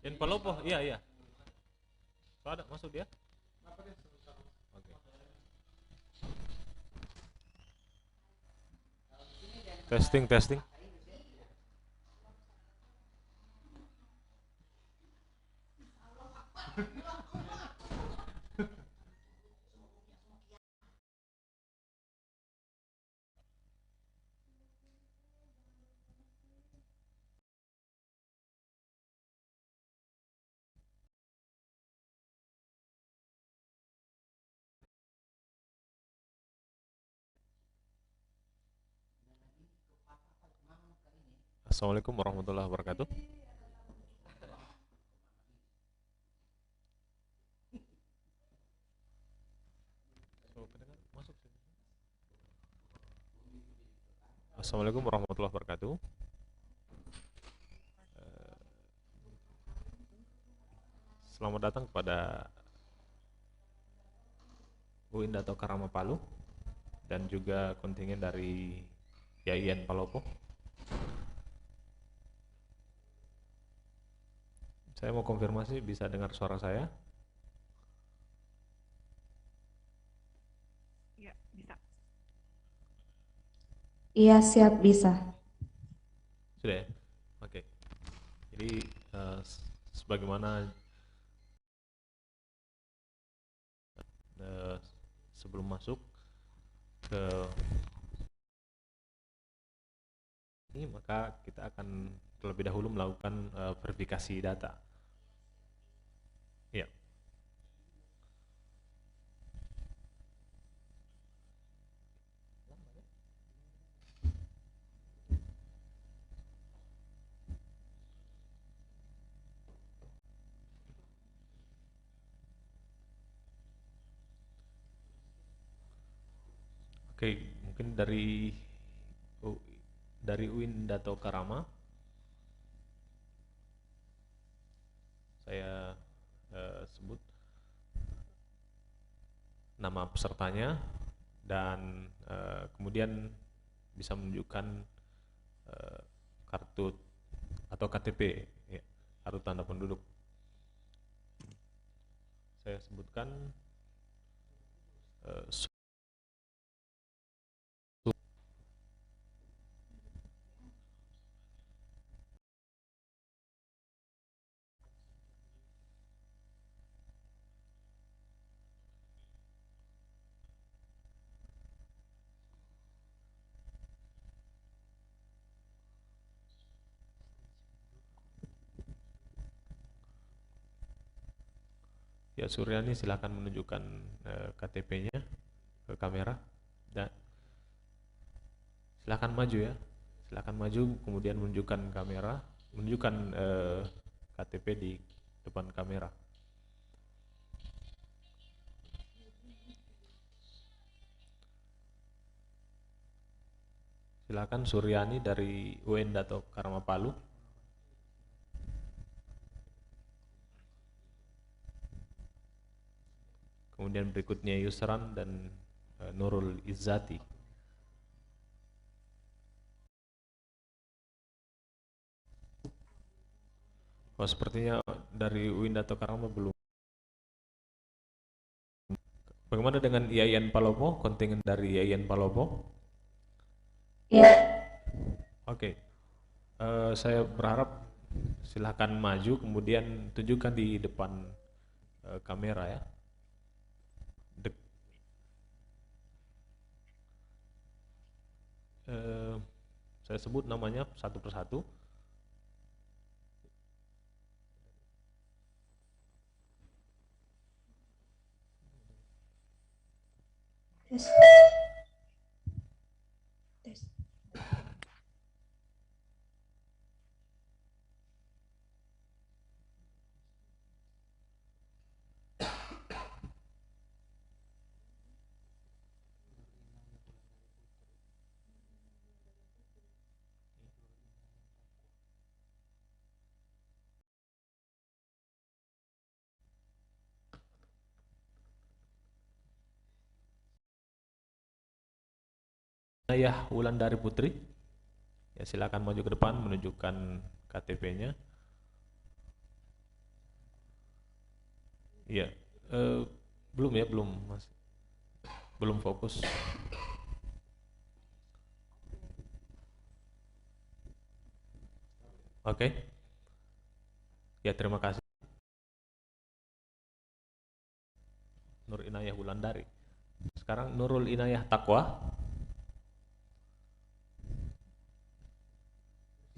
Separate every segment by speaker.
Speaker 1: Yang Palopo, iya iya. Ada masuk dia? Oke. Testing testing. Assalamualaikum warahmatullahi wabarakatuh. Assalamualaikum warahmatullahi wabarakatuh. Selamat datang kepada UIN Dato Karama Palu dan juga kontingen dari IAIN Palopo. Saya mau konfirmasi bisa dengar suara saya?
Speaker 2: Iya, bisa.
Speaker 3: Iya, siap, bisa.
Speaker 1: Sudah ya? Oke. Jadi sebagaimana sebelum masuk ke ini, maka kita akan terlebih dahulu melakukan verifikasi data. Ya. Oke, mungkin dari UIN Dato Karama saya sebut nama pesertanya dan kemudian bisa menunjukkan kartu atau KTP, ya, kartu tanda penduduk. Saya sebutkan ya, Suryani silakan menunjukkan KTP-nya ke kamera dan silakan maju ya. Silakan maju kemudian menunjukkan kamera, menunjukkan KTP di depan kamera. Silakan Suryani dari UIN Dato Karama Palu. Kemudian berikutnya Yusran dan Nurul Izzati. Oh, sepertinya dari UIN Dato Karama belum. Bagaimana dengan IAIN Palopo, kontingen dari IAIN Palopo?
Speaker 3: Iya.
Speaker 1: Oke. Saya berharap silakan maju kemudian tunjukkan di depan kamera ya. Saya sebut namanya satu persatu.
Speaker 3: Tes. Tes.
Speaker 1: Ayah Wulandari Putri. Ya, silakan maju ke depan menunjukkan KTP-nya. Iya, belum ya, belum Mas. Belum fokus. Oke. Ya, terima kasih. Nur Inayah Wulandari. Sekarang Nurul Inayah Takwa.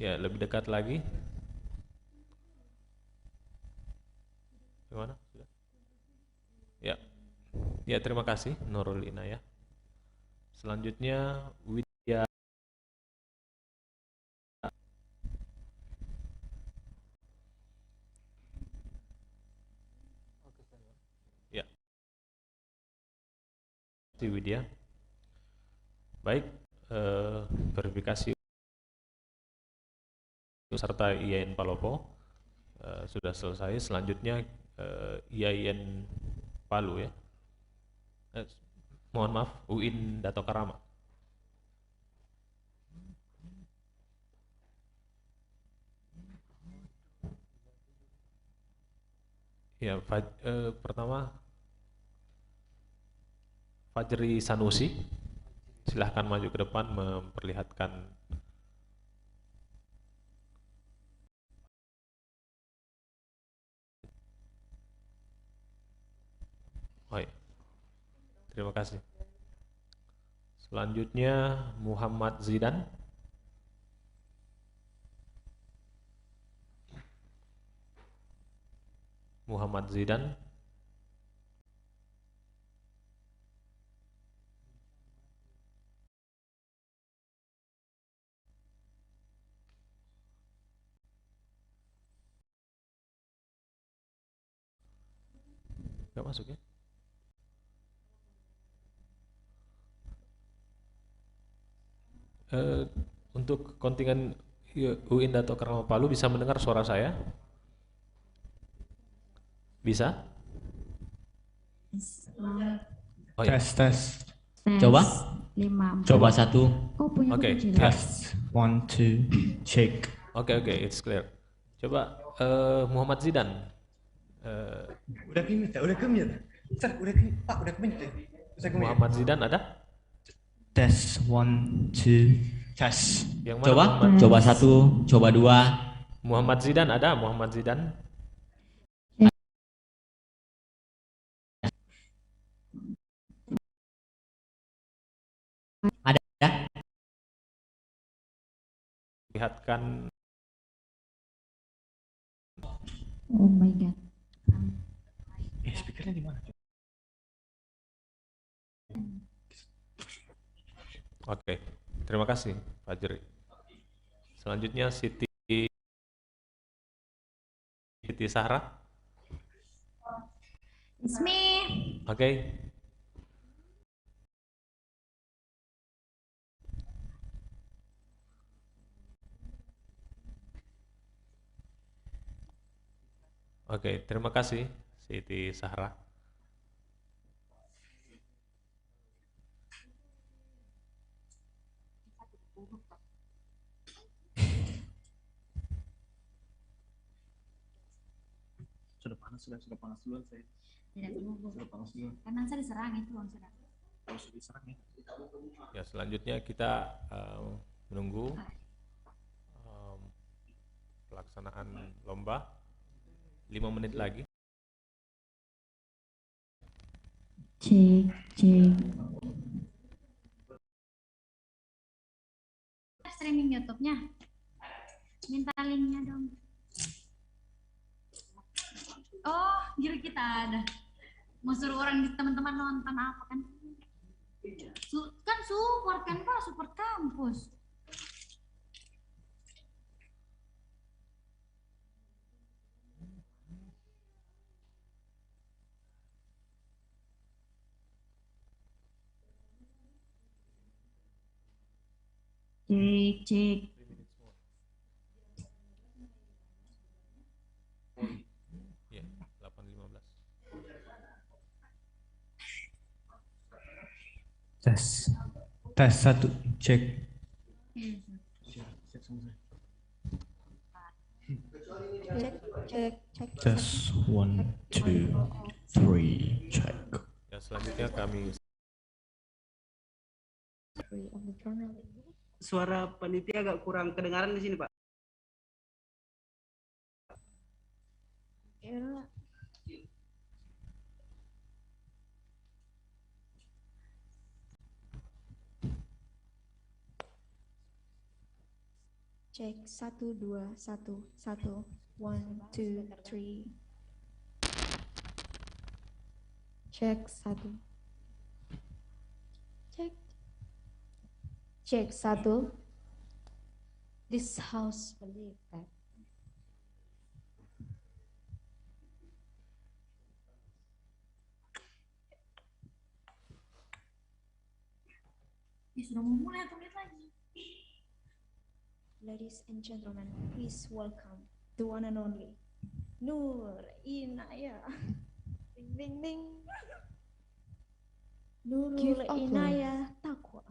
Speaker 1: Ya, lebih dekat lagi. Gimana? Sudah? Ya. Ya, terima kasih Nurul Inayah. Selanjutnya Widya. Ya, Widya. Baik, verifikasi serta IAIN Palopo sudah selesai. Selanjutnya IAIN Palu ya. Mohon maaf, UIN Dato Karama. Ya, pertama Fajri Sanusi, silahkan maju ke depan memperlihatkan. Oh ya, terima kasih. Selanjutnya Muhammad Zidan. Muhammad Zidan. Gak masuk ya? Untuk kontingen UIN Dato Karama Palu bisa mendengar suara saya? Bisa? Oh ya.
Speaker 2: Tes.
Speaker 4: Coba.
Speaker 3: 5.
Speaker 2: Coba
Speaker 4: satu.
Speaker 3: Oh, punya
Speaker 1: Oke,
Speaker 3: kunci.
Speaker 2: Tes. 1, 2, check.
Speaker 1: Oke, it's clear. Coba Muhammad Zidan.
Speaker 2: Udah kemit, udah kemit. Udah kemit, Pak, udah kemit.
Speaker 1: Muhammad Zidan ada?
Speaker 2: Tes 1, 2, tes.
Speaker 1: Yang mana
Speaker 4: Coba.
Speaker 1: Muhammad?
Speaker 4: Coba satu. Coba dua.
Speaker 1: Muhammad Zidan ada? Muhammad Zidan?
Speaker 4: Ada.
Speaker 1: Lihatkan.
Speaker 3: Oh my god.
Speaker 2: Speakernya di mana?
Speaker 1: Oke, terima kasih Fajri. Selanjutnya Siti Sahra.
Speaker 3: It's me.
Speaker 1: Oke. Oke, terima kasih Siti Sahra.
Speaker 2: Sudah panas duluan saya.
Speaker 3: Tidak tunggu.
Speaker 2: Sudah panas duluan.
Speaker 3: Karena saya diserang itu Bang Serang.
Speaker 2: Harus diserang ya.
Speaker 1: Ya, selanjutnya kita menunggu pelaksanaan lomba 5 menit lagi.
Speaker 3: Cek. Streaming YouTube-nya. Minta linknya dong. Oh, gila kita ada. Mau suruh orang teman-teman nonton apa kan? Kan support kan Pak, support kampus. Cek.
Speaker 1: Ya, 8.15.
Speaker 2: Tes 1, cek. Siap semua.
Speaker 5: Cek.
Speaker 4: Tes 1, 2, 3, check.
Speaker 1: Ya, selanjutnya kami
Speaker 6: Suara panitia agak kurang kedengaran di sini, Pak.
Speaker 5: Cek 1 2 1 1 1 2 3. Cek 1. Cek 1. This house believe that.
Speaker 3: Sudah mau mulai atau lihat lagi?
Speaker 5: Ladies and gentlemen, please welcome the one and only Nur Inaya. Ding ding ding. Nurul Inaya Takwa.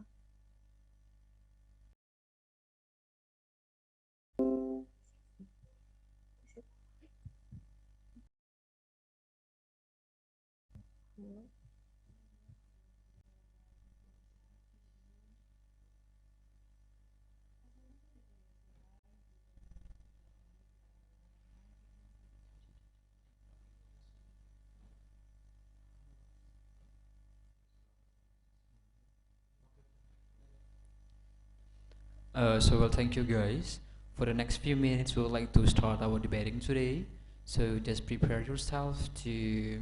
Speaker 7: Well, thank you guys. For the next few minutes, we would like to start our debating today. So just prepare yourself to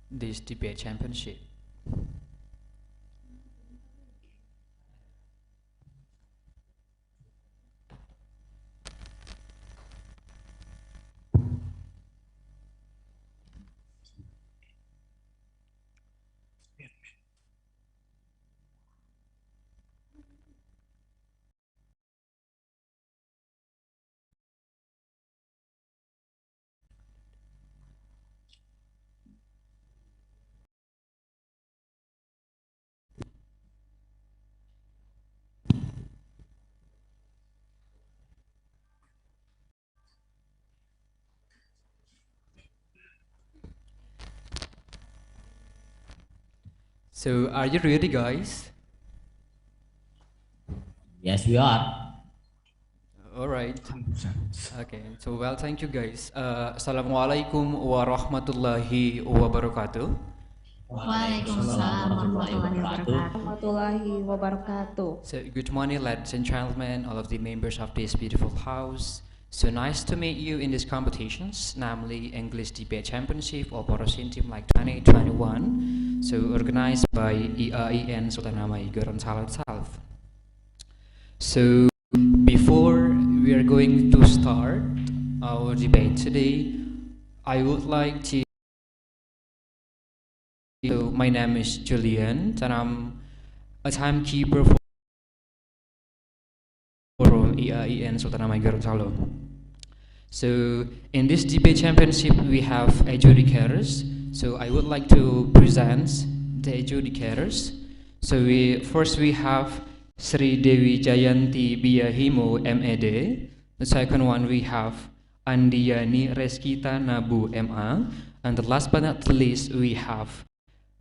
Speaker 7: this debate championship. So, are you ready, guys?
Speaker 4: Yes, we are.
Speaker 7: All right. Okay. So, well, thank you, guys. Assalamualaikum warahmatullahi wabarakatuh.
Speaker 3: Waalaikumsalam
Speaker 5: Warahmatullahi wabarakatuh.
Speaker 7: So, good morning, ladies and gentlemen, all of the members of this beautiful house. So nice to meet you in these competitions, namely English Debate Championship or Poros Intim like 2021. So organized by IAIN Sultanamai Gorontalo itself. So before we are going to start our debate today, I would like to. So my name is Julian, and I'm a timekeeper for IAIN Sultanamai Gorontalo. So in this debate championship we have adjudicators. So I would like to present the adjudicators. So first we have Sri Dewi Jayanti Biyahimo MED. The second one we have Andiyani Reskita Nabu MA. And the last but not least we have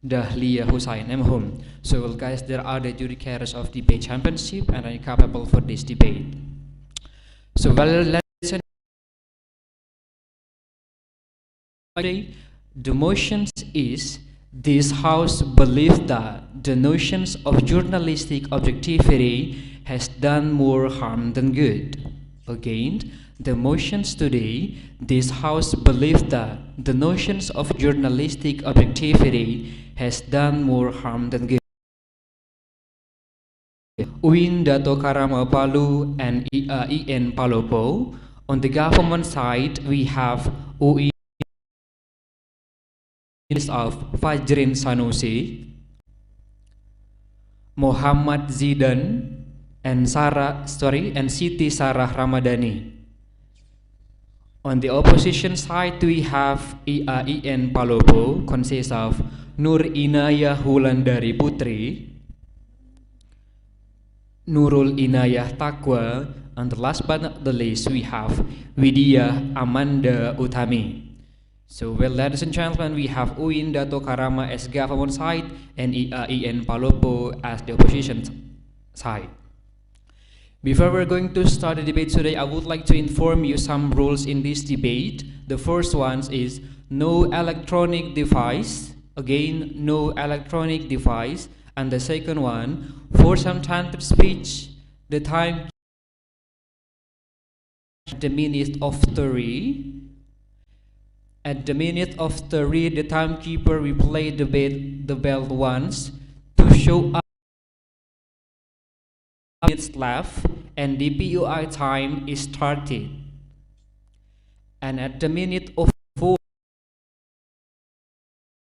Speaker 7: Dahlia Hussain M.Hum. So guys, there are the adjudicators of debate championship and are capable for this debate. So well, let's the motions is this house believes that the notions of journalistic objectivity has done more harm than good. Again, the motions today, this house believes that the notions of journalistic objectivity has done more harm than good. UIN Dato Karama Palu and IAIN Palopo. On the government side, we have UIN of Fajrin Sanusi, Muhammad Zidan, and Siti Sarah Ramadhani. On the opposition side, we have IAIN Palopo, consists of Nur Inaya Hulandari Putri, Nurul Inayah Taqwa, and the last but not the least, we have Widya Amanda Utami. So, well, ladies and gentlemen, we have UIN Dato Karama as government side and IAIN Palopo as the opposition side. Before we're going to start the debate today, I would like to inform you some rules in this debate. The first one is no electronic device. Again, no electronic device. And the second one, for some time to speech, the time at the minute of 3. At the minute of 3, the timekeeper will play the bell once to show up minutes left, and the PUI time is started. And at the minute of 4,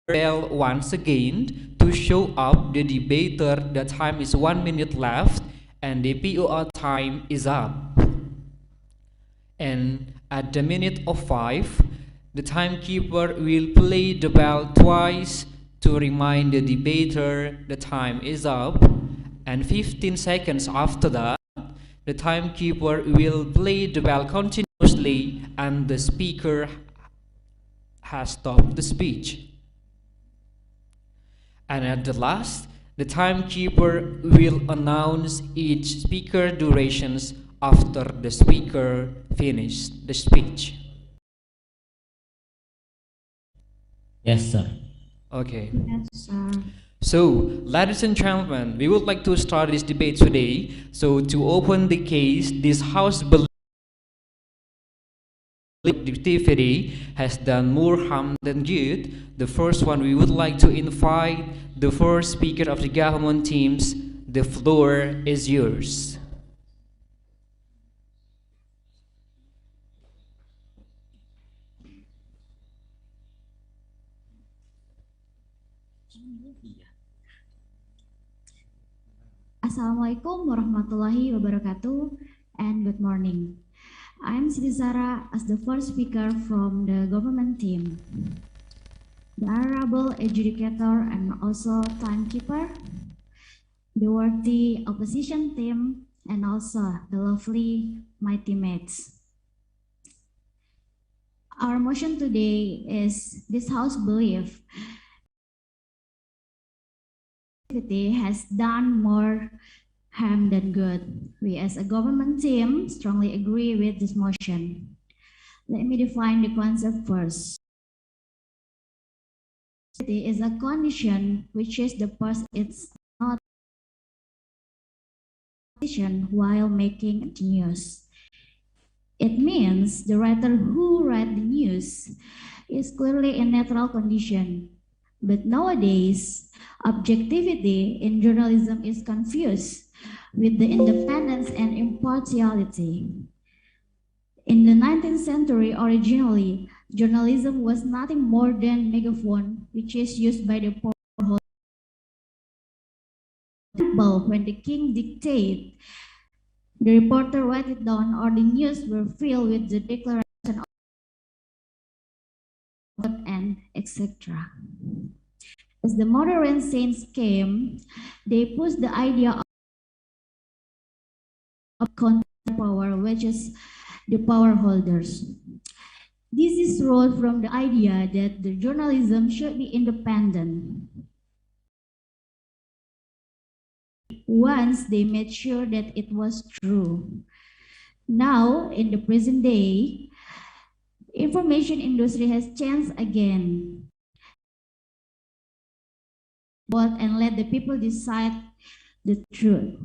Speaker 7: bell once again to show up the debater. The time is 1 minute left, and the PUI time is up. And at the minute of 5, the timekeeper will play the bell twice to remind the debater the time is up. And 15 seconds after that, the timekeeper will play the bell continuously and the speaker has stopped the speech. And at the last, the timekeeper will announce each speaker durations after the speaker finished the speech.
Speaker 4: Yes, sir.
Speaker 7: Okay.
Speaker 3: Yes, sir.
Speaker 7: So, ladies and gentlemen, we would like to start this debate today. So, to open the case, this House believes activity has done more harm than good. The first one, we would like to invite the first speaker of the government teams. The floor is yours.
Speaker 3: Assalamualaikum warahmatullahi wabarakatuh, and good morning. I am Siti Zara as the first speaker from the government team, the honorable adjudicator and also timekeeper, the worthy opposition team, and also the lovely my teammates. Our motion today is this House believes has done more harm than good. We as a government team strongly agree with this motion. Let me define the concept first. It is a condition which is the person it's not while making the news. It means the writer who writes the news is clearly in neutral condition. But nowadays, objectivity in journalism is confused with the independence and impartiality. In the 19th century, originally, journalism was nothing more than megaphone, which is used by the power. When the king dictated, the reporter write it down, or the news were filled with the declaration of and etc. As the modern saints came, they pushed the idea of counter power, which is the power holders. This is rose from the idea that the journalism should be independent. Once they made sure that it was true. Now, in the present day, information industry has changed again. And let the people decide the truth.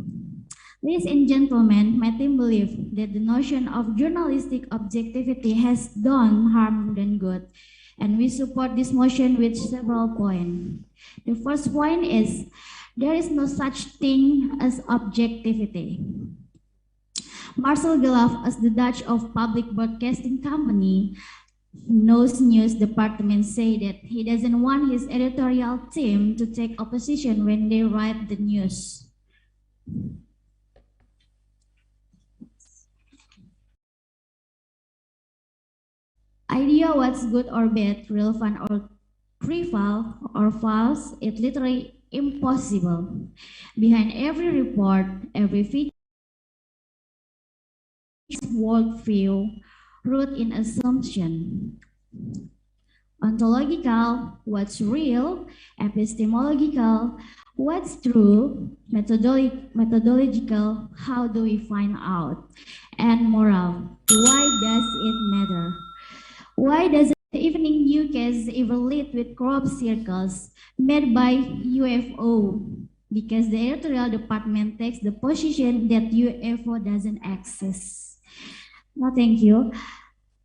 Speaker 3: Ladies and gentlemen, my team believes that the notion of journalistic objectivity has done harm than good, and we support this motion with several points. The first point is there is no such thing as objectivity. Marcel Gelaf, as the Dutch of Public Broadcasting Company, knows news department say that he doesn't want his editorial team to take opposition when they write the news. Idea what's good or bad, relevant or trivial or false, it's literally impossible. Behind every report, every feature, worldview rooted in assumption. Ontological, what's real, epistemological, what's true, methodological, how do we find out, and moral, why does it matter? Why does the evening newscast even lit with crop circles made by UFO? Because the editorial department takes the position that UFO doesn't exist. No, thank you.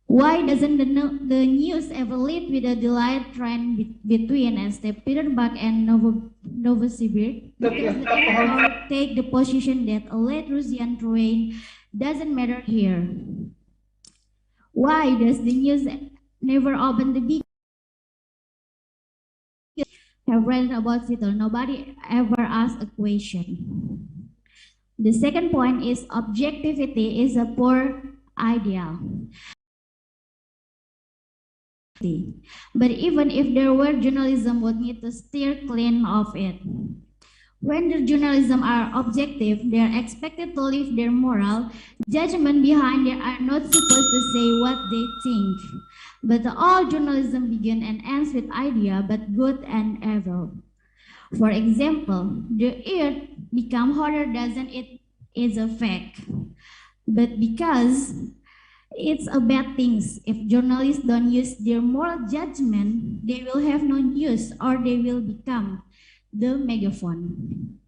Speaker 3: Why doesn't the news ever lead with a delayed trend between St. Petersburg and Novosibirsk? Because the editorial take the position that a late Russian terrain doesn't matter here. Why does the news never open the big? Have read about it, nobody ever asked a question. The second point is objectivity is a poor idea. But even if there were, journalism would need to steer clean of it. When the journalism are objective, they are expected to leave their moral judgment behind. They are not supposed to say what they think. But all journalism begins and ends with idea, but good and evil. For example, the earth become hotter, doesn't it? Is a fact. But because it's a bad thing, if journalists don't use their moral judgment, they will have no use, or they will become the megaphone.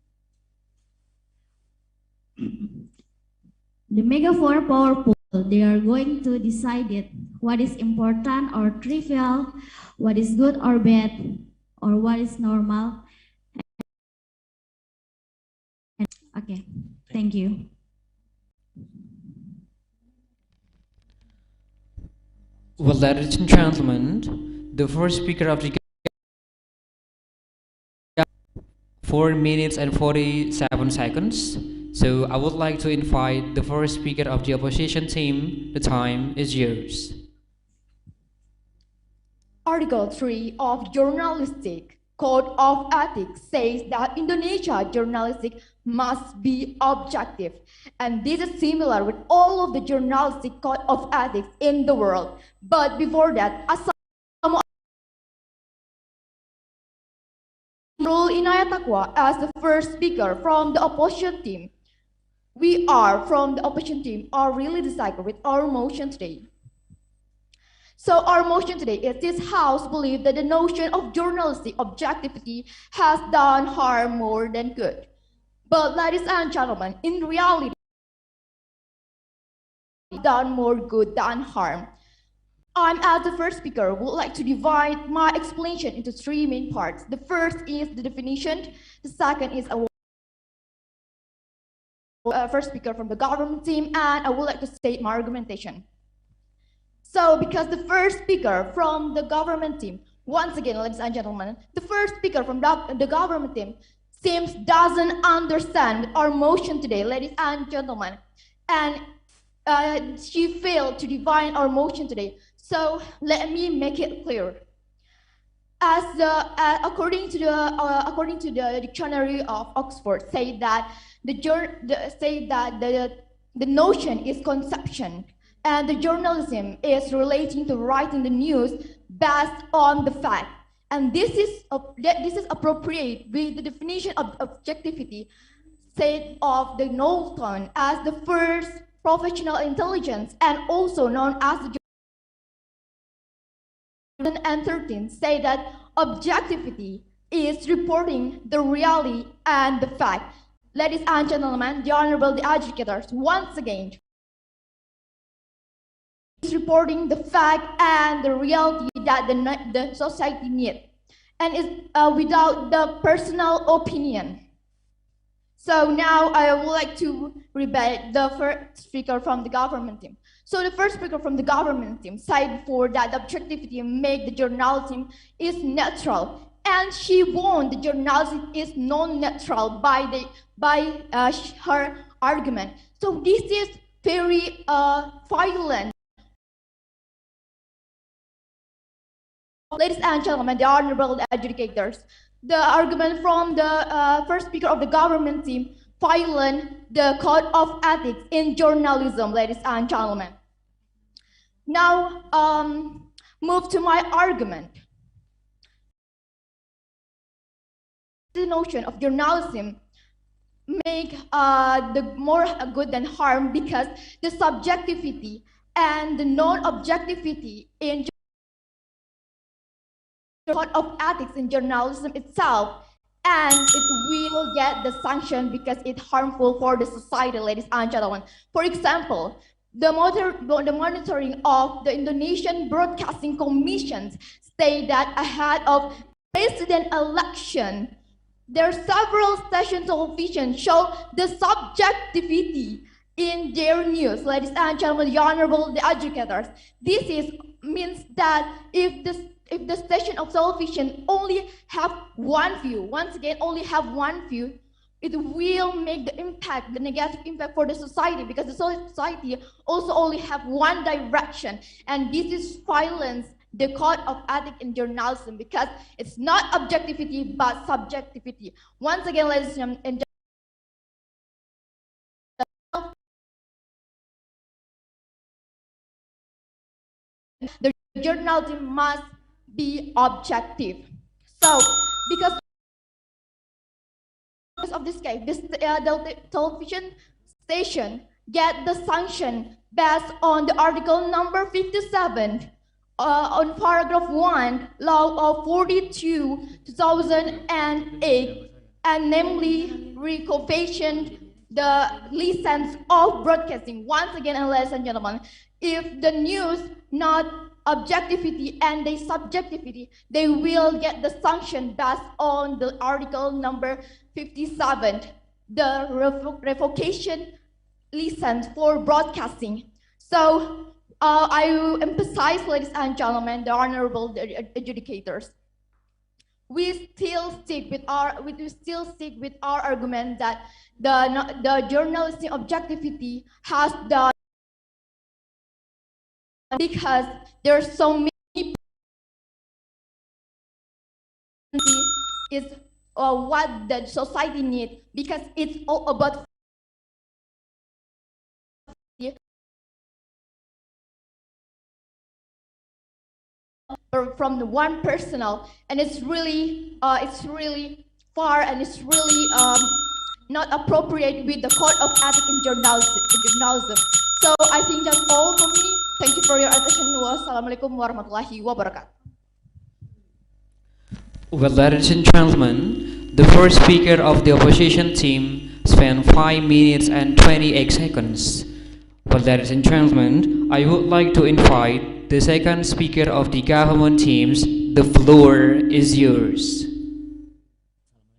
Speaker 3: The megaphone powerful. They are going to decide it, what is important or trivial, what is good or bad, or what is normal. Okay, thank you.
Speaker 7: Well, ladies and gentlemen, the first speaker of the 4 minutes and 47 seconds. So I would like to invite the first speaker of the opposition team. The time is yours.
Speaker 8: Article 3 of Journalistic Code of Ethics says that Indonesia journalistic must be objective, and this is similar with all of the journalistic code of ethics in the world. But before that, Rule Inayat Taqwa as the first speaker from the opposition team. We are from the opposition team are really decided with our motion today. So our motion today is this House believes that the notion of journalistic objectivity has done harm more than good. But ladies and gentlemen, in reality, done more good than harm. I'm, as the first speaker, would like to divide my explanation into 3 main parts. The first is the definition. The second is a first speaker from the government team, and I would like to state my argumentation. So, because the first speaker from the government team, once again, ladies and gentlemen, the first speaker from the government team seems doesn't understand our motion today, ladies and gentlemen, and she failed to define our motion today. So let me make it clear. As according to the dictionary of Oxford, say that the notion is conception, and the journalism is relating to writing the news based on the fact. And this is appropriate with the definition of objectivity said of the Knowlton as the first professional intelligence, and also known as the 2013 say that objectivity is reporting the reality and the fact. Ladies and gentlemen, the honorable the adjudicators, once again, is reporting the fact and the reality that the society needs, and is without the personal opinion. So now I would like to rebut the first speaker from the government team. So the first speaker from the government team said before that the objectivity make the journalism is neutral, and she won the journalism is non-neutral by her argument. So this is very violent. Ladies and gentlemen, the honorable adjudicators, the argument from the first speaker of the government team violate the code of ethics in journalism, ladies and gentlemen. Now, move to my argument. The notion of journalism make the more good than harm because the subjectivity and the non-objectivity in the code of ethics in journalism itself, and it will get the sanction because it's harmful for the society, ladies and gentlemen. For example, the monitoring of the Indonesian Broadcasting Commission state that ahead of president election, there are several station television show the subjectivity in their news, ladies and gentlemen, the honorable the educators. This means that if the station of television only have one view, once again only have one view, it will make the impact, the negative impact for the society, because the society also only have one direction, and this is violence the code of ethics in journalism, because it's not objectivity but subjectivity. Once again, ladies and gentlemen, the journalism must be objective. So, because of this case, this television station get the sanction based on the article number 57 on paragraph 1, law of 42, 2008, and namely revocation the license of broadcasting. Once again, ladies and gentlemen, if the news not objectivity and the subjectivity, they will get the sanction based on the article number 57, the revocation license for broadcasting. So I will emphasize, ladies and gentlemen, the honorable adjudicators. We still stick with our argument that the journalistic objectivity has the, because there are so many is what the society needs, because it's all about from the one personal, and it's really far, and it's really not appropriate with the code of ethics in journalism. So I think that's all for me. Thank you for your attention. Wassalamualaikum warahmatullahi wabarakatuh.
Speaker 7: Well, ladies and gentlemen, the first speaker of the opposition team spent 5 minutes and 28 seconds. Well, ladies and gentlemen, I would like to invite the second speaker of the government teams. The floor is yours.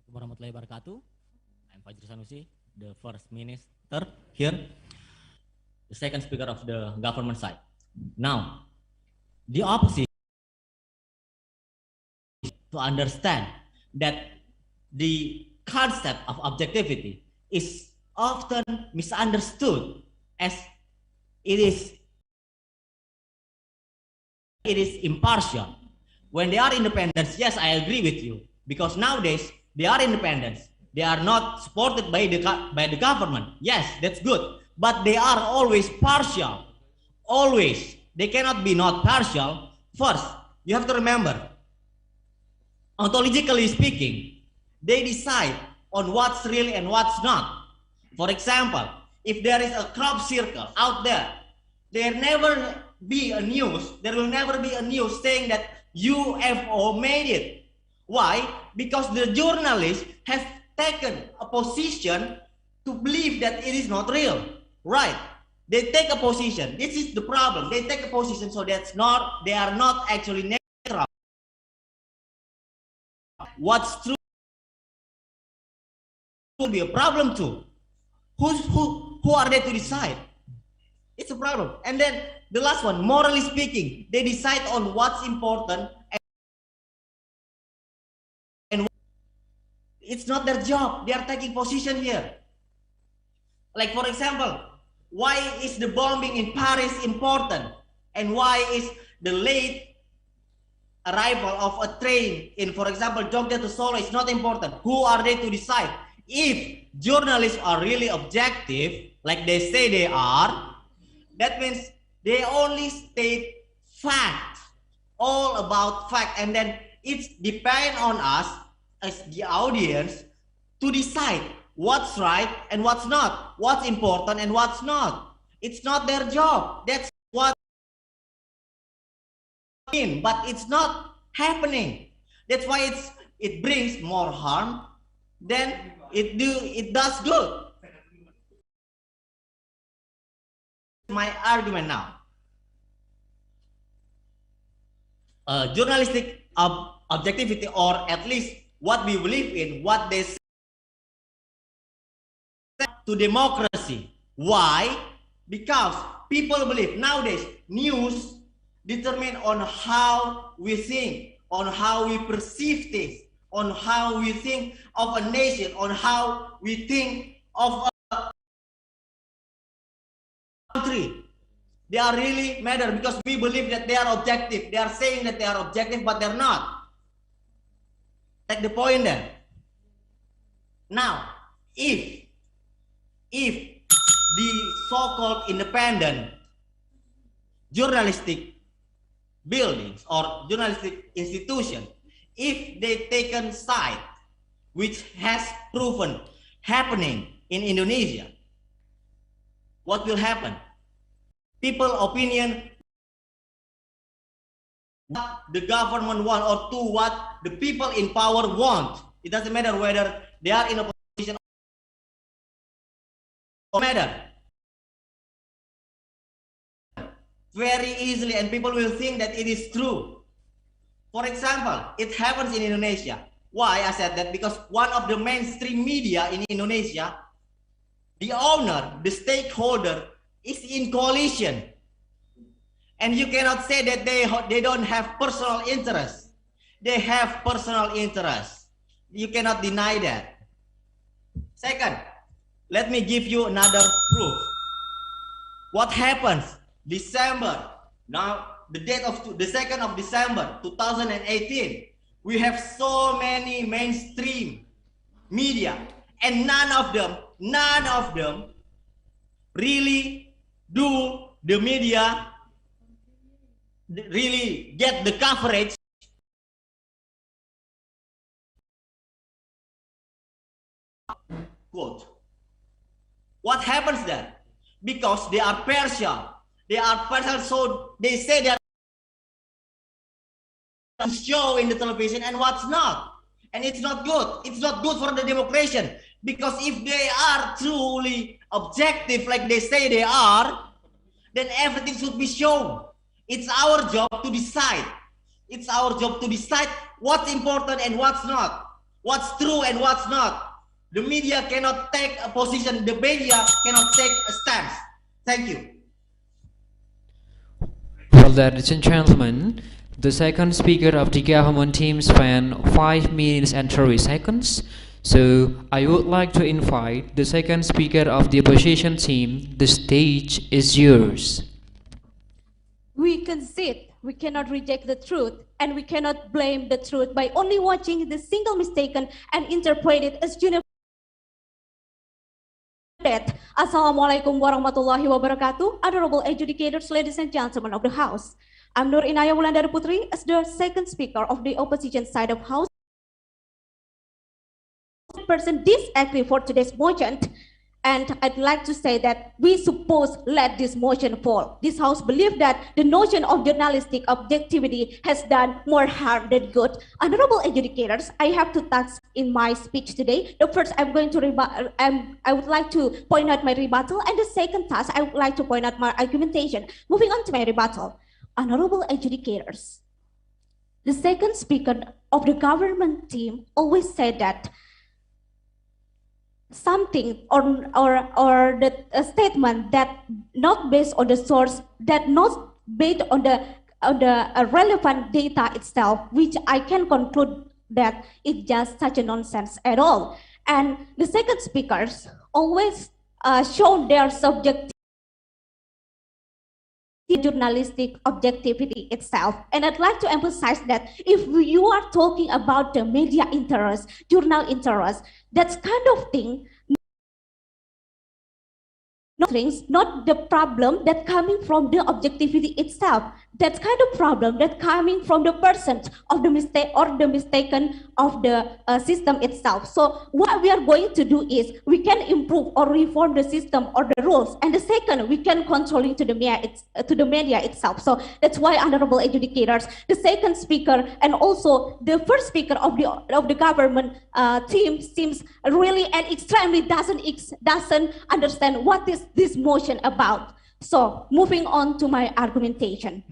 Speaker 4: Assalamualaikum warahmatullahi wabarakatuh. I'm Fajr Sanusi, the first minister here, the second speaker of the government side. Now, the opposition to understand that the concept of objectivity is often misunderstood as it is impartial. When they are independent, yes, I agree with you, because nowadays they are independent. They are not supported by the government. Yes, that's good, but they are always partial. Always, they cannot be not partial. First, you have to remember, ontologically speaking, they decide on what's real and what's not. For example, if there is a crop circle out there, there will never be a news saying that UFO made it. Why? Because the journalist has taken a position to believe that it is not real. Right? They take a position. This is the problem. They take a position, so they are not actually neutral. What's true will be a problem too. Who are they to decide? It's a problem. And then the last one, morally speaking, they decide on what's important, and it's not their job. They are taking position here. Like, for example, why is the bombing in Paris important? And why is the late arrival of a train in, for example, Jogja to Solo is not important? Who are they to decide? if journalists are really objective, like they say they are, that means they only state fact, all about fact, and then it's depend on us as the audience to decide what's right and what's not, what's important and what's not. It's not their job. That's what I mean, but it's not happening. That's why it brings more harm than it does good. My argument now. Journalistic objectivity, or at least what we believe in, what they say to democracy. Why? Because people believe nowadays news determine on how we think, on how we perceive things, on how we think of a nation, on how we think of a country. They are really matter because we believe that they are objective. They are saying that they are objective, but they're not. Take the point then. Now, if the so-called independent journalistic buildings or journalistic institution, if they taken side, which has proven happening in Indonesia, what will happen? People opinion what the government want or to what the people in power want. It doesn't matter whether they are in a position or matter. Very easily, and people will think that it is true. For example, it happens in Indonesia. Why I said that? Because one of the mainstream media in Indonesia, the owner, the stakeholder, is in coalition, and you cannot say that they don't have personal interest. They have personal interest. You cannot deny that. Second, let me give you another proof. What happens December, now the date of the 2nd of December 2018, we have so many mainstream media, and none of them really do the media really get the coverage quote. What happens then? Because they are partial. They are partial, so they say that show in the television and what's not. And it's not good. It's not good for the democracy. Because if they are truly objective like they say they are, then everything should be shown. It's our job to decide. It's our job to decide what's important and what's not, what's true and what's not. The media cannot take a position. The media cannot take a stance. Thank you.
Speaker 7: Well, ladies and gentlemen, the second speaker of the government team spent 5 minutes and 30 seconds. So I would like to invite the second speaker of the opposition team. The stage is yours.
Speaker 9: We concede we cannot reject the truth, and we cannot blame the truth by only watching the single mistaken and interpret it as universal. Assalamualaikum warahmatullahi wabarakatuh. Honorable adjudicators, ladies and gentlemen of the House. I'm Nur Inaya Wulandari Putri as the second speaker of the opposition side of House. Person disagree for today's motion, and I'd like to say that we suppose let this motion fall. This House believes that the notion of journalistic objectivity has done more harm than good. Honorable adjudicators, I have two tasks in my speech today. The first, I would like to point out my rebuttal, and the second task, I would like to point out my argumentation. Moving on to my rebuttal. Honorable adjudicators, the second speaker of the government team always said that something or a statement that not based on the source, that not based on the relevant data itself, which I can conclude that it's just such a nonsense at all. And the second speakers always show their subjectivity journalistic objectivity itself. And I'd like to emphasize that if you are talking about the media interest, journal interest, that's kind of thing, not the problem that coming from the objectivity itself. That's kind of problem that coming from the person of the mistake or the mistaken of the system itself. So what we are going to do is we can improve or reform the system or the rules, and the second we can controlling to the media itself. So that's why, honorable adjudicators, the second speaker and also the first speaker of the government team seems really and extremely doesn't understand what is this motion about. So moving on to my argumentation.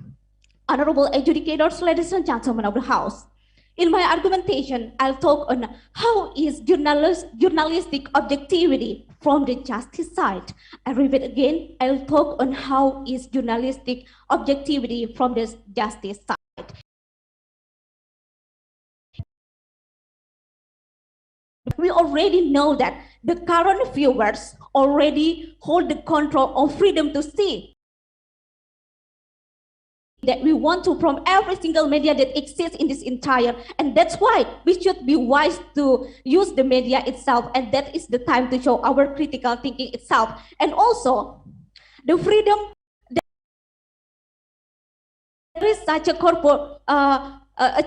Speaker 9: Honorable adjudicators, ladies and gentlemen of the House, in my argumentation, I'll talk on how is journalistic objectivity from the justice side. I repeat again, I'll talk on how is journalistic objectivity from the justice side. We already know that the current viewers already hold the control of freedom to see, that we want to from every single media that exists in this entire, and that's why we should be wise to use the media itself, and that is the time to show our critical thinking itself, and also the freedom. There is such a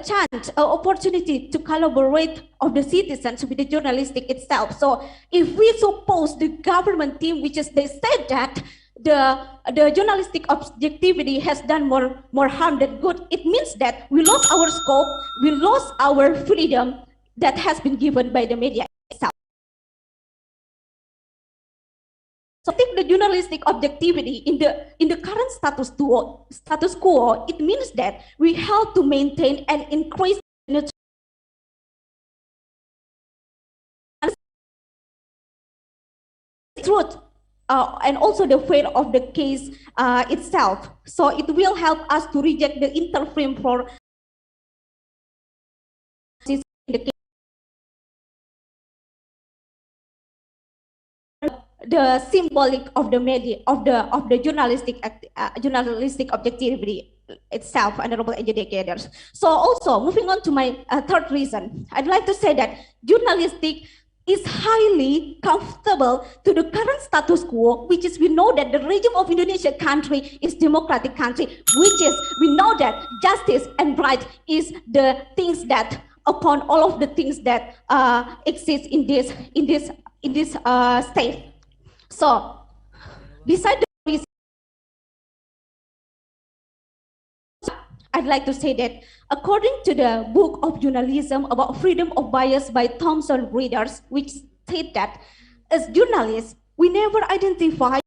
Speaker 9: chance, an opportunity to collaborate of the citizens with the journalistic itself. So if we suppose the government team, which is they said that the journalistic objectivity has done more harm than good, it means that we lost our scope, we lost our freedom that has been given by the media itself. So I think the journalistic objectivity in the current status quo, it means that we have to maintain and increase the truth and also the fair of the case itself. So it will help us to reject the interframe for the symbolic of the media of the journalistic objectivity itself, honorable adjudicators. So also moving on to my third reason, I'd like to say that journalistic is highly comfortable to the current status quo, which is we know that the regime of Indonesia country is democratic country, which is we know that justice and right is the things that upon all of the things that exist in this state. So beside the reason, I'd like to say that according to the book of journalism about freedom of bias by Thomson Reuters, which state that as journalists, we never identify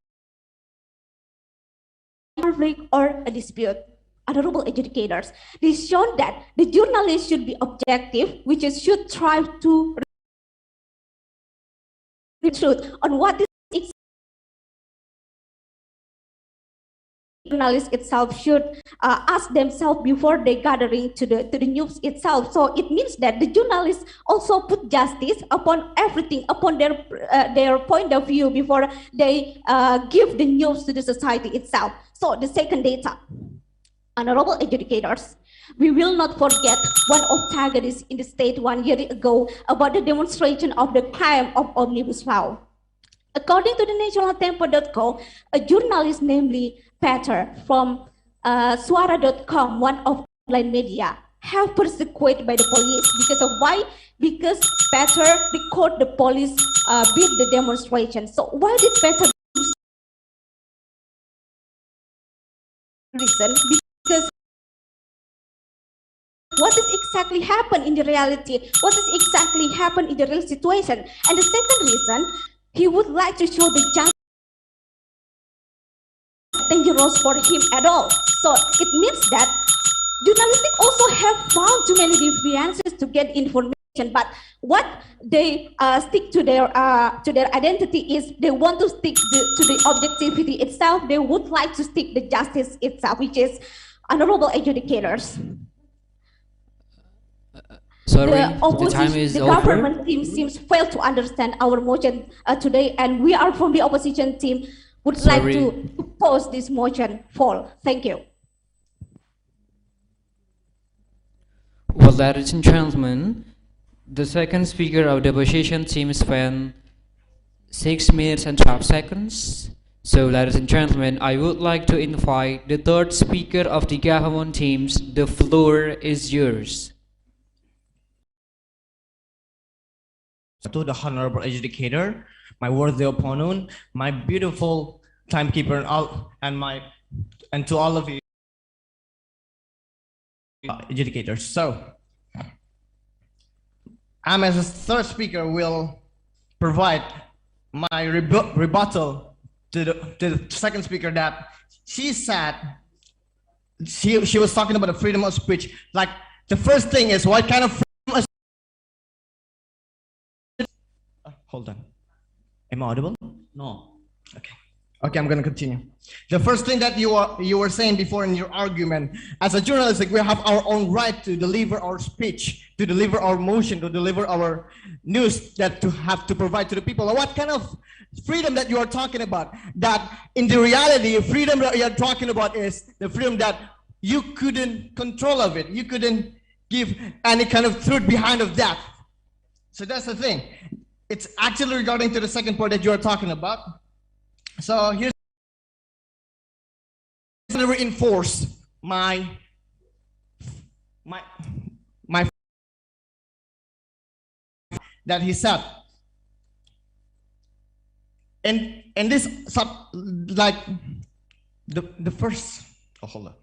Speaker 9: conflict or a dispute. Honorable adjudicators, this shown that the journalist should be objective, which is should try to the truth on what is journalists itself should ask themselves before they gathering to the news itself. So it means that the journalists also put justice upon everything, upon their point of view before they give the news to the society itself. So the second data, honorable adjudicators, we will not forget one of tragedies in the state 1 year ago about the demonstration of the crime of Omnibus Law. According to the nationaltempo.co, a journalist, namely Peter from Suara.com, one of online media, have persecuted by the police because of why? Because Peter record the police beat the demonstration. So why did Peter reason? Because what is exactly happened in the reality? What is exactly happened in the real situation? And the second reason, he would like to show the justice dangerous for him at all. So it means that journalists also have found too many deviances to get information, but what they stick to their identity is they want to stick to the objectivity itself. They would like to stick the justice itself, which is honorable adjudicators.
Speaker 7: Sorry,
Speaker 9: the
Speaker 7: time is
Speaker 9: the
Speaker 7: over.
Speaker 9: government team seems fail to understand our motion today, and we are from the opposition team would like to oppose this motion fall. Thank you.
Speaker 7: Well, ladies and gentlemen, the second speaker of the opposition team spent 6 minutes and 12 seconds. So, ladies and gentlemen, I would like to invite the third speaker of the government teams. The floor is yours.
Speaker 10: To the honorable adjudicator, my worthy opponent, my beautiful timekeeper, and to all of you adjudicators. So, I'm as a third speaker will provide my rebuttal to the second speaker that she said she was talking about the freedom of speech. Like, the first thing is, what kind of freedom of hold on. Am I audible?
Speaker 4: No.
Speaker 10: Okay. Okay, I'm going to continue. The first thing that you were saying before in your argument, as a journalist, like, we have our own right to deliver our speech, to deliver our motion, to deliver our news, that to have to provide to the people. What kind of freedom that you are talking about? That in the reality, freedom that you're talking about is the freedom that you couldn't control of it. You couldn't give any kind of truth behind of that. So that's the thing. It's actually regarding to the second point that you are talking about. So here's to reinforce my that he said. And this like the first hold on.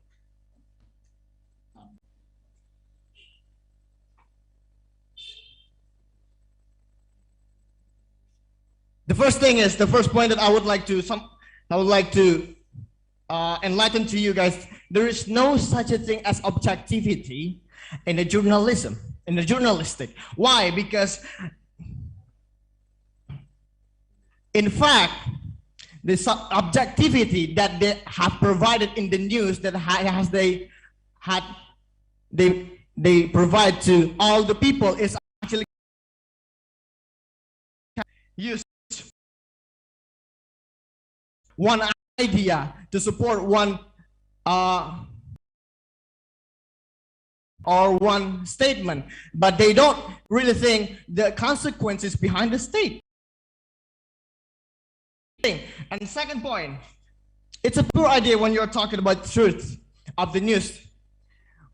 Speaker 10: The first thing is, the first point that I would like to enlighten to you guys. There is no such a thing as objectivity in the journalism, in the journalistic. Why? Because in fact, the objectivity that they have provided in the news that they provide to all the people is actually used one idea to support one or one statement, but they don't really think the consequences behind the statement. And second point, it's a poor idea when you're talking about truth of the news,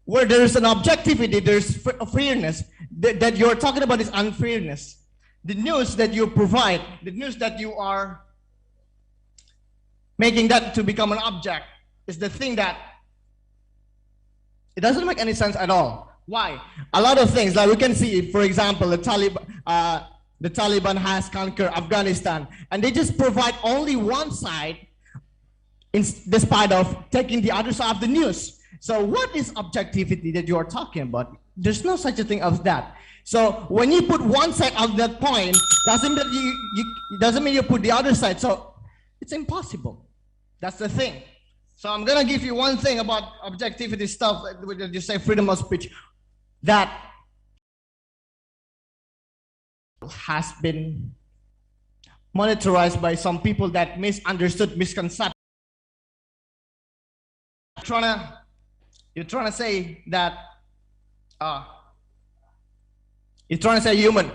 Speaker 10: where there is an objectivity, there's fairness. That you're talking about is unfairness. The news that you provide, the news that you are making that to become an object, is the thing that it doesn't make any sense at all. Why? A lot of things, like we can see, for example, the Taliban has conquered Afghanistan, and they just provide only one side, despite of taking the other side of the news. So what is objectivity that you are talking about? There's no such a thing as that. So when you put one side of that point, doesn't mean you put the other side. So it's impossible. That's the thing. So I'm gonna give you one thing about objectivity stuff, that you say freedom of speech, that has been monitorized by some people that misunderstood, misconception. You're trying to say that you're trying to say human.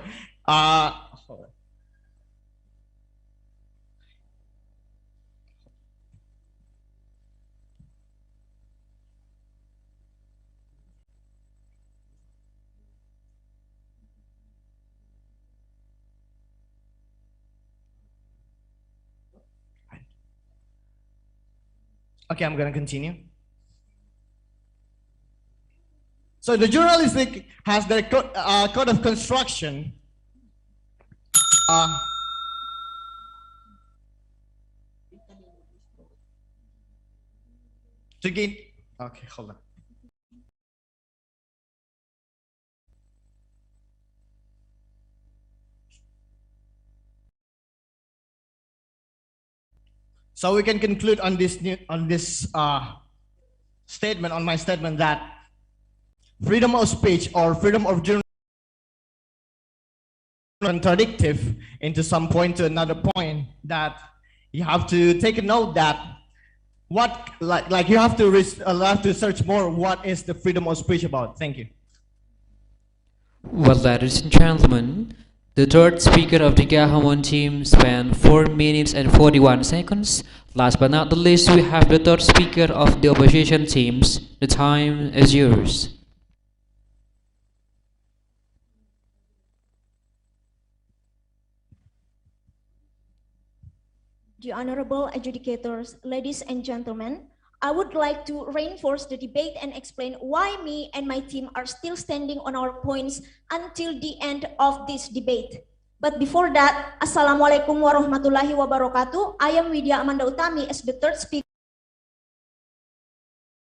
Speaker 10: Okay, I'm going to continue. So the journalistic has their code of construction. To gain, okay, hold on. So we can conclude on this statement, on my statement, that freedom of speech or freedom of journalism contradictive into some point to another point, that you have to take a note that you have to search more what is the freedom of speech about. Thank you.
Speaker 7: Well, ladies and gentlemen, the third speaker of the government team spent 4 minutes and 41 seconds. Last but not the least, we have the third speaker of the opposition teams. The time is yours.
Speaker 5: The honorable adjudicators, ladies and gentlemen, I would like to reinforce the debate and explain why me and my team are still standing on our points until the end of this debate. But before that, Assalamualaikum warahmatullahi wabarakatuh. I am Widya Amanda Utami as the third speaker.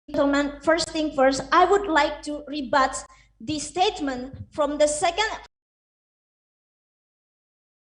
Speaker 5: Gentlemen, first thing first, I would like to rebut the statement from the second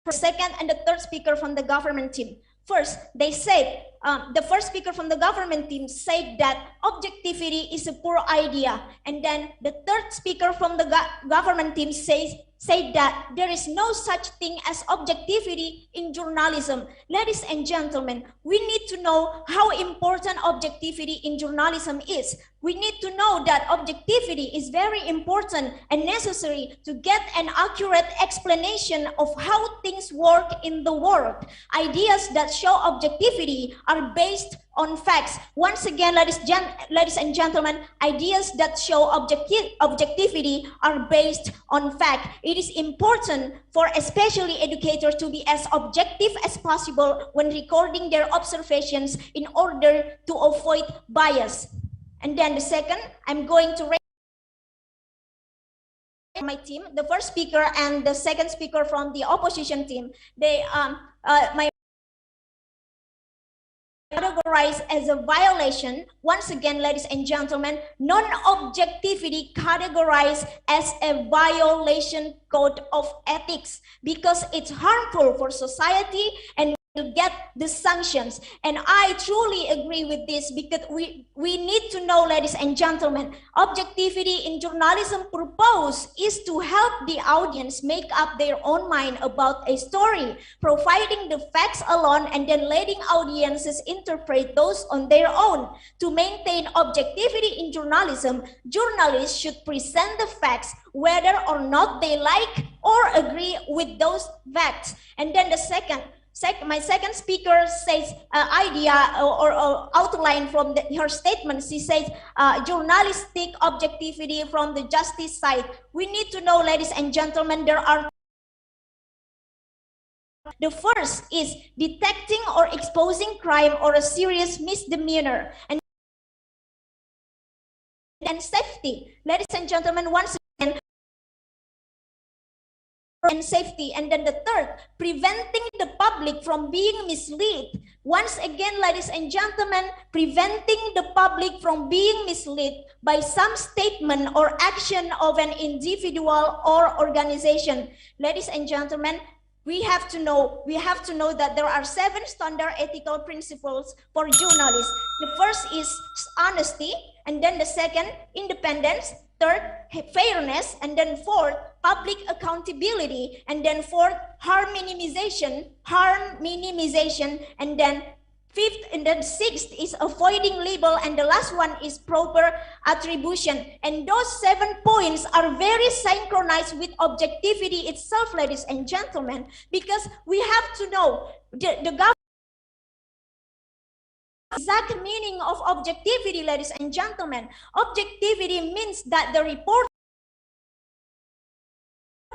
Speaker 5: and the third speaker from the government team. First, they said, the first speaker from the government team said that objectivity is a poor idea. And then the third speaker from the government team said that there is no such thing as objectivity in journalism. Ladies and gentlemen, we need to know how important objectivity in journalism is. We need to know that objectivity is very important and necessary to get an accurate explanation of how things work in the world. Ideas that show objectivity are based on facts. Once again, ladies and gentlemen, ideas that show objectivity are based on fact. It is important for especially educators to be as objective as possible when recording their observations in order to avoid bias. And then the second, I'm going to my team, the first speaker and the second speaker from the opposition team. They categorized as a violation. Once again, ladies and gentlemen, non-objectivity categorized as a violation code of ethics because it's harmful for society and will get the sanctions. And I truly agree with this because we need to know, ladies and gentlemen, objectivity in journalism purpose is to help the audience make up their own mind about a story, providing the facts alone and then letting audiences interpret those on their own. To maintain objectivity in journalism, journalists should present the facts whether or not they like or agree with those facts. And then the my second speaker says idea or outline from her statement. She says journalistic objectivity from the justice side. We need to know, ladies and gentlemen, there are. The first is detecting or exposing crime or a serious misdemeanor. And safety. Ladies and gentlemen, once again, and safety. And then the third, preventing the public from being misled. Once again, ladies and gentlemen, preventing the public from being misled by some statement or action of an individual or organization. Ladies and gentlemen, we have to know that there are 7 standard ethical principles for journalists. The first is honesty, and then the second, independence, third, fairness, and then fourth, public accountability, and then fourth, harm minimization, and then fifth and then sixth is avoiding label, and the last one is proper attribution. And those 7 points are very synchronized with objectivity itself, ladies and gentlemen, because we have to know the exact meaning of objectivity, ladies and gentlemen. Objectivity means that the report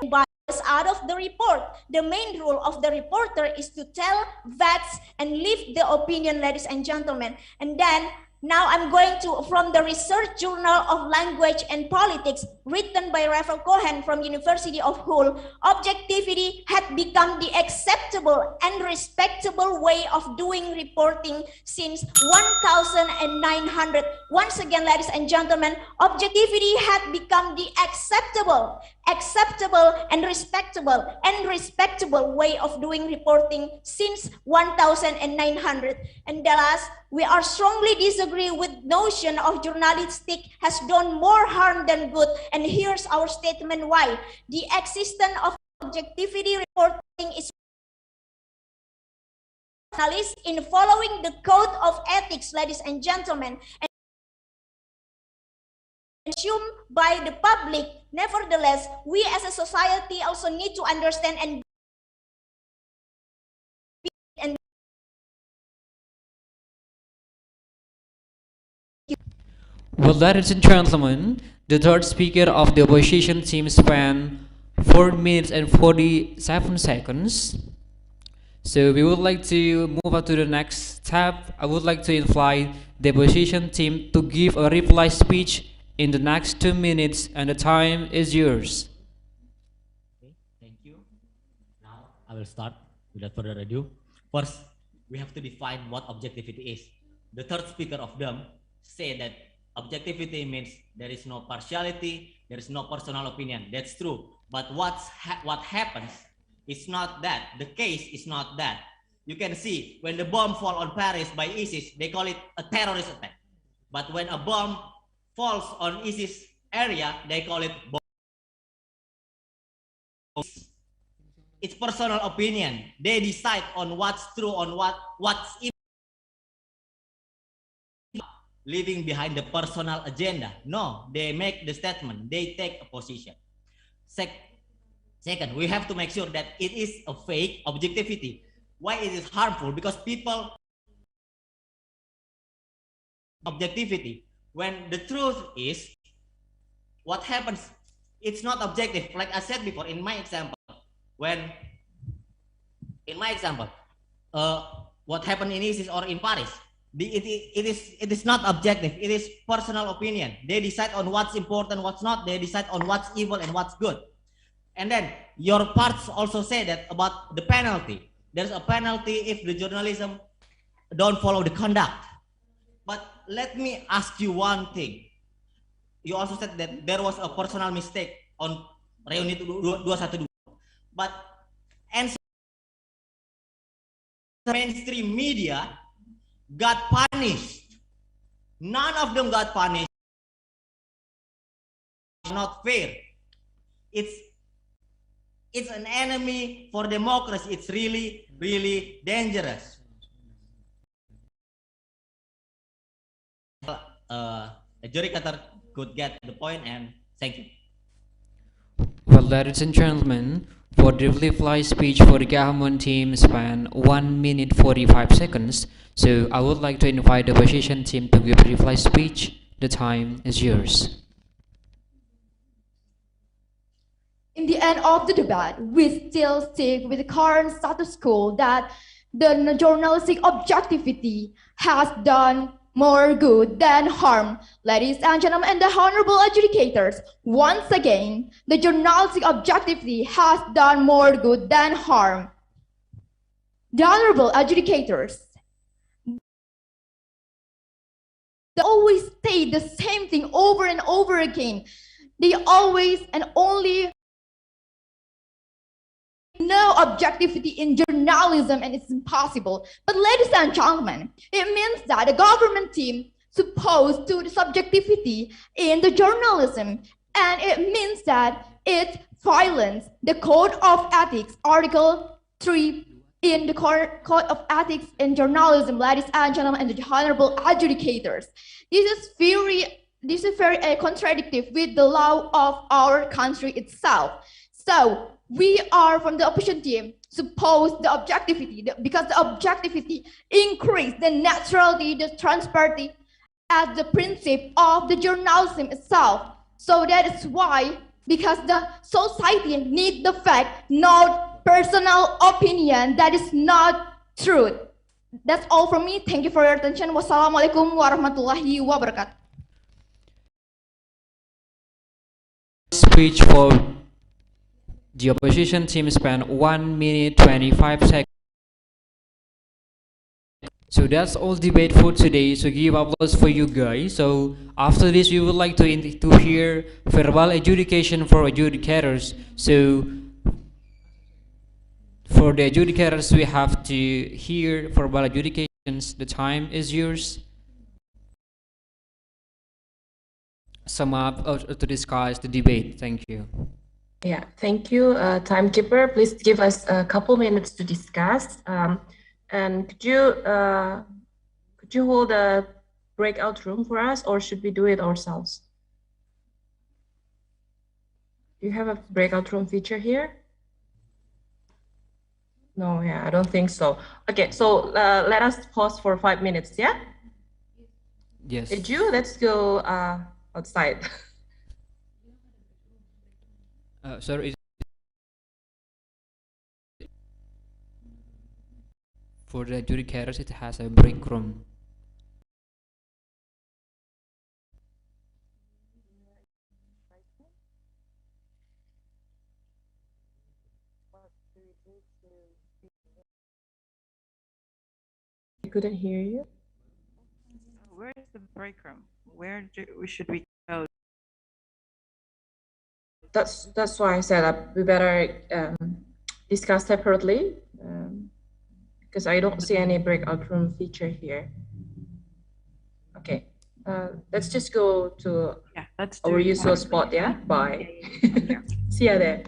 Speaker 5: bias out of the report. The main role of the reporter is to tell facts and leave the opinion, ladies and gentlemen. And then now I'm going to, from the Research Journal of Language and Politics, written by Rafael Cohen from University of Hull, objectivity had become the acceptable and respectable way of doing reporting since 1900. Once again, ladies and gentlemen, objectivity had become the acceptable and respectable way of doing reporting since 1900. And the last, we are strongly disagree with notion of journalistic has done more harm than good. And here's our statement why. The existence of objectivity reporting is journalists in following the code of ethics, ladies and gentlemen, and assumed by the public. Nevertheless, we as a society also need to understand and
Speaker 7: Well, ladies and gentlemen, the third speaker of the opposition team spent 4 minutes and 47 seconds. So we would like to move on to the next step. I would like to invite the opposition team to give a reply speech in the next 2 minutes, and the time is yours.
Speaker 4: Okay, thank you. Now I will start without further ado. First, we have to define what objectivity is. The third speaker of them said that objectivity means there is no partiality, there is no personal opinion. That's true. But what happens is not that. The case is not that. You can see when the bomb fall on Paris by ISIS, they call it a terrorist attack. But when a bomb falls on ISIS area, they call it bomb. It's personal opinion. They decide on what's true, on what's leaving behind the personal agenda. No, they make the statement. They take a position. Second, we have to make sure that it is a fake objectivity. Why it is harmful? Because people objectivity. When the truth is, what happens, it's not objective. Like I said before, in my example, what happened in ISIS or in Paris, it is not objective. It is personal opinion. They decide on what's important, what's not. They decide on what's evil and what's good. And then your parts also say that about the penalty. There's a penalty if the journalism don't follow the conduct. But let me ask you one thing. You also said that there was a personal mistake on Reuni 212. But and mainstream media got punished. None of them got punished. Not fair. It's an enemy for democracy. It's really, really dangerous. Adjudicator could get the point, and thank you.
Speaker 7: Well, ladies and gentlemen, for the reply speech for the government team span 1 minute 45 seconds. So I would like to invite the opposition team to give a reply speech. The time is yours.
Speaker 8: In the end of the debate, we still stick with the current status quo that the journalistic objectivity has done more good than harm. Ladies and gentlemen, and the honorable adjudicators, once again, the journalistic objectivity has done more good than harm. The honorable adjudicators, they always say the same thing over and over again. They always and only no objectivity in journalism, and it's impossible. But ladies and gentlemen, it means that the government team supposed to the subjectivity in the journalism, and it means that it violates the Code of Ethics, Article 3 in the Code of Ethics in journalism, ladies and gentlemen, and the honorable adjudicators. This is very contradictory with the law of our country itself. So we are from the opposition team suppose the objectivity, because the objectivity increase the neutrality, the transparency as the principle of the journalism itself. So that is why, because the society need the fact, not personal opinion. That is not truth. That's all from me. Thank you for your attention. Wassalamualaikum warahmatullahi wabarakatuh.
Speaker 7: Speech for the opposition team spent 1 minute 25 seconds. So that's all debate for today. So give applause for you guys. So after this, we would like to hear verbal adjudication for adjudicators. So for the adjudicators, we have to hear verbal adjudications. The time is yours. Sum up to discuss the debate. Thank you.
Speaker 11: Yeah, thank you, timekeeper. Please give us a couple minutes to discuss. And could you hold a breakout room for us, or should we do it ourselves? Do you have a breakout room feature here? No, yeah, I don't think so. Okay, so let us pause for 5 minutes, yeah?
Speaker 7: Yes.
Speaker 11: Eju, let's go outside.
Speaker 7: Sorry. For the adjudicators, it has a break room.
Speaker 11: I couldn't hear you.
Speaker 12: Where is the break room? Should we go?
Speaker 11: That's why I said we better discuss separately, because I don't see any breakout room feature here. Okay, let's just go to our usual spot. Yeah, bye. See ya there.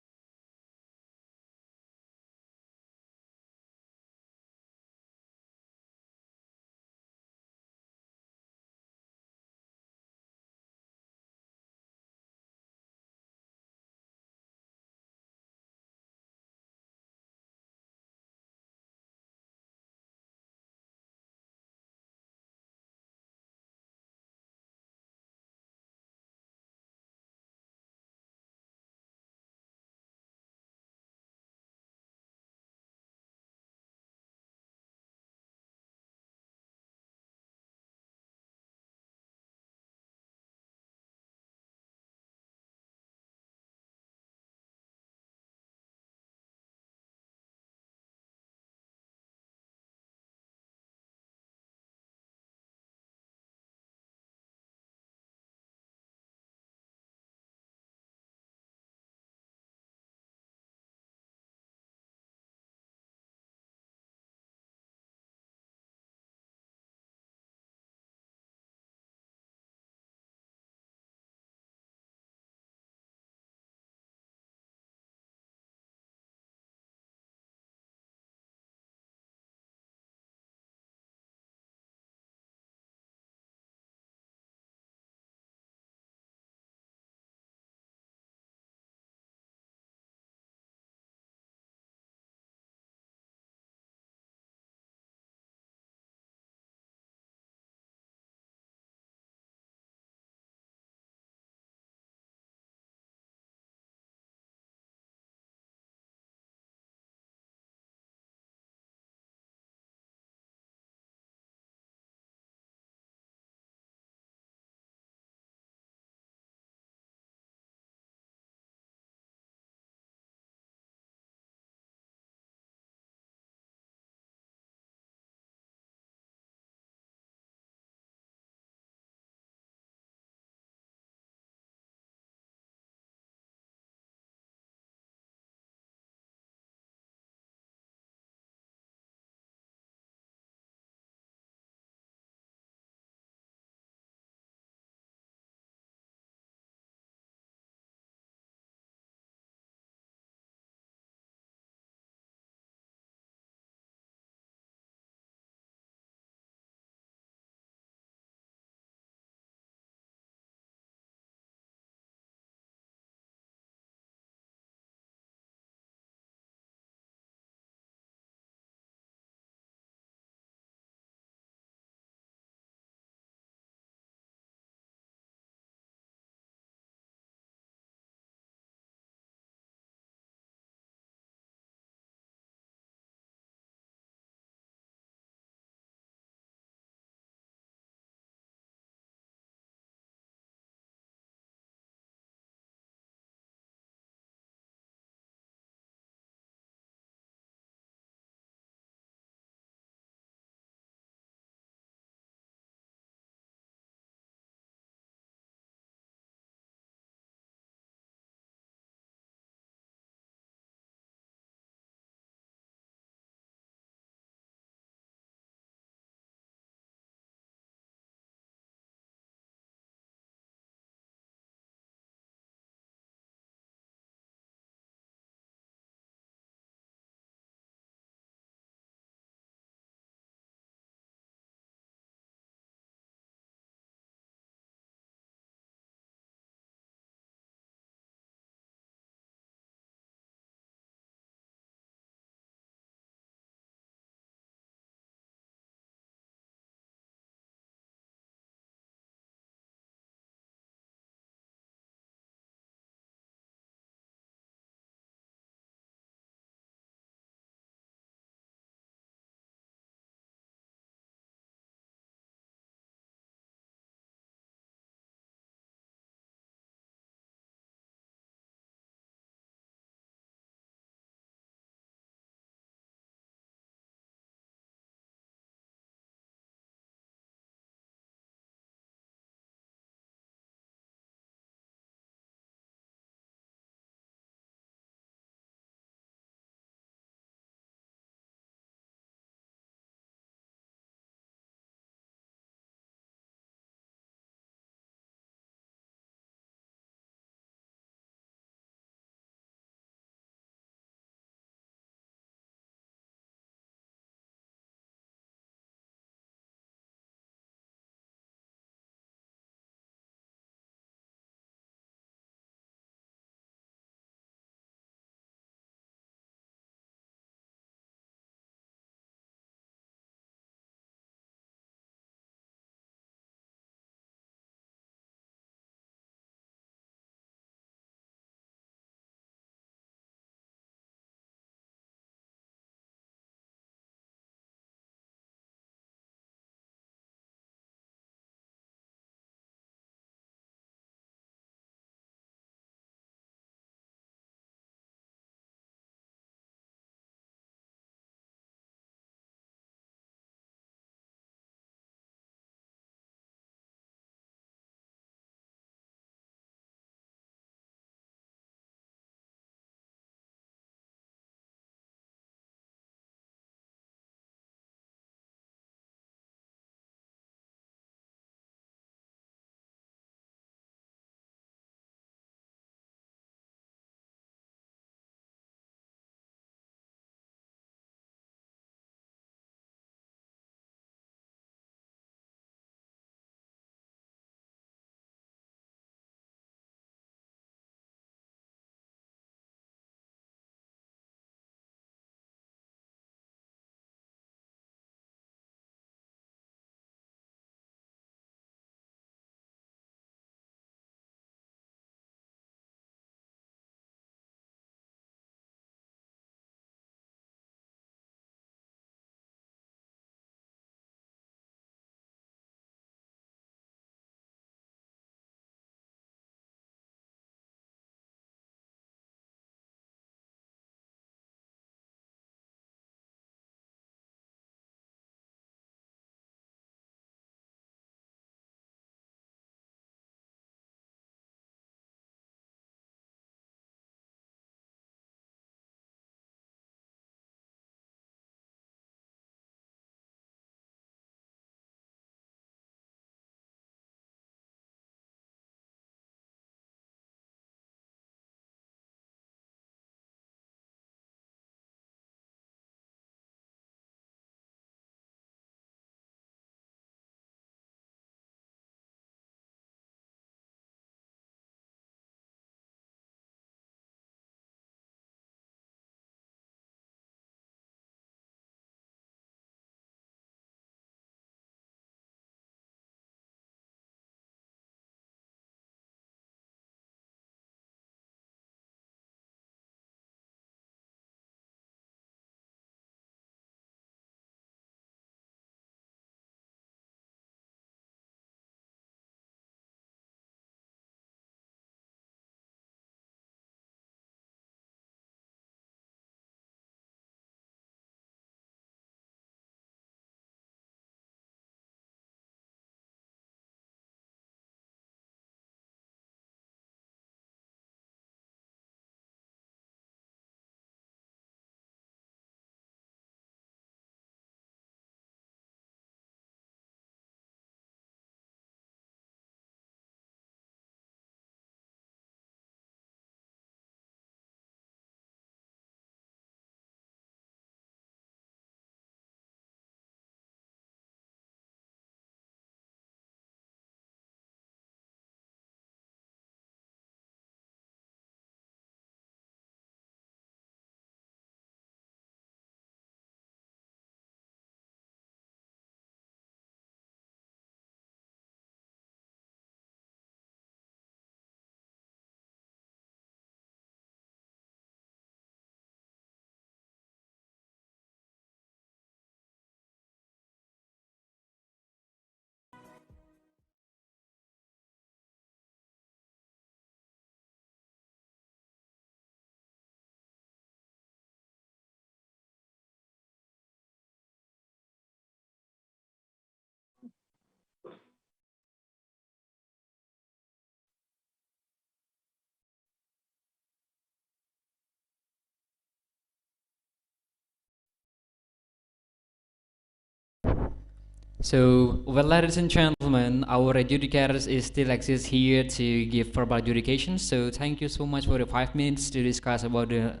Speaker 7: So, well, ladies and gentlemen, our adjudicators is still exist here to give verbal adjudication. So, thank you so much for the 5 minutes to discuss about the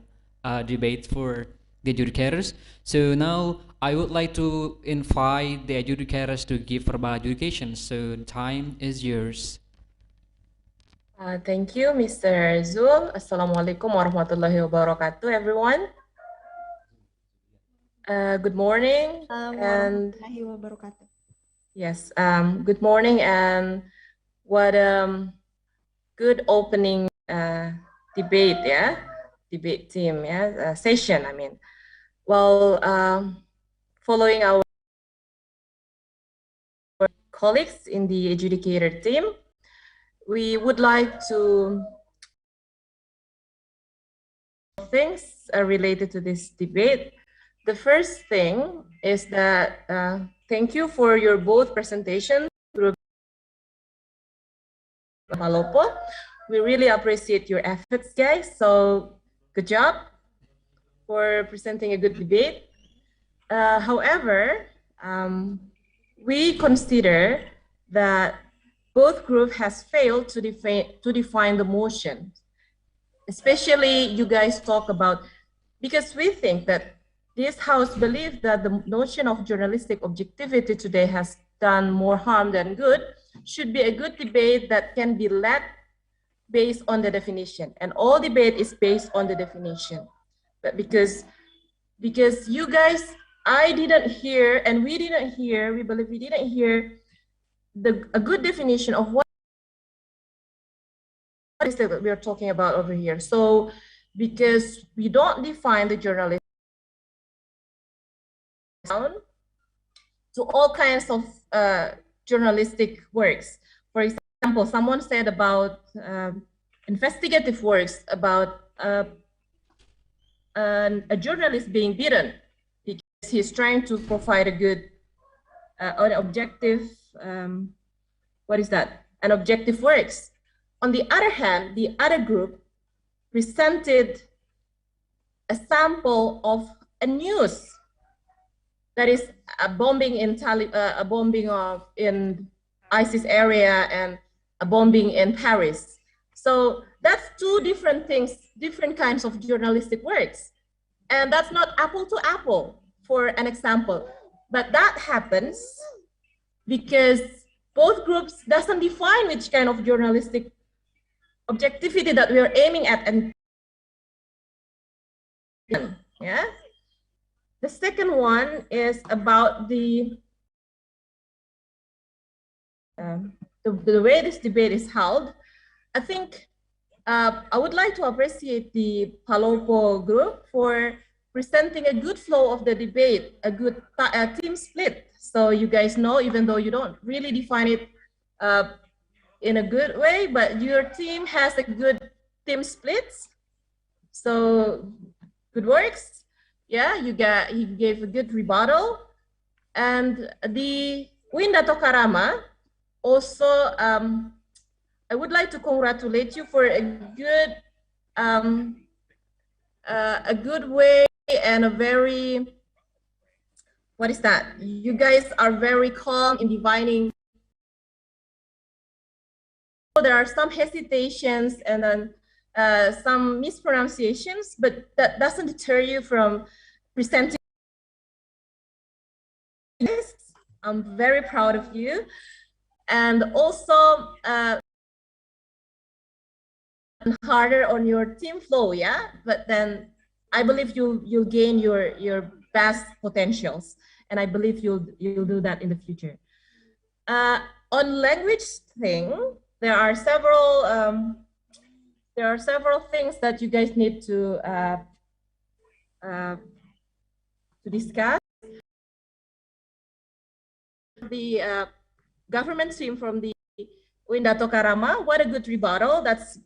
Speaker 7: debate for the adjudicators. So now I would like to invite the adjudicators to give verbal adjudication. So time is yours.
Speaker 11: Thank you, Mr. Zul. Assalamualaikum warahmatullahi wabarakatuh, everyone. Good morning. And yes, good morning, and what good opening debate, yeah, debate team, yeah, session. I mean, well, following our colleagues in the adjudicator team, we would like to things related to this debate. The first thing is that thank you for your both presentations through Malopo. We really appreciate your efforts, guys. So good job for presenting a good debate. However, we consider that both groups has failed to define the motion. Especially you guys talk about, because we think that this house believes that the notion of journalistic objectivity today has done more harm than good, should be a good debate that can be led based on the definition. And all debate is based on the definition. But because you guys, I didn't hear, and we didn't hear, we believe we didn't hear a good definition of what is it that we are talking about over here. So because we don't define the journalist to all kinds of journalistic works. For example, someone said about investigative works about a journalist being beaten because he's trying to provide a good, an objective, what is that? An objective works. On the other hand, the other group presented a sample of a news that is a bombing in in ISIS area and a bombing in Paris. So that's two different things, different kinds of journalistic works. And that's not apple to apple, for an example. But that happens because both groups doesn't define which kind of journalistic objectivity that we are aiming at. And yeah. The second one is about the way this debate is held. I think I would like to appreciate the Palopo group for presenting a good flow of the debate, a good team split. So you guys know, even though you don't really define it in a good way, but your team has a good team splits. So good works. Yeah, you gave a good rebuttal. And the Winda Tokarama also, I would like to congratulate you for a good way and a very, what is that? You guys are very calm in defining. There are some hesitations and then some mispronunciations, but that doesn't deter you from presenting. I'm very proud of you. And also harder on your team flow, yeah? But then I believe you'll gain your best potentials. And I believe you'll do that in the future. On language thing, there are several things that you guys need to discuss. The government team from the Winda Tokarama, what a good rebuttal. That's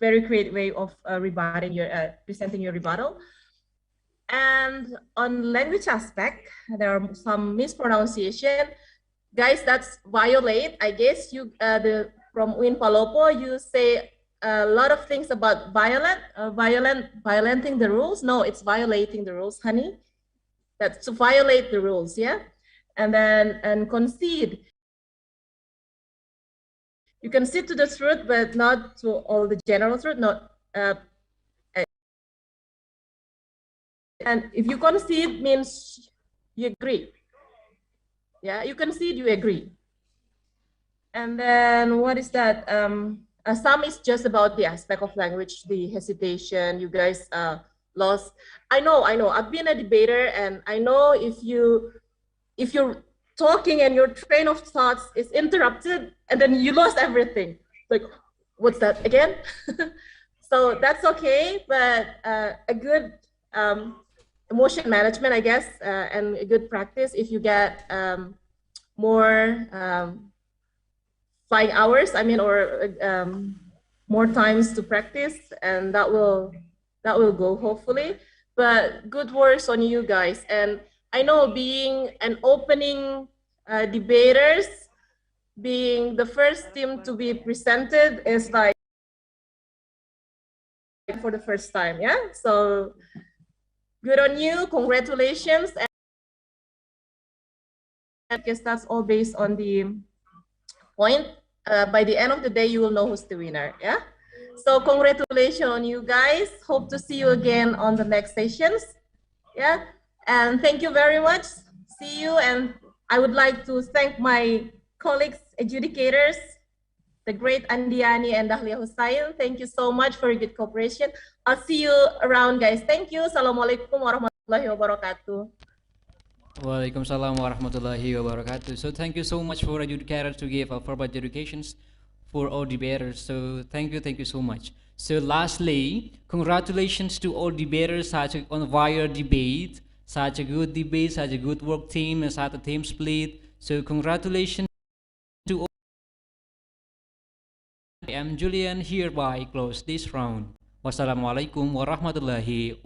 Speaker 11: very great way of rebutting your presenting your rebuttal. And on language aspect, there are some mispronunciation. Guys, that's violate. I guess you from Win Palopo, you say a lot of things about violenting the rules. No, it's violating the rules, honey. That's to violate the rules, yeah. and concede. You concede to the truth, but not to all the general truth. Not and if you concede means you agree. Yeah, you concede, you agree. And then what is that? Some is just about the aspect of language, the hesitation. You guys lost. I know. I've been a debater, and I know if you're talking and your train of thoughts is interrupted, and then you lost everything. Like, what's that again? So that's okay, but a good emotion management, I guess, and a good practice if you get more flying hours, I mean, or more times to practice, and that will go hopefully. But good works on you guys. And I know being an opening debaters, being the first team to be presented is like for the first time, yeah. So good on you, congratulations. And I guess that's all based on the point. By the end of the day, you will know who's the winner, yeah. So congratulations on you guys. Hope to see you again on the next sessions, yeah. And thank you very much. See you. And I would like to thank my colleagues, adjudicators, the great Andiani and Dahlia Hussain. Thank you so much for your good cooperation. I'll see you around, guys. Thank you. Assalamualaikum warahmatullahi wabarakatuh.
Speaker 7: Waalaikumsalam warahmatullahi wabarakatuh. So thank you so much for adjudicators to give verbal educations for all debaters. So thank you so much. So lastly, congratulations to all debaters such on via debate, such a good debate, such a good work team, and such a team split. So congratulations to all. I am Julian, hereby close this round. Wassalamualaikum warahmatullahi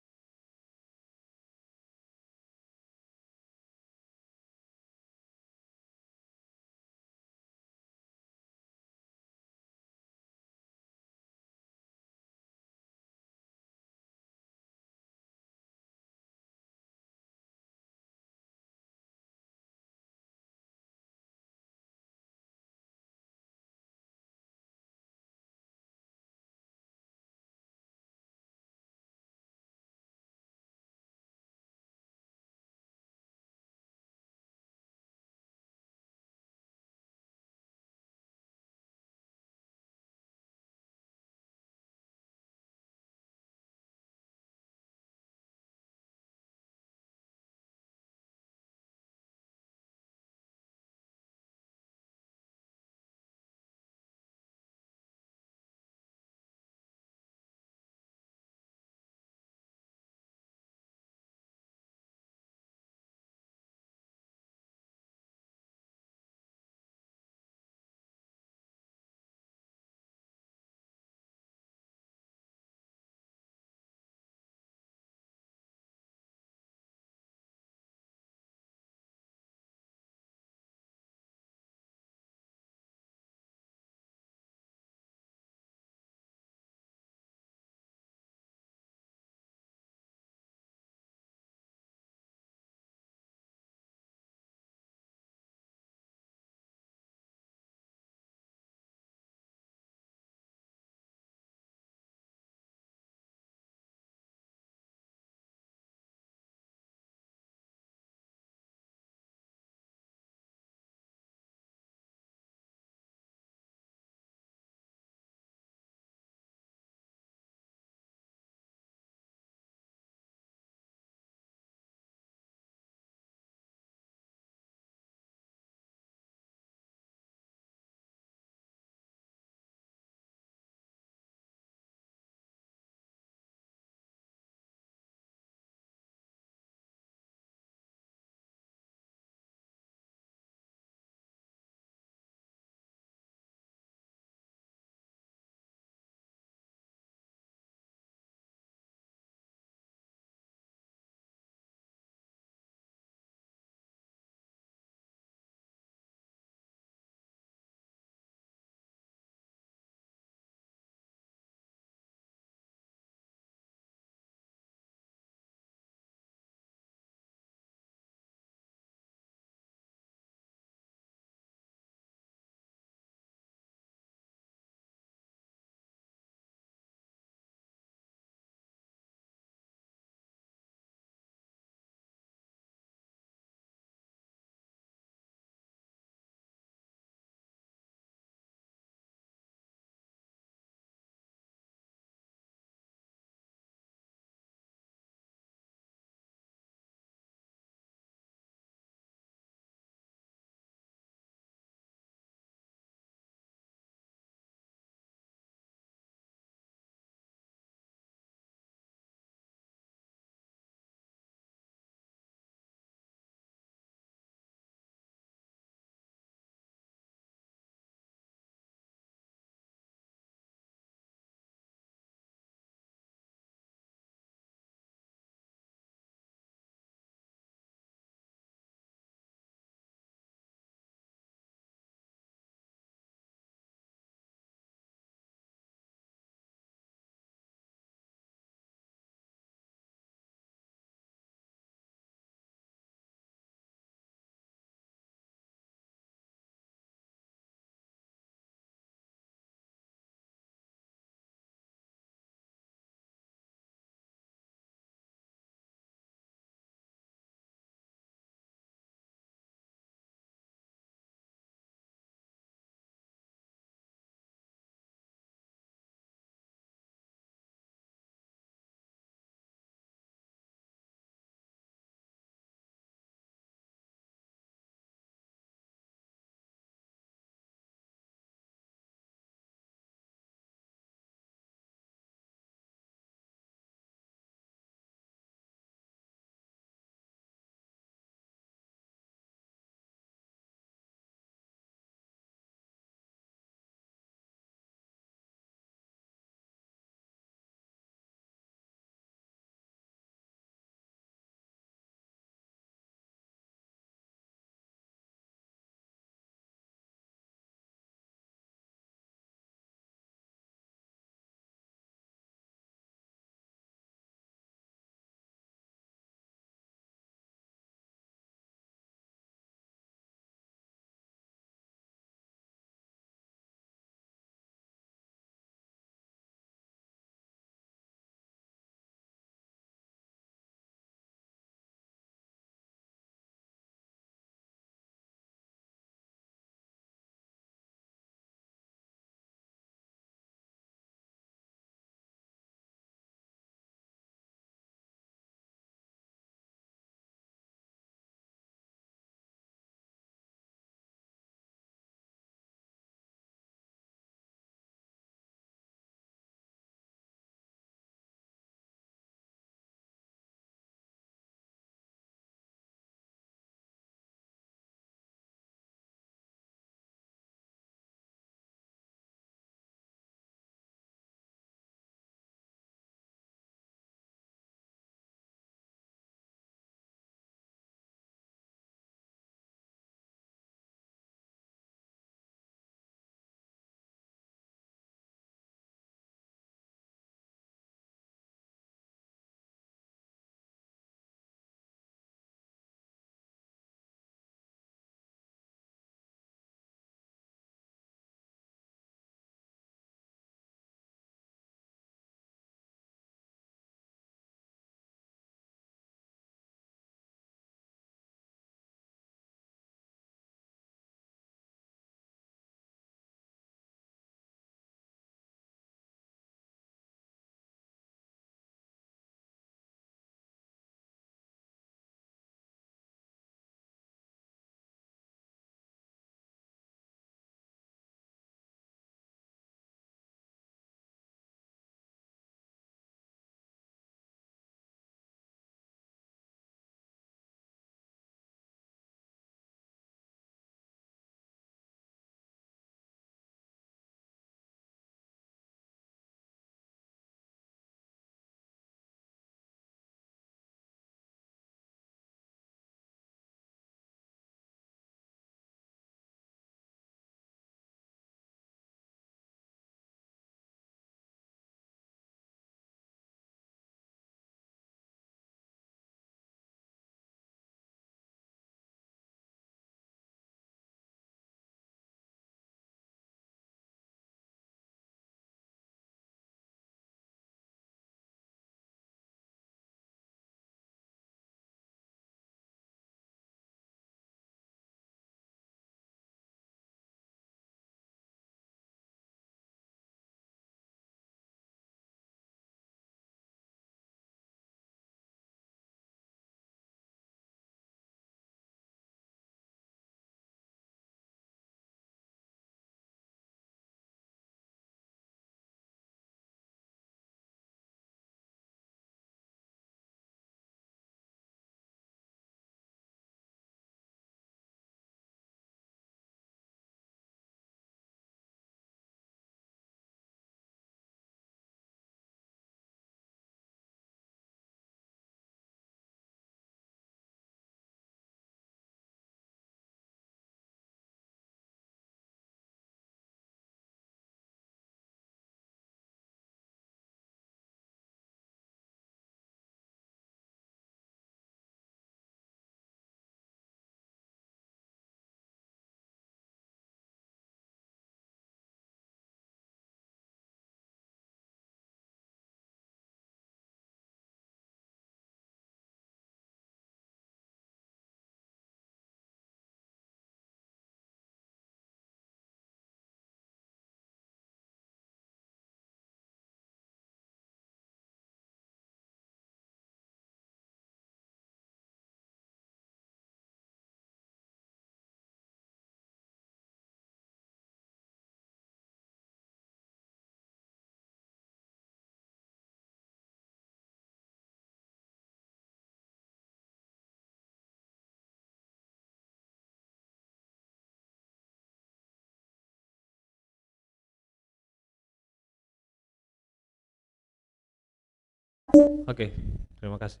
Speaker 1: Oke, terima kasih.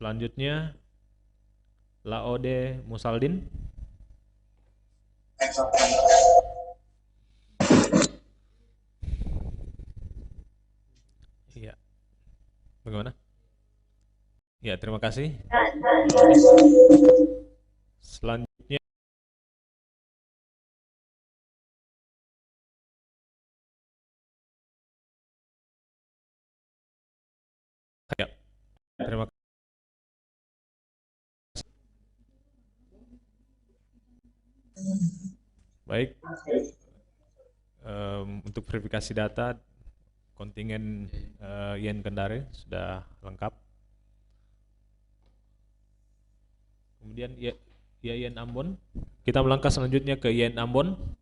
Speaker 1: Selanjutnya Laode Musaldin. Iya. Bagaimana? Ya, terima kasih. Selanjutnya ya, terima kasih. Baik. Untuk verifikasi data kontingen IAIN Kendari sudah lengkap. Kemudian IAIN Ambon. Kita melangkah selanjutnya ke IAIN Ambon.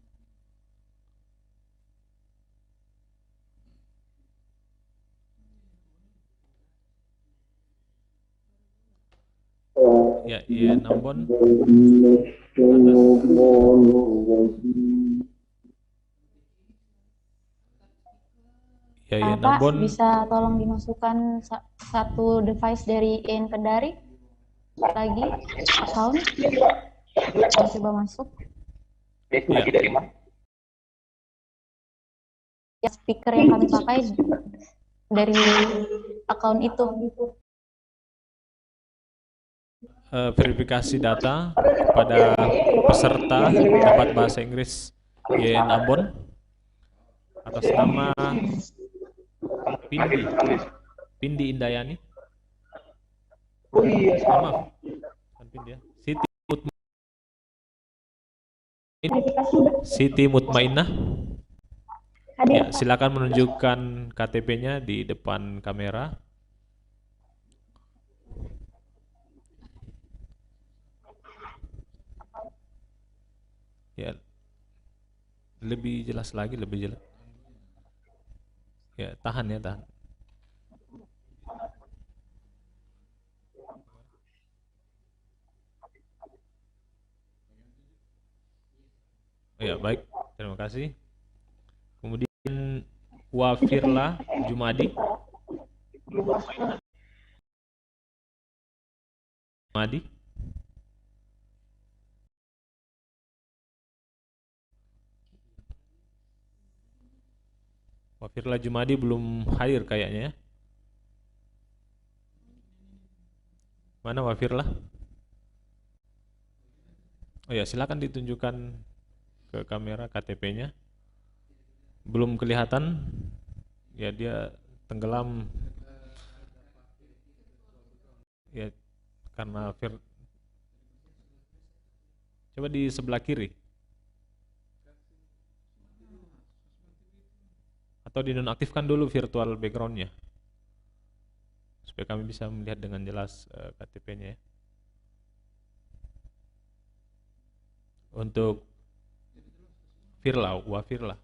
Speaker 1: Ya, IAIN Ambon. Ya, IAIN
Speaker 13: Pak,
Speaker 1: Ambon.
Speaker 13: bisa tolong dimasukkan satu device dari IAIN Kendari lagi account. Coba masuk. Ya, speaker yang kami pakai dari account itu.
Speaker 1: Verifikasi data kepada peserta debat bahasa Inggris IAIN Ambon atas nama Pindi Indayani. Maaf, bukan Pindi ya. Siti Mutmainah. Ya, silakan menunjukkan KTP-nya di depan kamera. Ya, lebih jelas lagi, lebih jelas. Ya, tahan ya, tahan. Ya, baik, terima kasih. Kemudian Wafirla Jumadi. Wafirla Jumadi belum hadir kayaknya ya. Mana Wafirla? Oh ya, silakan ditunjukkan ke kamera KTP-nya. Belum kelihatan. Ya, dia tenggelam. Ya, karena coba di sebelah kiri. Atau dinonaktifkan dulu virtual background-nya supaya kami bisa melihat dengan jelas KTP-nya ya. Untuk Wafirla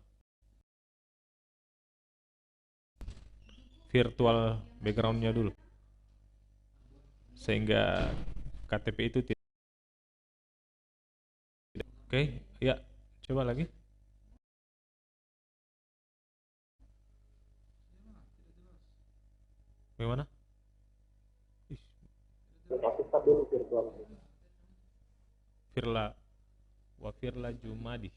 Speaker 1: virtual background-nya dulu sehingga KTP itu tidak. Oke, ya, coba lagi. Bagaimana? Wafirla Jumadi.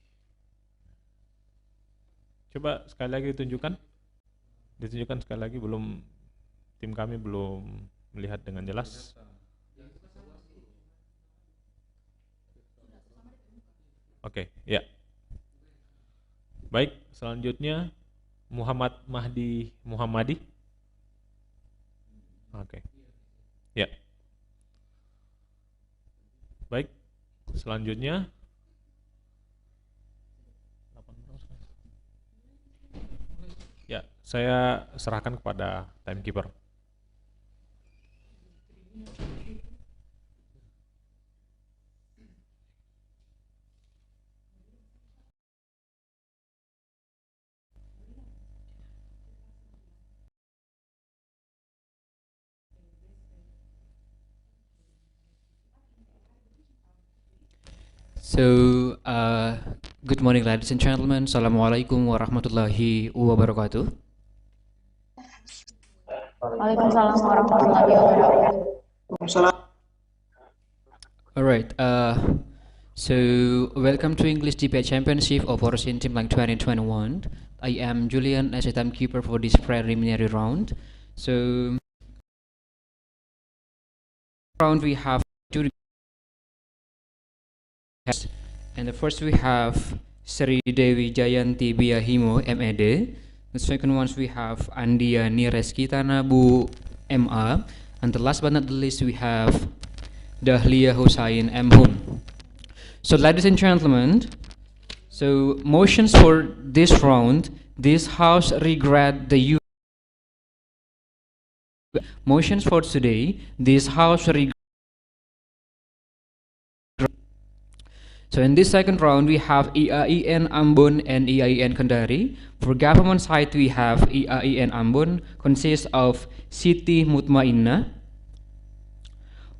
Speaker 1: Coba sekali lagi ditunjukkan. Ditunjukkan sekali lagi, tim kami belum melihat dengan jelas. Oke, ya. Baik, selanjutnya Muhammad Mahdi Muhammadi. Oke. Ya. Baik, selanjutnya ya, saya serahkan kepada timekeeper.
Speaker 7: So, good morning, ladies and gentlemen. Assalamualaikum warahmatullahi wabarakatuh.
Speaker 13: Waalaikumsalam warahmatullahi wabarakatuh.
Speaker 7: All right. So welcome to English Debate Championship of Poros Intim like 2021. I am Julian as a timekeeper for this preliminary round. So round we have two, and the first we have Sri Dewi Jayanti Biahimo MED. The second ones we have Andia Nireskitana Bu MA, and the last but not the least we have Dahlia Hussain M Hum. So ladies and gentlemen, so motions for this round, this house regret the use. Motions for today, this house regret. So in this second round, we have IAIN Ambon and IAIN Kendari. For government side, we have IAIN Ambon, consists of Siti Mutmainna,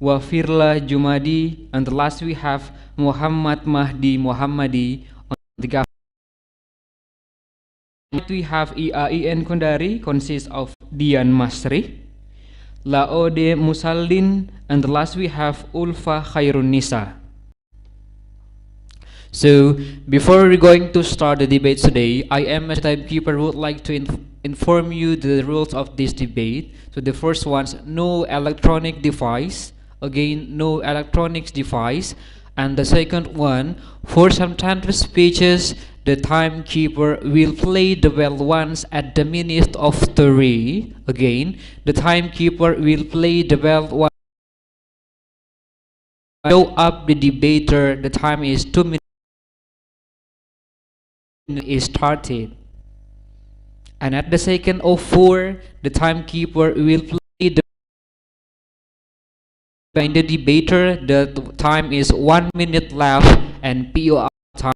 Speaker 7: Wafirla Jumadi, and the last we have Muhammad Mahdi Muhammadi on the government. We have IAIN Kendari, consists of Dian Masri, Laode Musaldin, and the last we have Ulfa Khairun Nisa. So before we're going to start the debate today, I am as timekeeper would like to inform you the rules of this debate. So the first one's no electronic device. Again, no electronics device. And the second one, for some tender speeches, the timekeeper will play the bell once at the minute of 3. Again, the timekeeper will play the bell once. Show up the debater. The time is 2 minutes. Is started, and at the second of 4 the timekeeper will play the in the debater. The time is 1 minute left and PO time.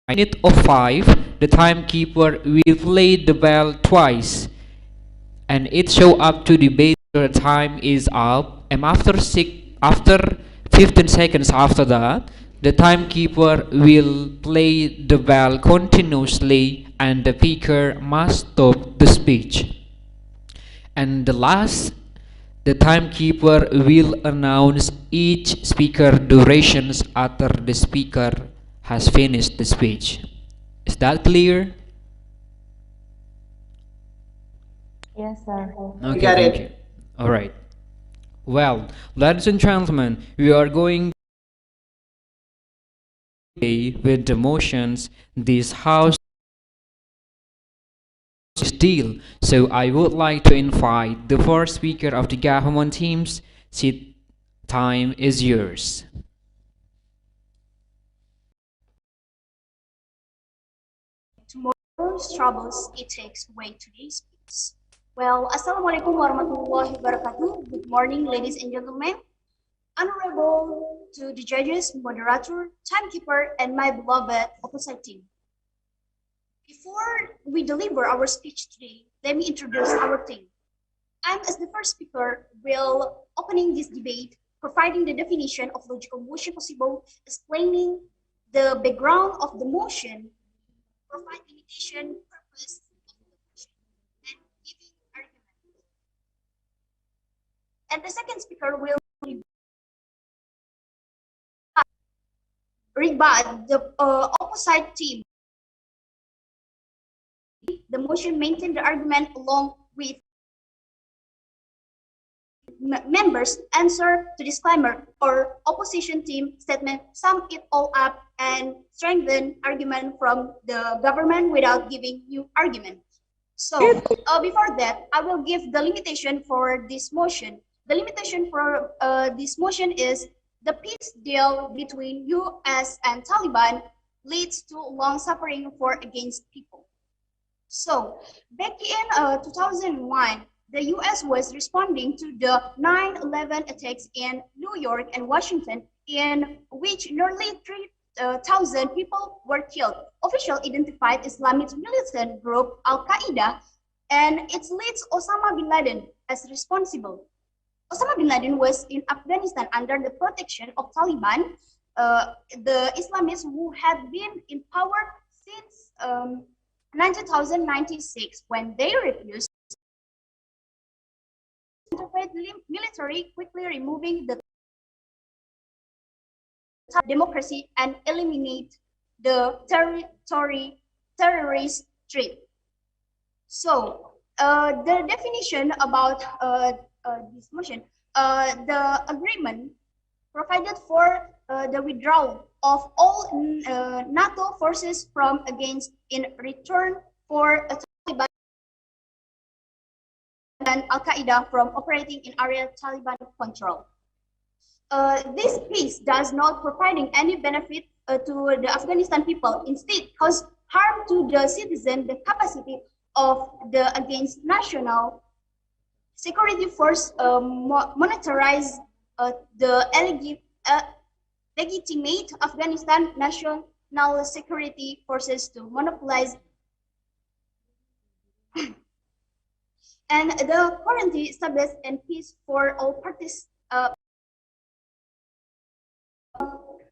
Speaker 7: Minute of 5 the timekeeper will play the bell twice and it show up to debater. Time is up, and after 15 seconds after that the timekeeper will play the bell continuously and the speaker must stop the speech. And the last, the timekeeper will announce each speaker durations after the speaker has finished the speech. Is that clear?
Speaker 13: Yes, sir.
Speaker 7: Okay, thank you. All right. Well, ladies and gentlemen, we are going with the motions this house deal. So I would like to invite the first speaker of the government teams. Seat time is yours.
Speaker 14: Tomorrow's troubles it takes away today's peace. Well, Assalamualaikum warahmatullahi wabarakatuh. Good morning, ladies and gentlemen. Honorable to the judges, moderator, timekeeper, and my beloved opposite team. Before we deliver our speech today, let me introduce our team. I, as the first speaker, will opening this debate, providing the definition of logical motion possible, explaining the background of the motion, provide limitation, purpose of the motion, and giving argument. And the second speaker will rebut the opposite team. The motion maintain the argument along with members answer to disclaimer or opposition team statement, sum it all up and strengthen argument from the government without giving new argument. So before that, I will give the limitation for this motion. The limitation for this motion is the peace deal between US and Taliban leads to long suffering for against people. So back in 2001, the US was responding to the 9/11 attacks in New York and Washington, in which nearly 3,000 people were killed. Official identified Islamic militant group Al-Qaeda and its leader Osama bin Laden as responsible. Osama bin Laden was in Afghanistan under the protection of Taliban, the Islamists who had been in power since 1996 when they refused occupied military quickly removing the democracy and eliminate the terrorist threat. So the definition about this motion, the agreement provided for the withdrawal of all NATO forces from against in return for a Taliban and Al-Qaeda from operating in area Taliban control. This peace does not providing any benefit to the Afghanistan people. Instead, cause harm to the citizen, the capacity of the against national security force monetarize the legitimate Afghanistan national security forces to monopolize and the currently established and peace for all parties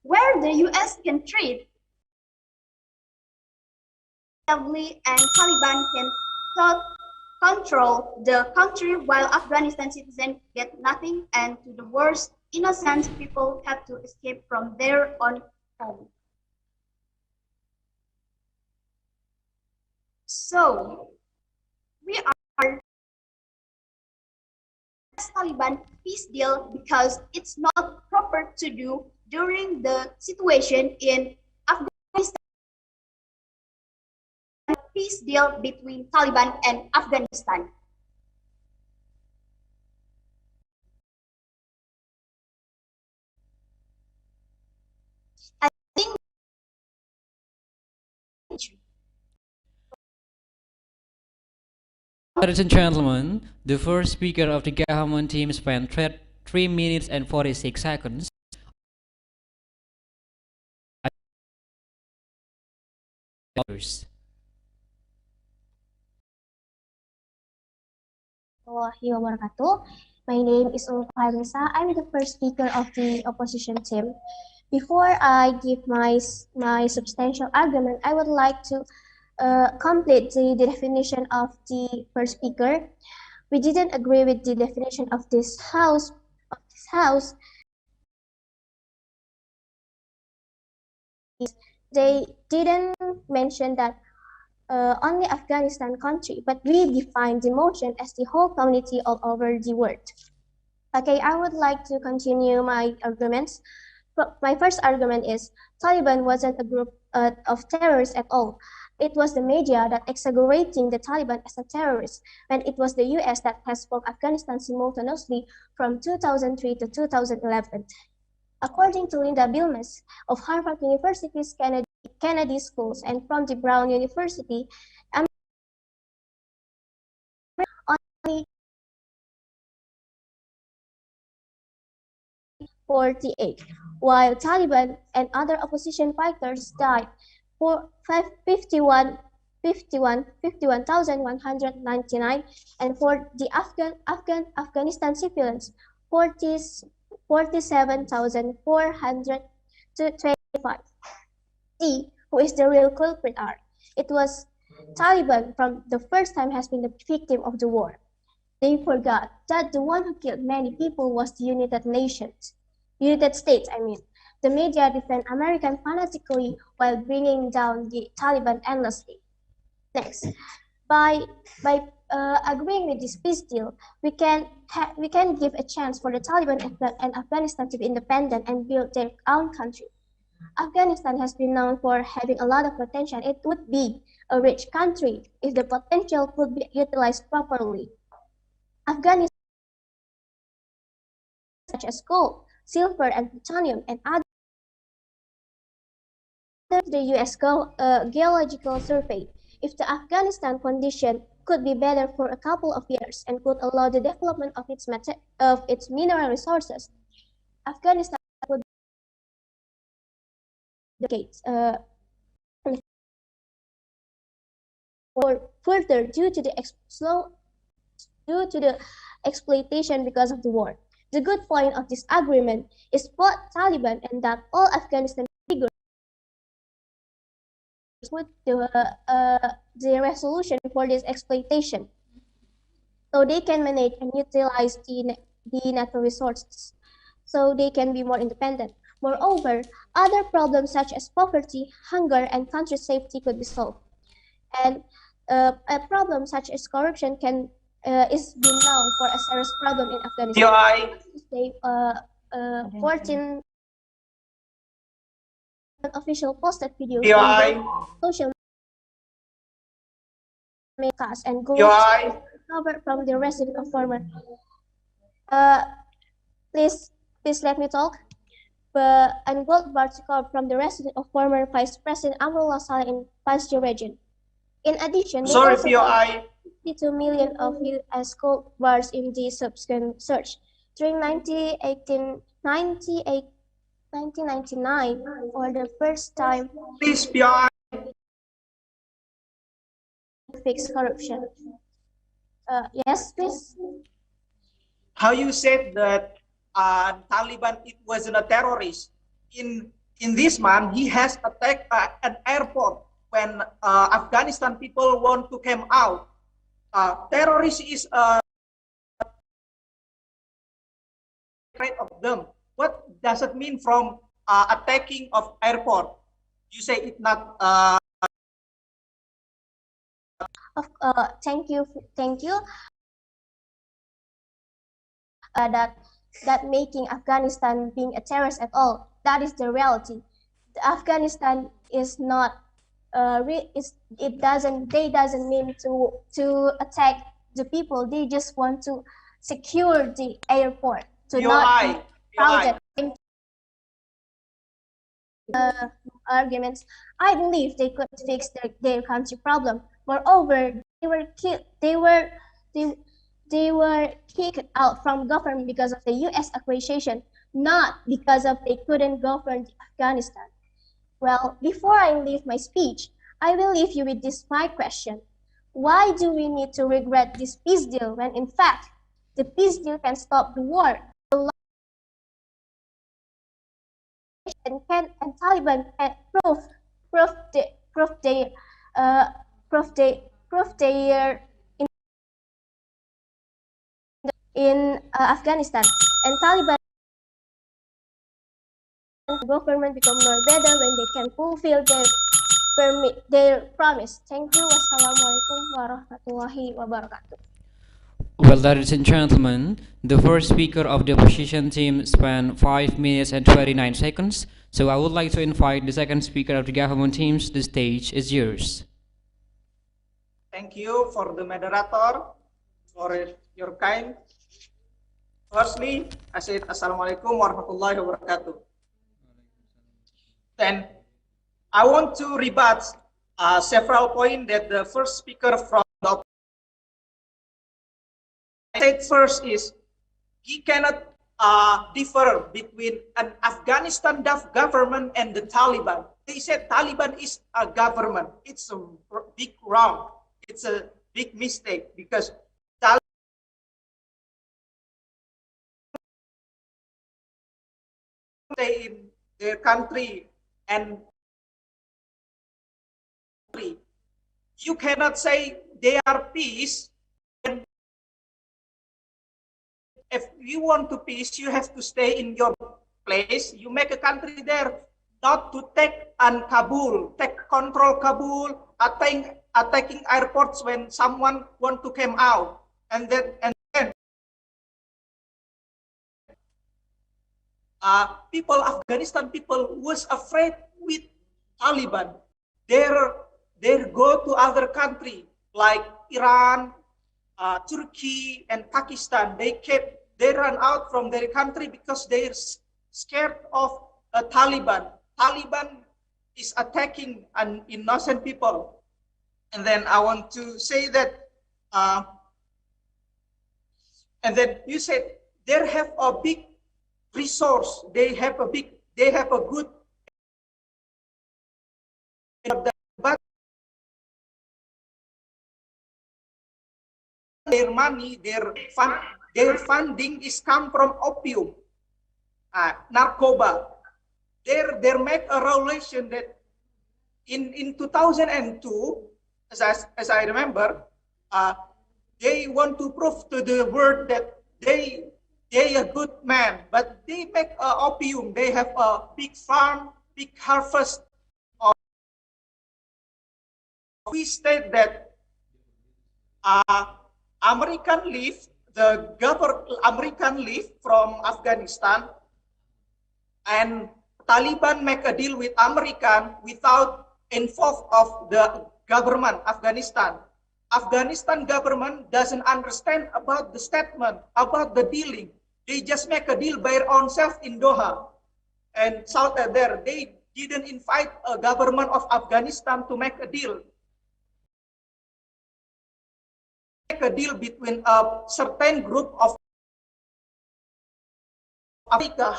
Speaker 14: where the US can trade and Taliban can control the country while Afghanistan citizens get nothing and to the worst innocent people have to escape from their own home. So we are Taliban peace deal because it's not proper to do during the situation in Afghanistan. Peace deal between Taliban and Afghanistan. I think
Speaker 7: Ladies and gentlemen, the first speaker of the government team spent 3 minutes and 46 seconds.
Speaker 15: Warahmatullahi wabarakatuh. My name is Ulfa. I'm the first speaker of the opposition team. Before I give my substantial argument, I would like to complete the definition of the first speaker. We didn't agree with the definition of this house. They didn't mention that only Afghanistan country, but we define the motion as the whole community all over the world. Okay, I would like to continue my arguments. My first argument is Taliban wasn't a group of terrorists at all. It was the media that exaggerating the Taliban as a terrorist when it was the US that has bombed Afghanistan simultaneously from 2003 to 2011. According to Linda Bilmes of Harvard University's Kennedy Schools and from the Brown University, only 48, while Taliban and other opposition fighters died for 51,199, and for the Afghanistan civilians, 47,425. See who is the real culprit are. It was Taliban from the first time has been the victim of the war. They forgot that the one who killed many people was the United States. The media defend American fanatically while bringing down the Taliban endlessly. Next, by agreeing with this peace deal, we can give a chance for the Taliban and Afghanistan to be independent and build their own country. Afghanistan has been known for having a lot of potential. It would be a rich country if the potential could be utilized properly. Afghanistan, such as gold, silver, and plutonium, and other the U.S. Geological Survey, if the Afghanistan condition could be better for a couple of years and could allow the development of its mineral resources, Afghanistan would decades or further due to the exploitation because of the war. The good point of this agreement is both Taliban and that all Afghanistan figures with the resolution for this exploitation. so they can manage and utilize the natural resources, so they can be more independent. Moreover, other problems such as poverty, hunger, and country safety could be solved. And a problem such as corruption is been known for a serious problem in Afghanistan. Say, 14 official posted videos social media and groups covered from the resident of former. Please let me talk. And gold bars from the resident of former Vice President Amrullah Saleh in Pasjo region. In addition, they also found 52 million of US gold bars in the subsequent search. During 1999, for the first time, fix corruption. Yes, please.
Speaker 16: How you said that Taliban it wasn't a terrorist? In this month, he has attacked an airport when Afghanistan people want to come out. Terrorist is afraid of them. What does it mean from attacking of airport? You say it not.
Speaker 15: Thank you. That making Afghanistan being a terrorist at all. That is the reality. Afghanistan is not. They doesn't mean to attack the people. They just want to secure the airport to not be crowded. Arguments. I believe they could fix their country problem. Moreover, they were kicked out from government because of the U.S. acquisition, not because of they couldn't govern Afghanistan. Well, before I leave my speech, I will leave you with this my question. Why do we need to regret this peace deal when in fact the peace deal can stop the war? And Taliban can prove their in Afghanistan, and Taliban government become more better when they can fulfill their promise. Thank you. Wassalamualaikum warahmatullahi wabarakatuh.
Speaker 7: Well, ladies and gentlemen, the first speaker of the opposition team spent 5 minutes and 29 seconds. So I would like to invite the second speaker of the government teams. The stage is yours.
Speaker 16: Thank you for the moderator for your kind. Firstly, I said Assalamualaikum warahmatullahi wabarakatuh. Then I want to rebut several points that the first speaker from the said first is he cannot differ between an Afghanistan government and the Taliban. They said Taliban is a government. It's a big wrong. It's a big mistake because stay in their country and you cannot say they are peace. And if you want to peace, you have to stay in your place. You make a country there, not to take Kabul, take control Kabul, attacking airports when someone want to come out, and then Afghanistan people was afraid with Taliban. They go to other country like Iran, Turkey, and Pakistan. They run out from their country because they're scared of Taliban. Taliban is attacking an innocent people. And then I want to say that, and then you said they have a big resource. They have a good, but their money, their funding is come from opium, narcoba. They make a regulation that in 2002, as I remember, they want to prove to the world that they a good man, but they make opium. They have a big farm, big harvest. We state that American leave, American leave from Afghanistan, and Taliban make a deal with American without involve of the government Afghanistan. Afghanistan government doesn't understand about the statement, about the dealing. They just make a deal by their own self in Doha. And south there, they didn't invite a government of Afghanistan to make a deal. Make a deal between a certain group of Africa,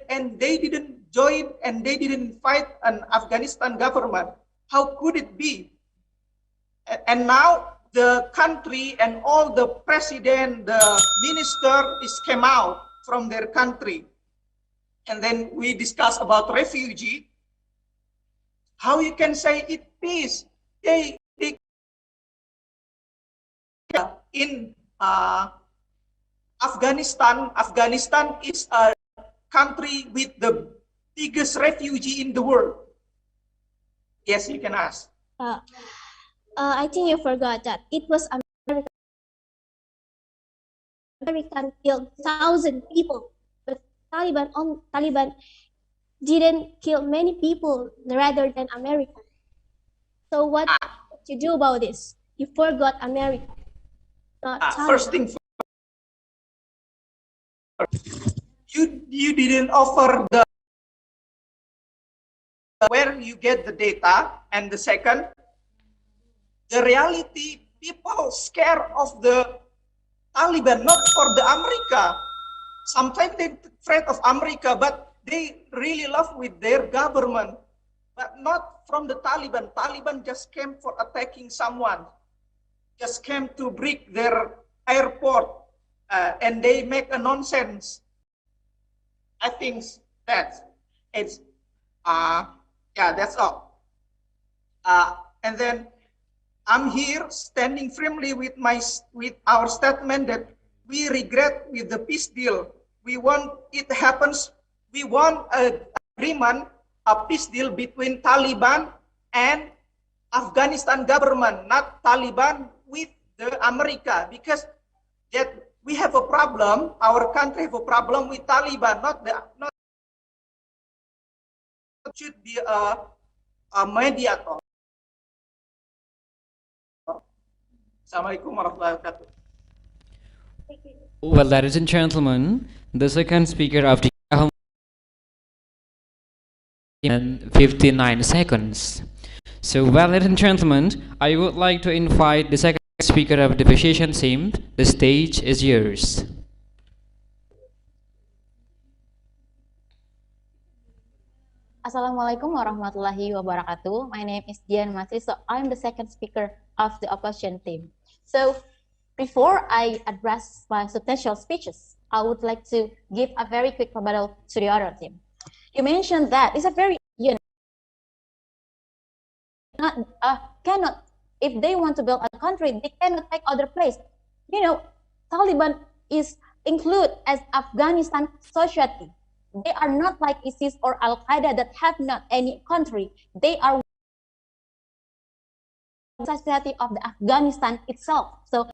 Speaker 16: and they didn't join and they didn't fight an Afghanistan government. How could it be? And now the country and all the president, the minister is came out from their country. And then we discuss about refugee. How you can say it peace? They in Afghanistan. Afghanistan is a country with the biggest refugee in the world. Yes, you can ask.
Speaker 15: I think you forgot that it was American killed 1,000 people, but Taliban didn't kill many people rather than America. So what to do about this? You forgot America.
Speaker 16: First thing first, you didn't offer the where you get the data, and the second, the reality, people scared of the Taliban, not for the America. Sometimes they're afraid of America, but they really love with their government, but not from the Taliban. Taliban just came for attacking someone, just came to break their airport, and they make a nonsense. I think that it's, yeah, that's all. And then I'm here standing firmly with our statement that we regret with the peace deal. We want it happens. We want an agreement, a peace deal between Taliban and Afghanistan government, not Taliban with the America, because that we have a problem. Our country have a problem with Taliban, not should be a mediator. Assalamualaikum warahmatullahi wabarakatuh.
Speaker 7: Well, ladies and gentlemen, the second speaker of the in 59 seconds. So, well, ladies and gentlemen, I would like to invite the second speaker of the debatation team. The stage is yours.
Speaker 13: Assalamualaikum warahmatullahi wabarakatuh. My name is Dian Masri, so I'm the second speaker of the opposition team. So before I address my substantial speeches, I would like to give a very quick rebuttal to the other team. You mentioned that it's a very, cannot, if they want to build a country, they cannot take other place. Taliban is included as Afghanistan society. They are not like ISIS or Al-Qaeda that have not any country. They are society of the Afghanistan itself. So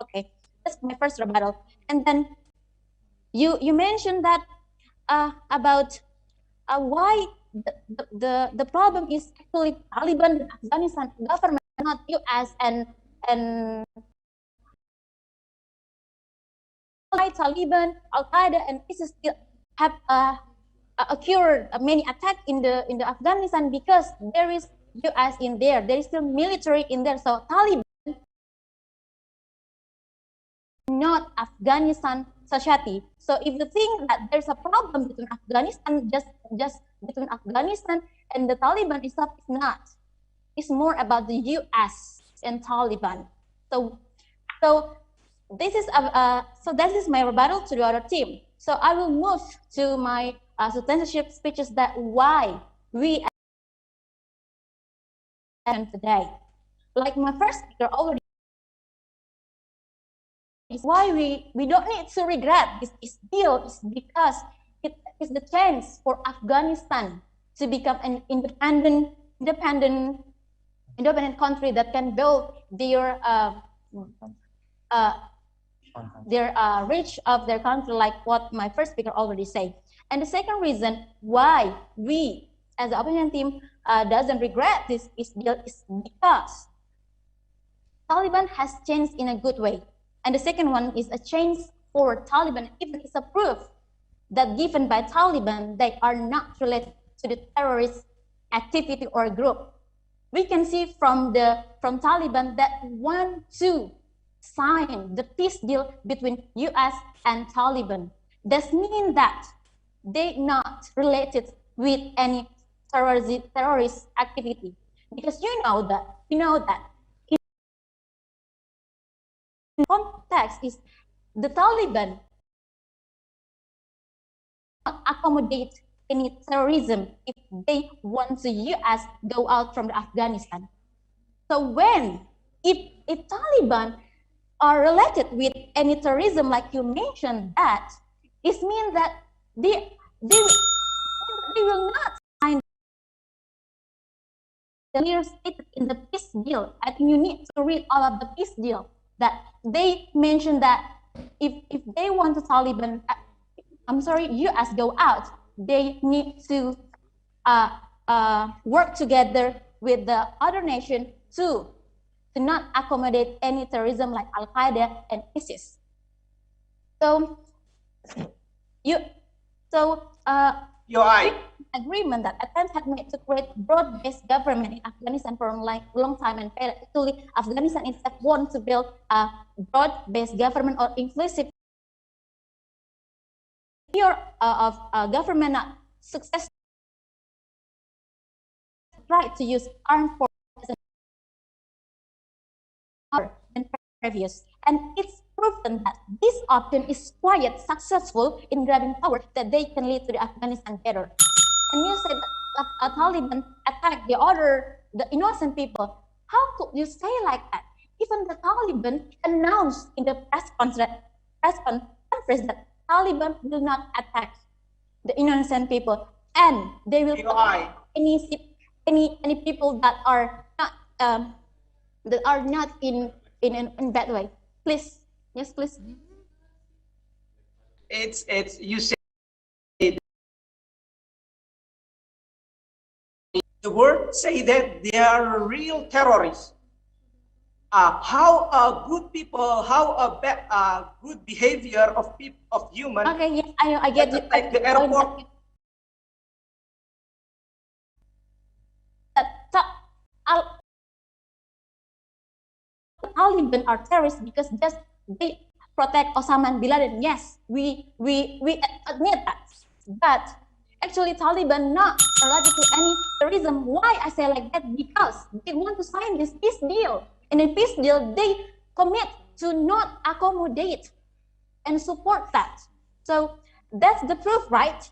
Speaker 13: okay, that's my first rebuttal. And then you mentioned that about why the problem is actually Taliban, the Afghanistan government, not US and Taliban, Al-Qaeda, and ISIS have occurred many attacks in the Afghanistan because there is US in there. There is still military in there. So Taliban, not Afghanistan society. So if you think that there's a problem between Afghanistan, just between Afghanistan and the Taliban itself, it's not. It's more about the US and Taliban. So this is that is my rebuttal to the other team. So I will move to my substantive speeches that why we and today. Like my first speaker already, is why we don't need to regret this deal is because it is the chance for Afghanistan to become an independent country that can build their reach of their country, like what my first speaker already said. And the second reason why we as the opinion team doesn't regret this deal is because Taliban has changed in a good way. And the second one is a change for Taliban, even it's a proof that given by Taliban, they are not related to the terrorist activity or group. We can see from Taliban that want to sign the peace deal between US and Taliban. That means that they not related with any terrorist activity. Because you know that in context is the Taliban not accommodate any terrorism if they want the US go out from Afghanistan. So if Taliban are related with any terrorism, like you mentioned, that it means that they will not sign the clear stated in the peace deal. I think you need to read all of the peace deal that they mentioned that if they want the Taliban, US go out, they need to work together with the other nation to not accommodate any terrorism like Al Qaeda and ISIS. So agreement that attempts had made to create broad-based government in Afghanistan for a long time and failed. Actually, Afghanistan itself wants to build a broad-based government or inclusive of government success right to use armed forces than previous, and it's proven that this option is quite successful in grabbing power that they can lead to the Afghanistan better. And you said that Taliban attacked the innocent people. How could you say like that? Even the Taliban announced in the press conference that Taliban will not attack the innocent people, and they will protect any people that are not in bad way. Please, yes, please.
Speaker 16: It's you say the word say that they are real terrorists. How good people, how a bad, good behavior of people, of human.
Speaker 13: Okay, yes, I get you.
Speaker 16: Like the airport.
Speaker 13: Taliban are terrorists because just they protect Osama bin Laden. Yes, we admit that. But actually, Taliban not related to any terrorism. Why I say like that? Because they want to sign this peace deal. And in peace deal, they commit to not accommodate and support that. So that's the proof, right?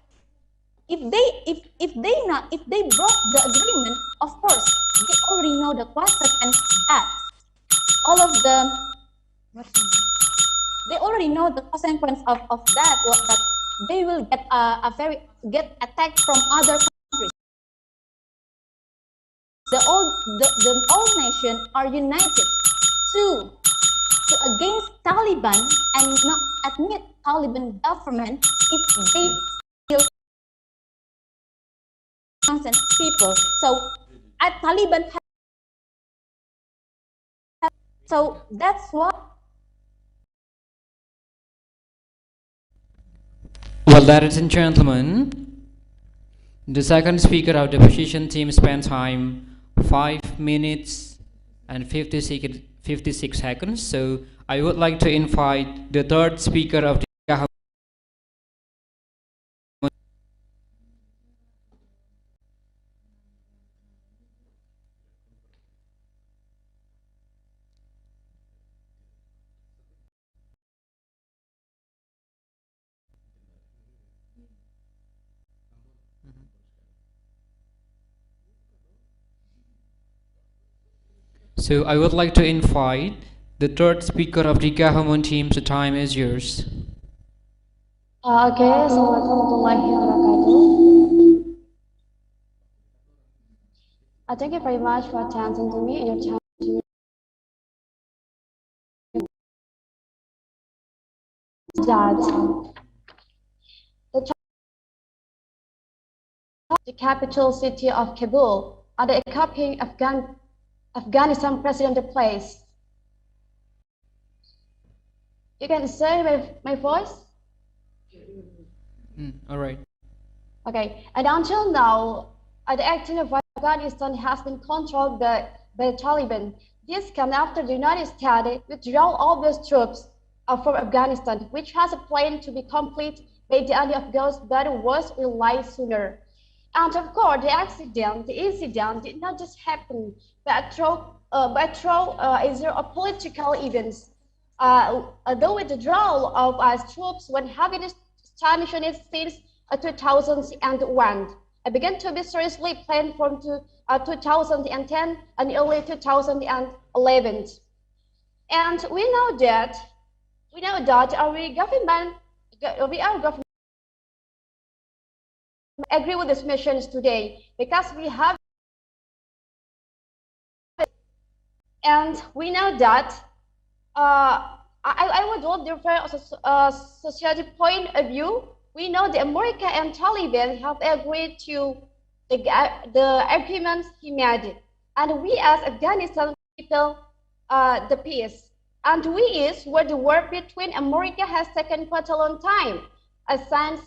Speaker 13: If they broke the agreement, of course, they already know the consequence that all of them, they already know the consequence of that, that they will get attacked from other countries. The all nations are united to against Taliban and not admit Taliban government if they still consent people. So at Taliban. So that's what.
Speaker 7: Well, ladies and gentlemen, the second speaker of the opposition team spent time 5 minutes and 56 seconds. So I would like to invite the third speaker of the So I would like to invite the third speaker of the government team. The time is yours.
Speaker 17: Oke, Assalamualaikum warahmatullahi wabarakatuh. Thank you very much for attending to me in your time. The capital city of Kabul, the occupying Afghanistan president place. You can say my voice?
Speaker 7: All right.
Speaker 17: Okay, and until now, the acting of Afghanistan has been controlled by the Taliban. This came after the United States withdrawal all those troops from Afghanistan, which has a plan to be complete by the end of August, but was realized sooner. And of course, the incident did not just happen, but through a political events. The withdrawal of troops when having established since 2001, it began to be seriously planned from 2010 and early 2011. And we know that our government agree with these missions today because we have, and we know that I would want different society point of view. We know that America and Taliban have agreed to the agreements he made, and we as Afghanistan people the peace. And we is where the war between America has taken quite a long time, since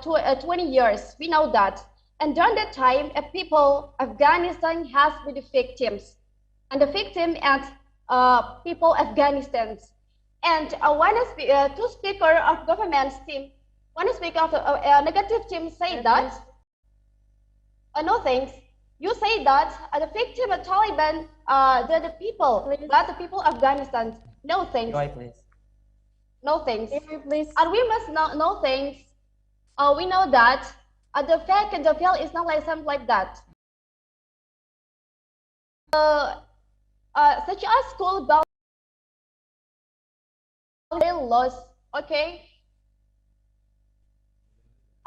Speaker 17: 20 years. We know that, and during that time, Afghanistan has been the victims, and the victim and people Afghanistan. And two speaker of government's team, one speaker of a negative team say that, no thanks. You say that the victim of Taliban, the people, not the people of Afghanistan. No thanks.
Speaker 18: Please.
Speaker 17: No thanks. Please. And we must know things. We know that the fact and the fail is not like something like that. Such as school loss. Okay.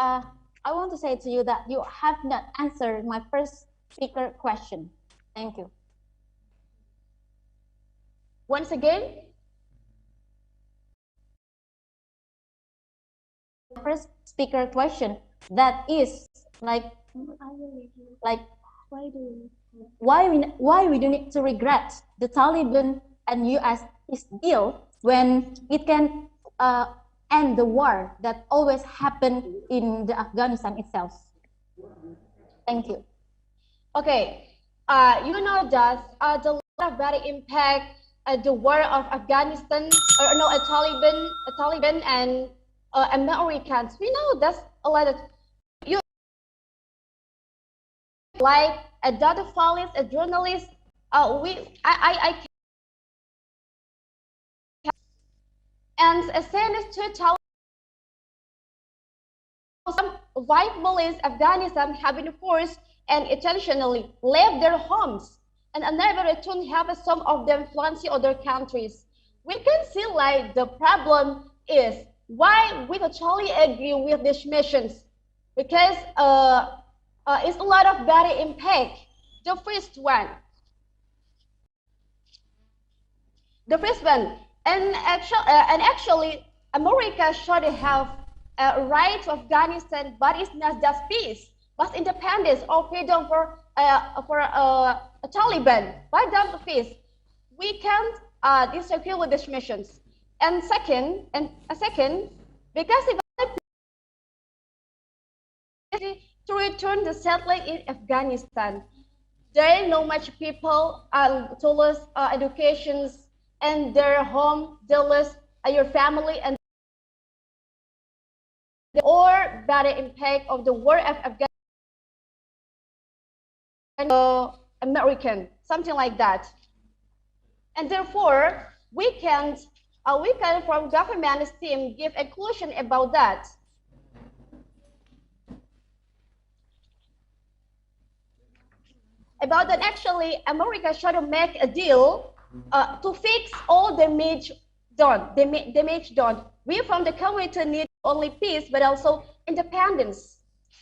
Speaker 13: I want to say to you that you have not answered my first speaker question. Thank you.
Speaker 17: Once again.
Speaker 13: First speaker question, that is like why we do need to regret the Taliban and US deal when it can end the war that always happened in the Afghanistan itself. Thank you.
Speaker 17: Okay, you know that the bad impact the war of Afghanistan, or no, Taliban and Americans. We know that's a lot of you like a data journalist, a journalist. And since 2000, some white Malays Afghanistan have been forced and intentionally left their homes and never returned. Have some of them fled to other countries. We can see like the problem is why we totally agree with these missions, because it's a lot of bad impact. The first one, and actually, America should have a right to Afghanistan, but it's not just peace, but independence or freedom for Taliban. But that's peace. We can't disagree with these missions. And second, because if to return the satellite in Afghanistan, there are no much people to lose educations and their home, they lose your family and or bad impact of the war of Afghanistan, American, something like that. And therefore, we can from government's team give a conclusion about that. about that actually America should make a deal to fix all damage done. Damage done. We from the community need only peace, but also independence.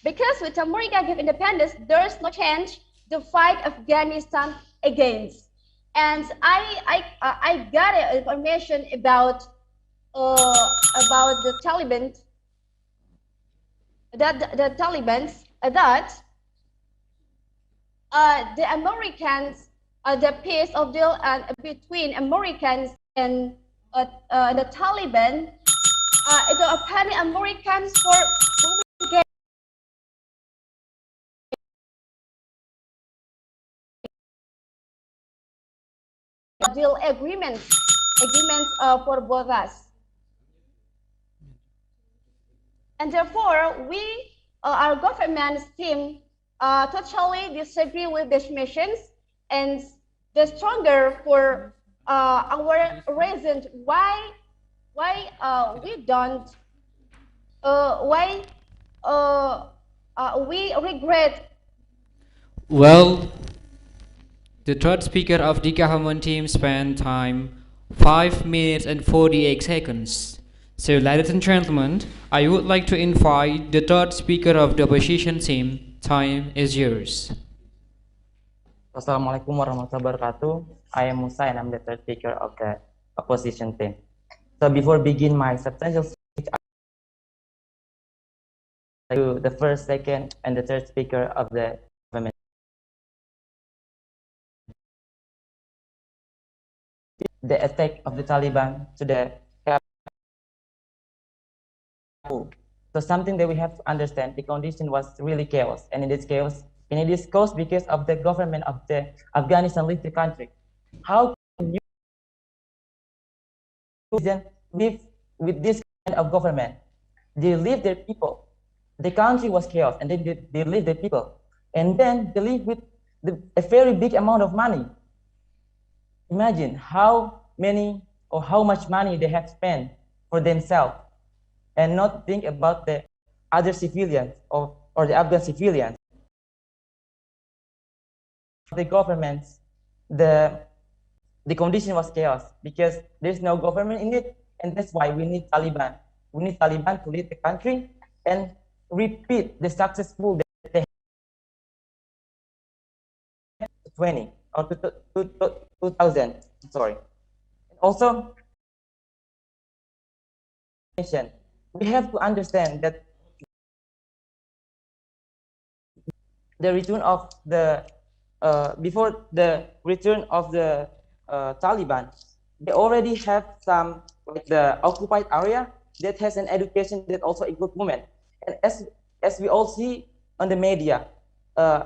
Speaker 17: Because with America give independence, there is no chance to fight Afghanistan against. And I got information about the Taliban. The Taliban that the Americans, the peace of deal between Americans and the Taliban, it's a penny Americans for deal agreements for both us. And therefore, we, our government team, totally disagree with these missions, and the stronger for our reason why we don't, we regret.
Speaker 7: Well, the third speaker of the government team spent time 5 minutes and 48 seconds. So, ladies and gentlemen, I would like to invite the third speaker of the opposition team. Time is yours.
Speaker 18: Assalamualaikum warahmatullahi wabarakatuh. I am Musa and I'm the third speaker of the opposition team. So before begin my substantial speech, to the first, second, and the third speaker of the government. The attack of the Taliban to the so something that we have to understand, the condition was really chaos, and it is chaos because of the government of the Afghanistan leave the country. How can you live with this kind of government? They leave their people. The country was chaos, and then they leave their people, and then they live with a very big amount of money. Imagine how many or how much money they have spent for themselves, and not think about the other civilians or the Afghan civilians. The governments, the condition was chaos because there's no government in it, and that's why we need Taliban. We need Taliban to lead the country and repeat the successful that they had 20 or 2000. Sorry. Also, we have to understand that the return of the before the return of the Taliban, they already have some like the occupied area that has an education that also includes women. And as we all see on the media,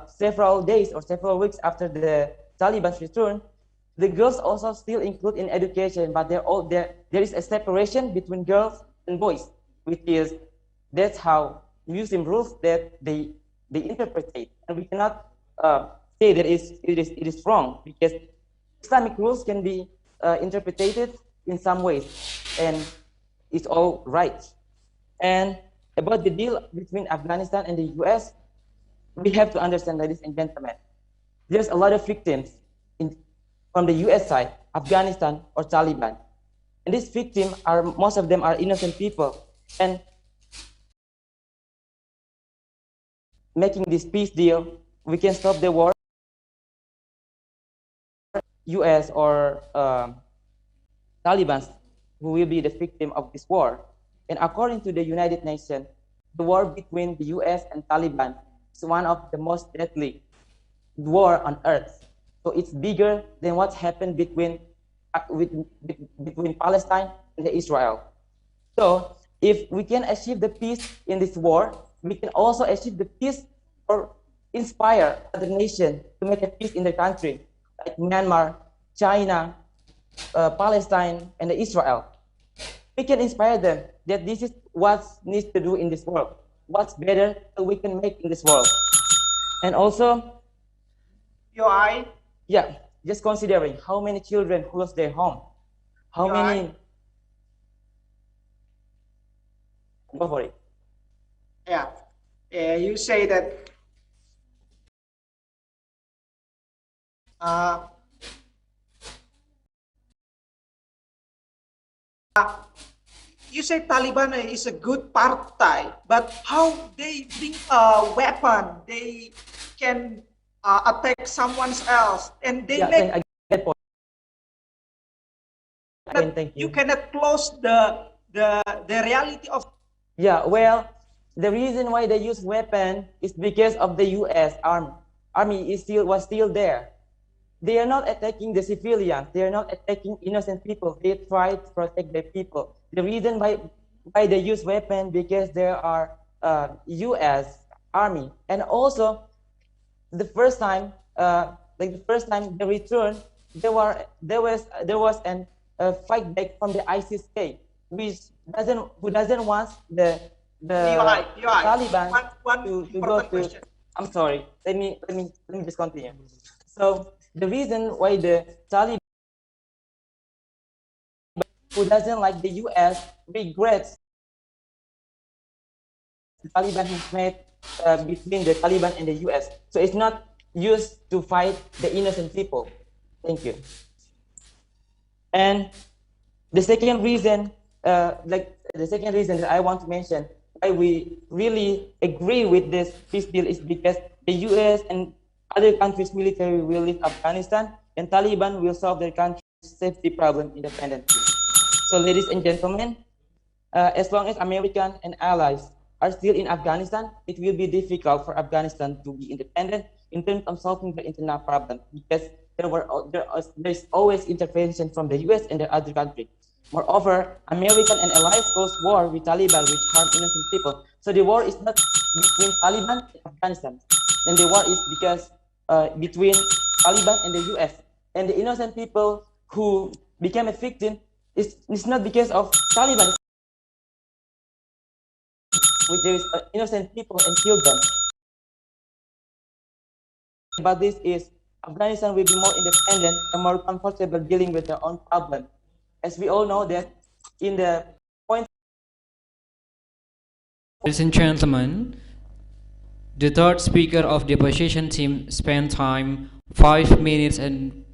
Speaker 18: several days or several weeks after the Taliban's return, the girls also still include in education, but there is a separation between girls and boys, which is that's how Muslim rules that they interpret it, and we cannot say that it is wrong because Islamic rules can be interpreted in some ways, and it's all right. And about the deal between Afghanistan and the US, we have to understand, ladies and gentlemen, there's a lot of victims from the US side, Afghanistan or Taliban. And these victims most of them are innocent people. And making this peace deal, we can stop the war. US or Taliban who will be the victim of this war. And according to the United Nations, the war between the US and Taliban is one of the most deadly war on earth. So it's bigger than what happened between Palestine and Israel. So if we can achieve the peace in this war, we can also achieve the peace or inspire other nations to make a peace in their country, like Myanmar, China, Palestine, and Israel. We can inspire them that this is what needs to do in this world. What's better that we can make in this world. And also, yeah, just considering how many children who lost their home, how many. Go for it.
Speaker 16: Yeah, you say that Uh, you say Taliban is a good party, but how they bring a weapon, they can attack someone else, and they make.
Speaker 18: I get point. Thank you.
Speaker 16: You cannot close the reality of.
Speaker 18: Yeah, well, the reason why they use weapon is because of the U.S. army was still there. They are not attacking the civilians. They are not attacking innocent people. They try to protect their people. The reason why they use weapon because there are U.S. army, and also the first time they returned, there was an fight back from the ISIS, who doesn't want the Taliban to go to.
Speaker 16: Question.
Speaker 18: I'm sorry. Let me just continue. So the reason why the Taliban, who doesn't like the U.S., regrets the Taliban has made between the Taliban and the U.S. So it's not used to fight the innocent people. Thank you. And the second reason, that I want to mention why we really agree with this peace deal is because the U.S. and other countries' military will leave Afghanistan, and Taliban will solve their country's safety problem independently. So, ladies and gentlemen, as long as American and allies are still in Afghanistan, it will be difficult for Afghanistan to be independent in terms of solving the internal problem, because there's always intervention from the U.S. and the other countries. Moreover, American and allies caused war with Taliban, which harm innocent people. So the war is not between Taliban and Afghanistan, and the war is because between Taliban and the U.S. And the innocent people who became a victim is not because of Taliban, which there is innocent people and killed them. But this is Afghanistan will be more independent and more comfortable dealing with their own problem. As we all know that in the point.
Speaker 7: Ladies and gentlemen, the third speaker of the opposition team spent time 5 minutes and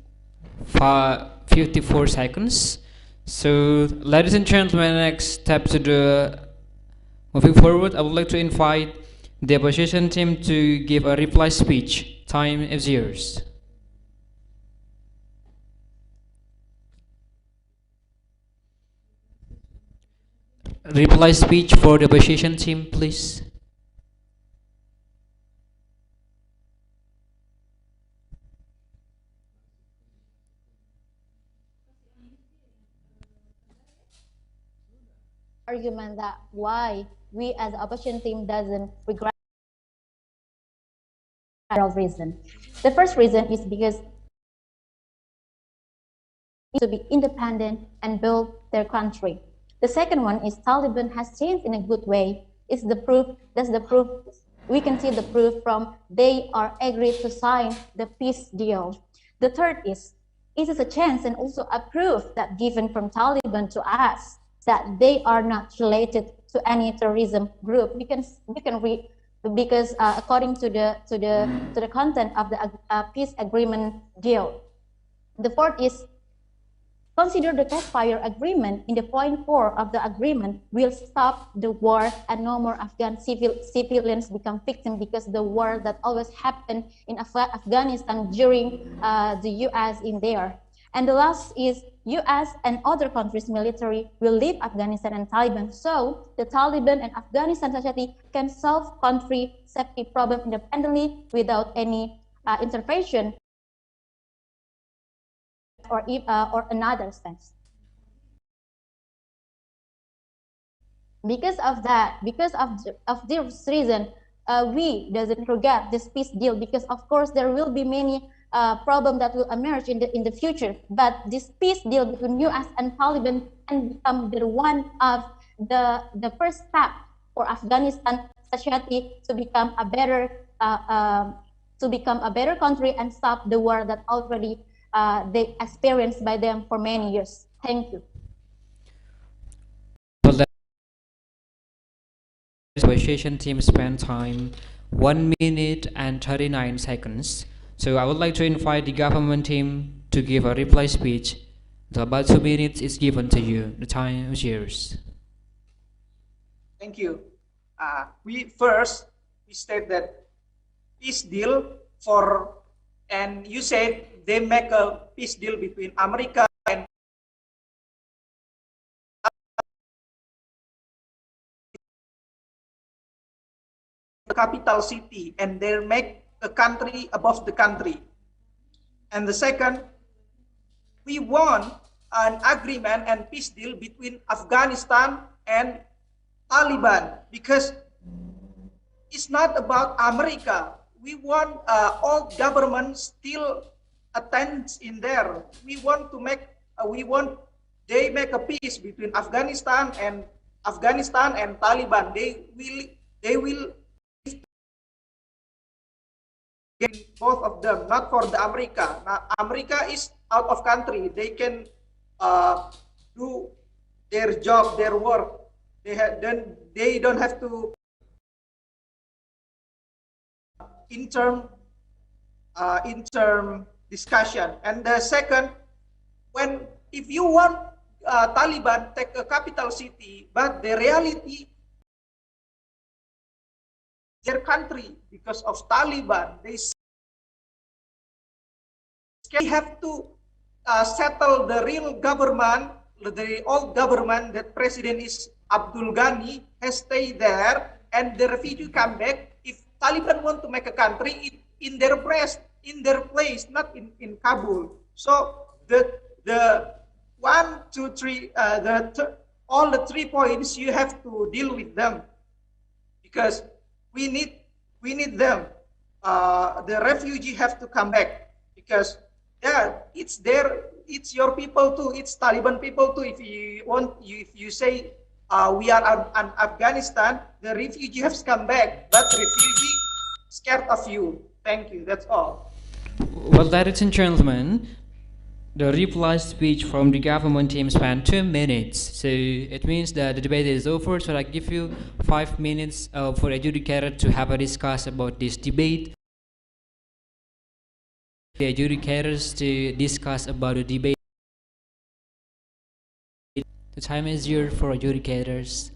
Speaker 7: 54 seconds. So, ladies and gentlemen, next step to the moving forward, I would like to invite the opposition team to give a reply speech. Time is yours. Reply speech for the opposition team, please.
Speaker 13: Argument that why we as the opposition team doesn't regret reason. The first reason is because to be independent and build their country. The second one is Taliban has changed in a good way. It's the proof. That's the proof. We can see the proof from they are agreed to sign the peace deal. The third is it is a chance and also a proof that given from Taliban to us that they are not related to any terrorism group. We can read because according to the content of the peace agreement deal. The fourth is consider the ceasefire agreement in the point 4 of the agreement will stop the war and no more Afghan civilians become victims because the war that always happened in Afghanistan during the U.S. in there. And the last is U.S. and other countries' military will leave Afghanistan and Taliban. So the Taliban and Afghanistan society can solve country safety problem independently without any intervention or another sense. Because of that, because of this reason, we doesn't forget this peace deal because of course there will be many problems that will emerge in the future. But this peace deal between U.S. and Taliban can become the one of the first step for Afghanistan society to become a better country and stop the war that already they experienced by them for many years. Thank you.
Speaker 7: The negotiation team spent time 1 minute and 39 seconds. So I would like to invite the government team to give a reply speech. About 2 minutes is given to you. The time is yours.
Speaker 16: Thank you. We state that peace deal and you said they make a peace deal between America and the capital city, and they make a country above the country. And the second, we want an agreement and peace deal between Afghanistan and Taliban, because it's not about America. We want all governments still attend in there. We want they make a peace between Afghanistan and Taliban. They will get both of them, not for the America. Now, America is out of country. They can do their job, their work. They don't have to interim discussion. And the second, if you want Taliban take a capital city, but the reality their country because of Taliban, they have to settle the real government, the old government that President is Abdul Ghani has stayed there, and the refugee come back. If Taliban want to make a country in their place, not in Kabul. So the 1, 2, 3, all the 3 points you have to deal with them, because we need them. The refugee have to come back, because it's your people too. It's Taliban people too. If you say we are an Afghanistan, the refugee has come back, but refugee scared of you. Thank you. That's all.
Speaker 7: Well, ladies and gentlemen, the reply speech from the government team spanned 2 minutes. So it means that the debate is over. So I give you 5 minutes for adjudicator to have a discuss about this debate. The adjudicators to discuss about the debate. The time is yours for adjudicators.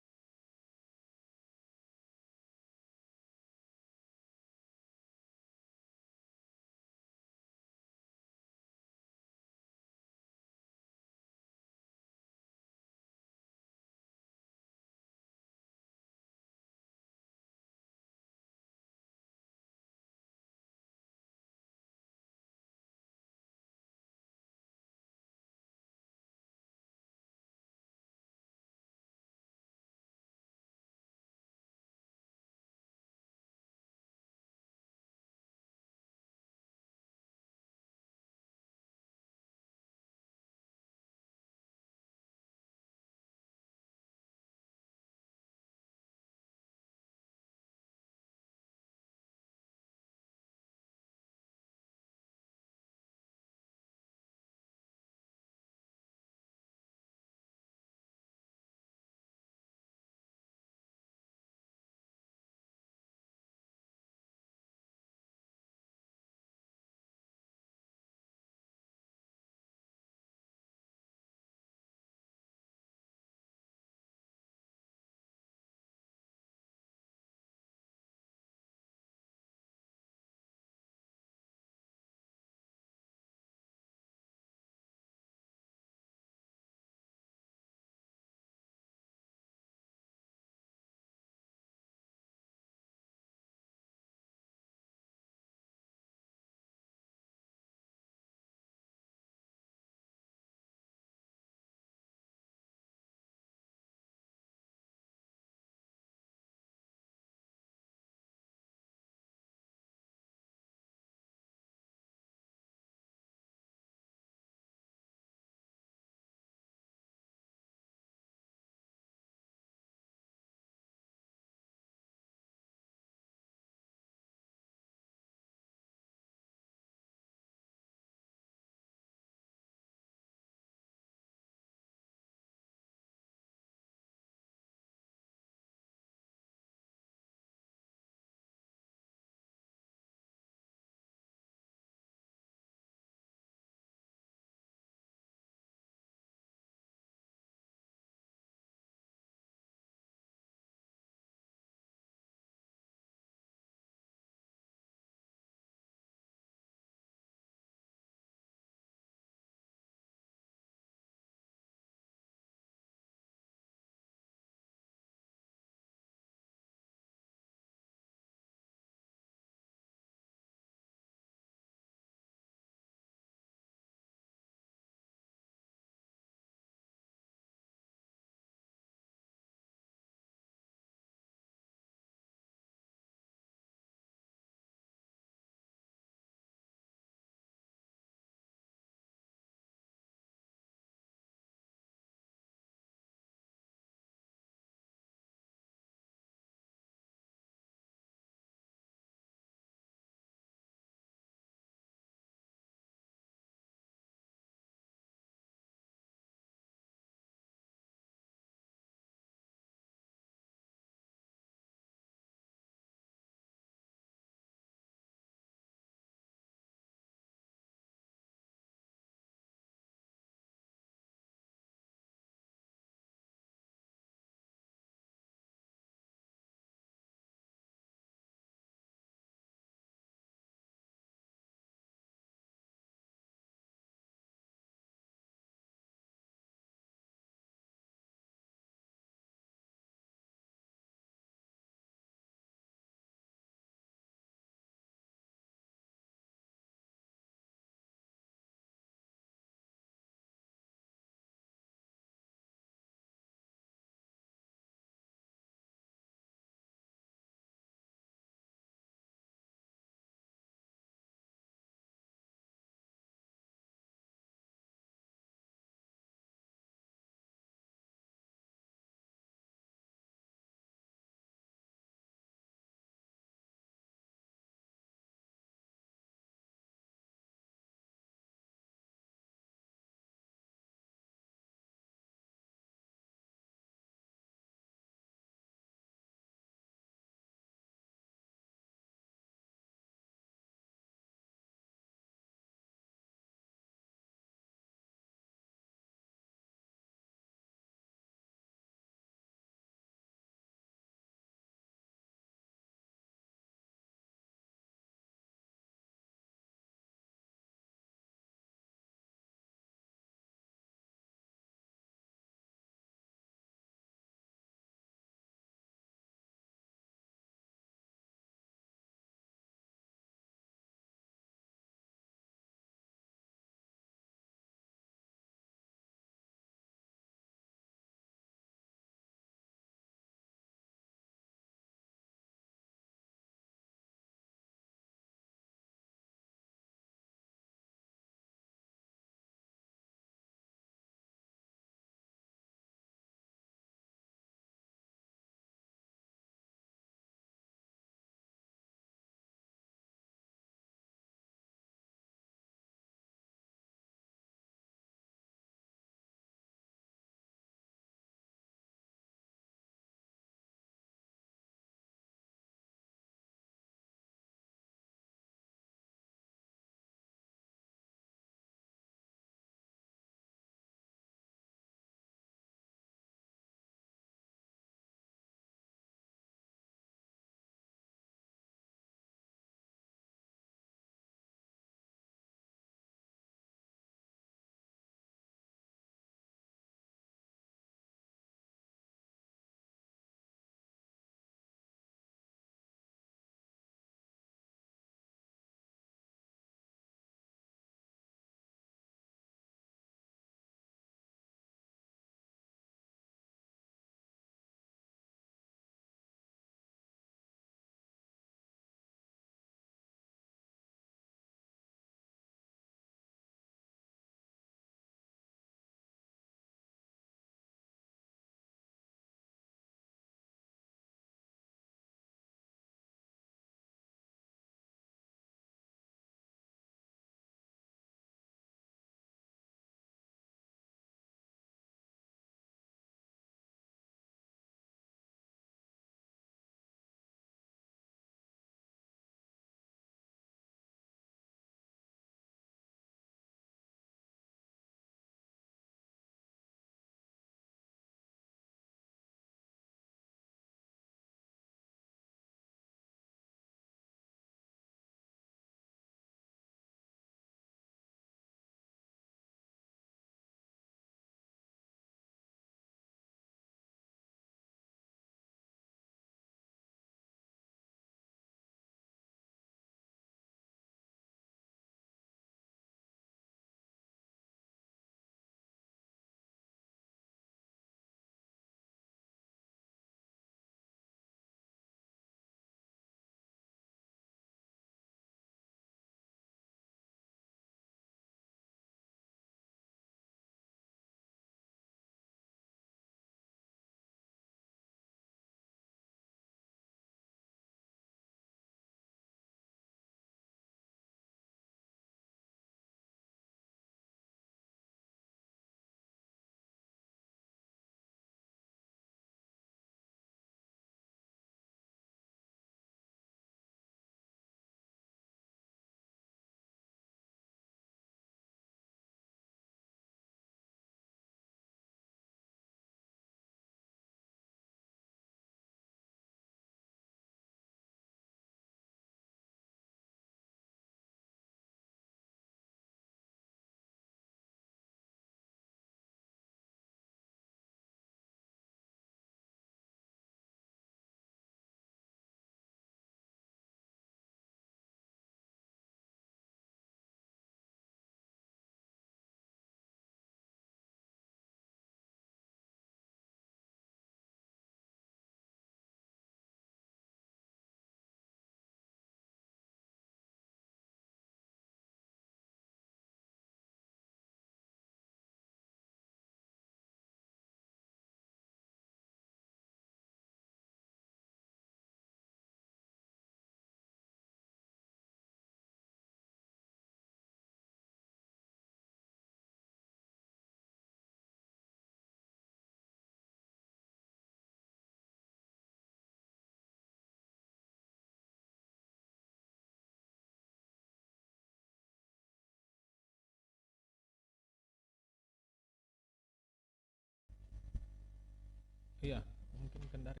Speaker 1: Iya, mungkin Kendari.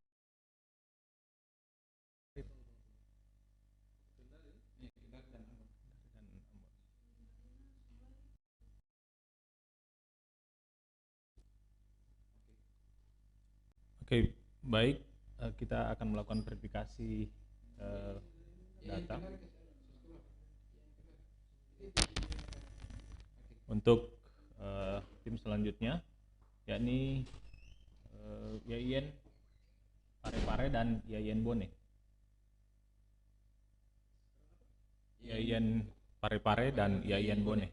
Speaker 1: Oke, baik. Kita akan melakukan verifikasi data. Untuk tim selanjutnya, yakni IAIN Parepare dan IAIN Bone. IAIN Parepare dan IAIN Bone.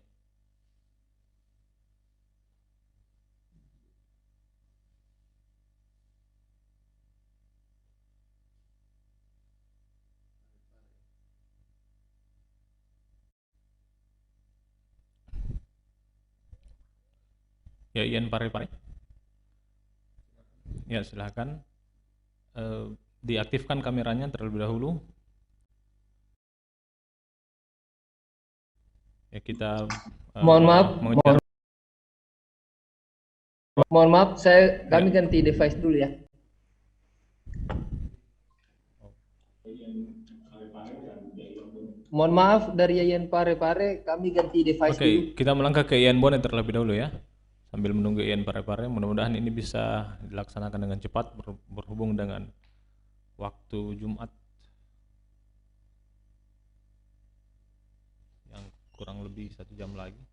Speaker 1: IAIN Parepare. Ya, silakan diaktifkan kameranya terlebih dahulu. Ya, kita
Speaker 19: mohon maaf,
Speaker 1: mengejar.
Speaker 19: mohon maaf, kami ganti device dulu ya. Mohon maaf, dari IAIN Parepare kami ganti device dulu.
Speaker 1: Oke, kita melangkah ke IAIN Bone terlebih dahulu ya. Sambil menunggu IAIN Parepare, mudah-mudahan ini bisa dilaksanakan dengan cepat berhubung dengan waktu Jumat yang kurang lebih 1 jam lagi.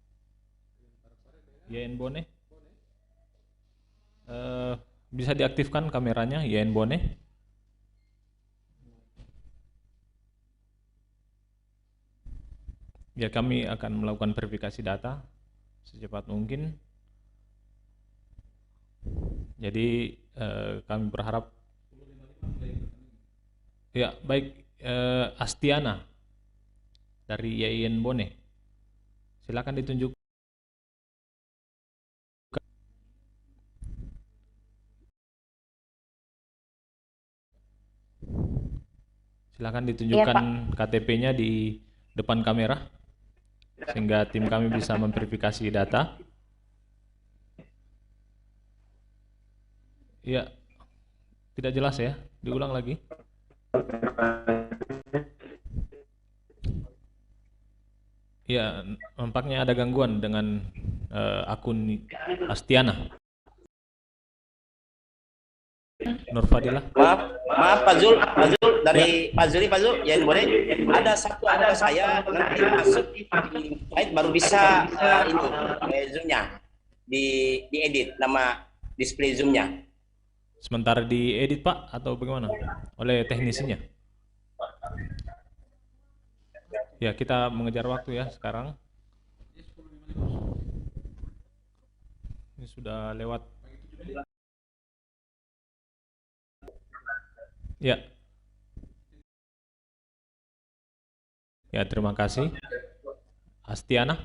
Speaker 1: IAIN Bone, bisa diaktifkan kameranya IAIN Bone. Ya, kami akan melakukan verifikasi data secepat mungkin. Jadi kami berharap, ya baik, Astiana dari IAIN Bone, silakan ditunjuk. Silakan ditunjukkan KTP-nya di depan kamera sehingga tim kami bisa memverifikasi data. Ya, tidak jelas ya, diulang lagi. Ya, nampaknya ada gangguan dengan akun Astiana. Nur Fadilah.
Speaker 20: Maaf Pak Zul dari Pak Zul, ya boleh. Ada satu anggota saya nanti masuk invite baru bisa ini zoom-nya diedit nama display zoom-nya.
Speaker 1: Sementara diedit Pak atau bagaimana? Oleh teknisinya? Ya, kita mengejar waktu ya sekarang. Ini sudah lewat. Ya. Ya, terima kasih. Astiana.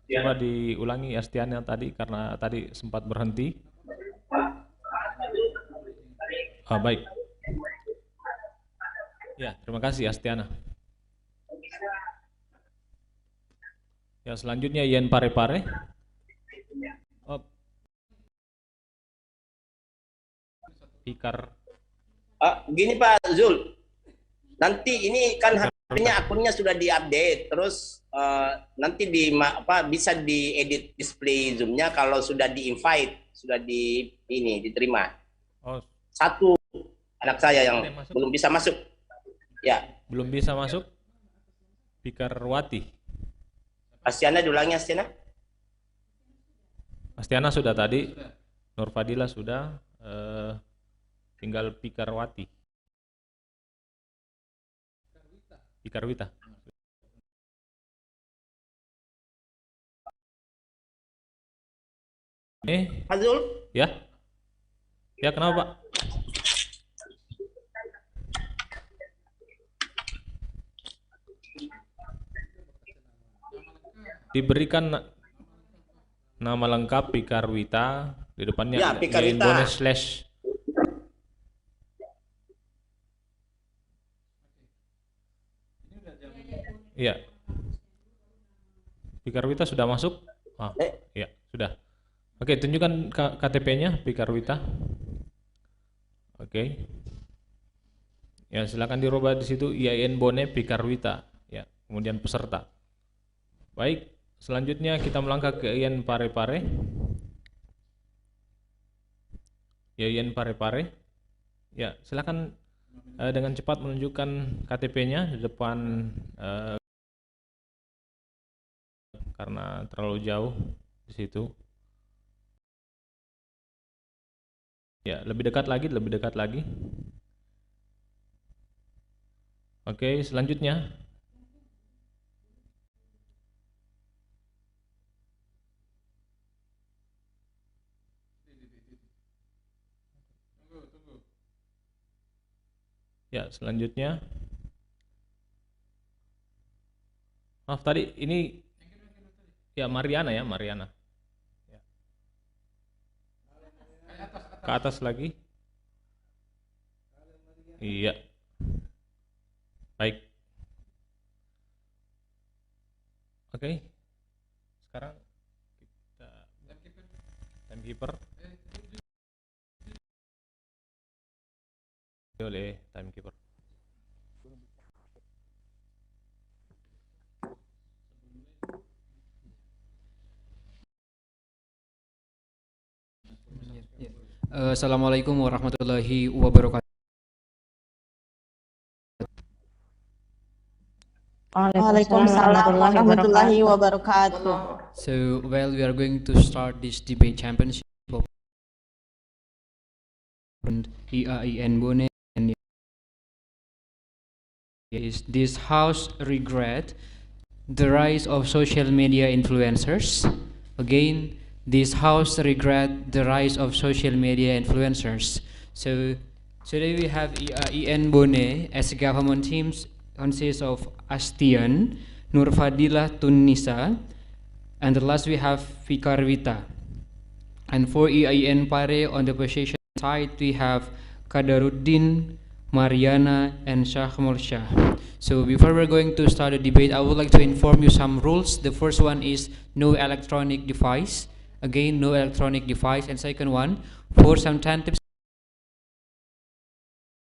Speaker 1: Coba diulangi Astiana tadi karena tadi sempat berhenti. Baik. Ya, terima kasih Astiana. Ya, selanjutnya IAIN Parepare. Pikar.
Speaker 20: Gini Pak Zul, nanti ini kan haknya akunnya sudah diupdate, terus nanti bisa diedit display zoom-nya kalau sudah di-invite, sudah diterima. Satu anak saya yang belum bisa masuk. Ya.
Speaker 1: Belum bisa masuk. Pikarwati.
Speaker 20: Astiana diulangi Astiana.
Speaker 1: Astiana sudah tadi. Nur Fadila sudah. Tinggal Pikarwati. Pikarwita.
Speaker 20: Azul?
Speaker 1: Ya. Ya, kenapa Pak? Diberikan nama lengkap Pikarwita, di depannya
Speaker 20: ya,
Speaker 1: IAIN Bone / Iya. Pikarwita sudah masuk? Ya, sudah. Oke, tunjukkan KTP-nya Pikarwita. Oke. Ya, silakan dirubah di situ IAIN Bone Pikarwita, ya. Kemudian peserta. Baik, selanjutnya kita melangkah ke IAIN Parepare. IAIN Parepare. Ya, silakan dengan cepat menunjukkan KTP-nya di depan karena terlalu jauh di situ. Ya, lebih dekat lagi, lebih dekat lagi. Oke, selanjutnya. Ya, selanjutnya. Maaf tadi ini ya Mariana ya, Mariana. Ya. Ke atas lagi. Iya. Baik. Oke. Sekarang kita timekeeper. Oleh timekeeper.
Speaker 7: Assalamualaikum warahmatullahi wabarakatuh.
Speaker 21: Waalaikumsalam warahmatullahi wabarakatuh.
Speaker 7: So, well, we are going to start this debate championship of IAIN Bone, and is this house regret the rise of social media influencers? Again, this house regret the rise of social media influencers. So today we have IAIN Bone as a government team consists of Astian, Nurfadilah Tunisa, and the last we have Fikarwita. And for IAIN Pare on the opposition side we have Kadaruddin, Mariana, and Shahmul Shah. So before we're going to start the debate, I would like to inform you some rules. The first one is no electronic device. Again, no electronic device. And second one, for some tentative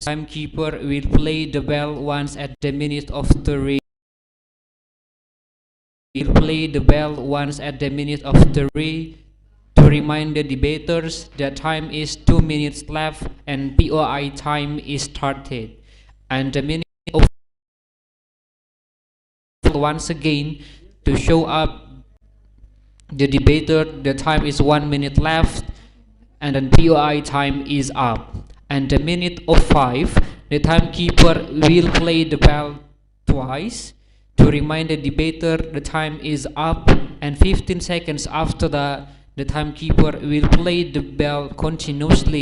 Speaker 7: timekeeper will play the bell once at the minute of the ring. Will play the bell once at the minute of the ring to remind the debaters that time is 2 minutes left and POI time is started. And the minute of once again to show up the debater, the time is 1 minute left and then POI time is up. And the minute of 5, the timekeeper will play the bell twice to remind the debater the time is up, and 15 seconds after that, the timekeeper will play the bell continuously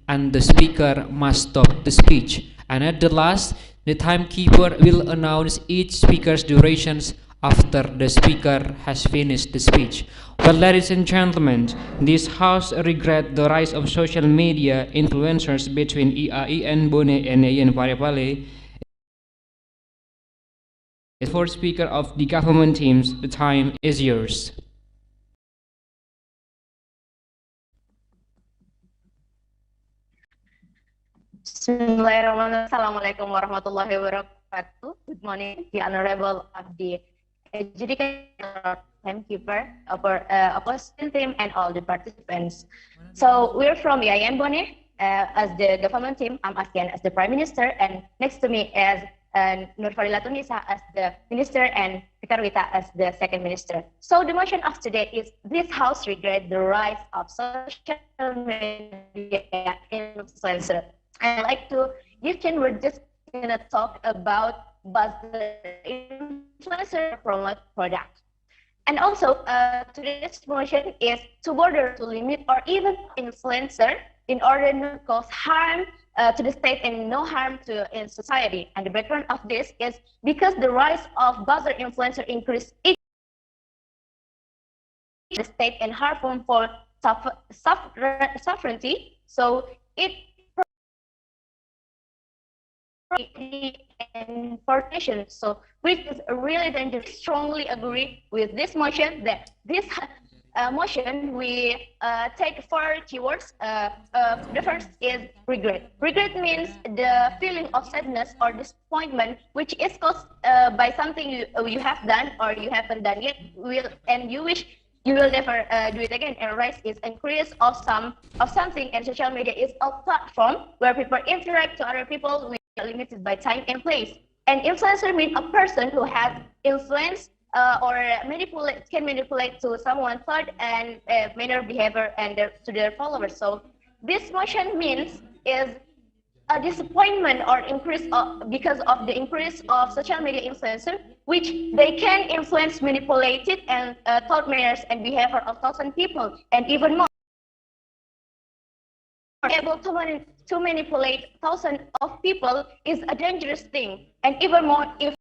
Speaker 7: and the speaker must stop the speech. And at the last, the timekeeper will announce each speaker's durations after the speaker has finished the speech. Well, ladies and gentlemen, this house regret the rise of social media influencers between IAIN Bone and IAIN Parepare. The fourth speaker of the government teams, the time is yours.
Speaker 22: Bismillahirrahmanirrahim. Assalamualaikum warahmatullahi wabarakatuh. Good morning, the honorable of the Adjudication timekeeper, opposition team, and all the participants. So we're from IAIN Bone as the government team. I'm Astian as the Prime Minister, and next to me is Nurfadilah Tunisa as the Minister and Fikarwita as the Second Minister. So the motion of today is this House regret the rise of social media influencer. I'd like to give Chen, we're just gonna talk about buzzer influencer promote product. And also today's motion is to border to limit or even influencer in order not to cause harm to the state and no harm to in society. And the background of this is because the rise of buzzer influencer increase the state and harmful for sovereignty. So it importation. So which is really dangerous. Strongly agree with this motion that this motion, we take 4 keywords. The first is regret. Regret means the feeling of sadness or disappointment, which is caused by something you have done or you haven't done yet, and you wish you will never do it again. And rise is increase of something, and social media is a platform where people interact to other people with limited by time and place. And influencer means a person who has influence or can manipulate to someone's thought and manner, behavior, and to their followers. So this motion means is a disappointment or increase because of the increase of social media influencer, which they can influence, manipulate it, and thought, manners, and behavior of thousand people, and even more. Able to manipulate thousands of people is a dangerous thing, and even more if.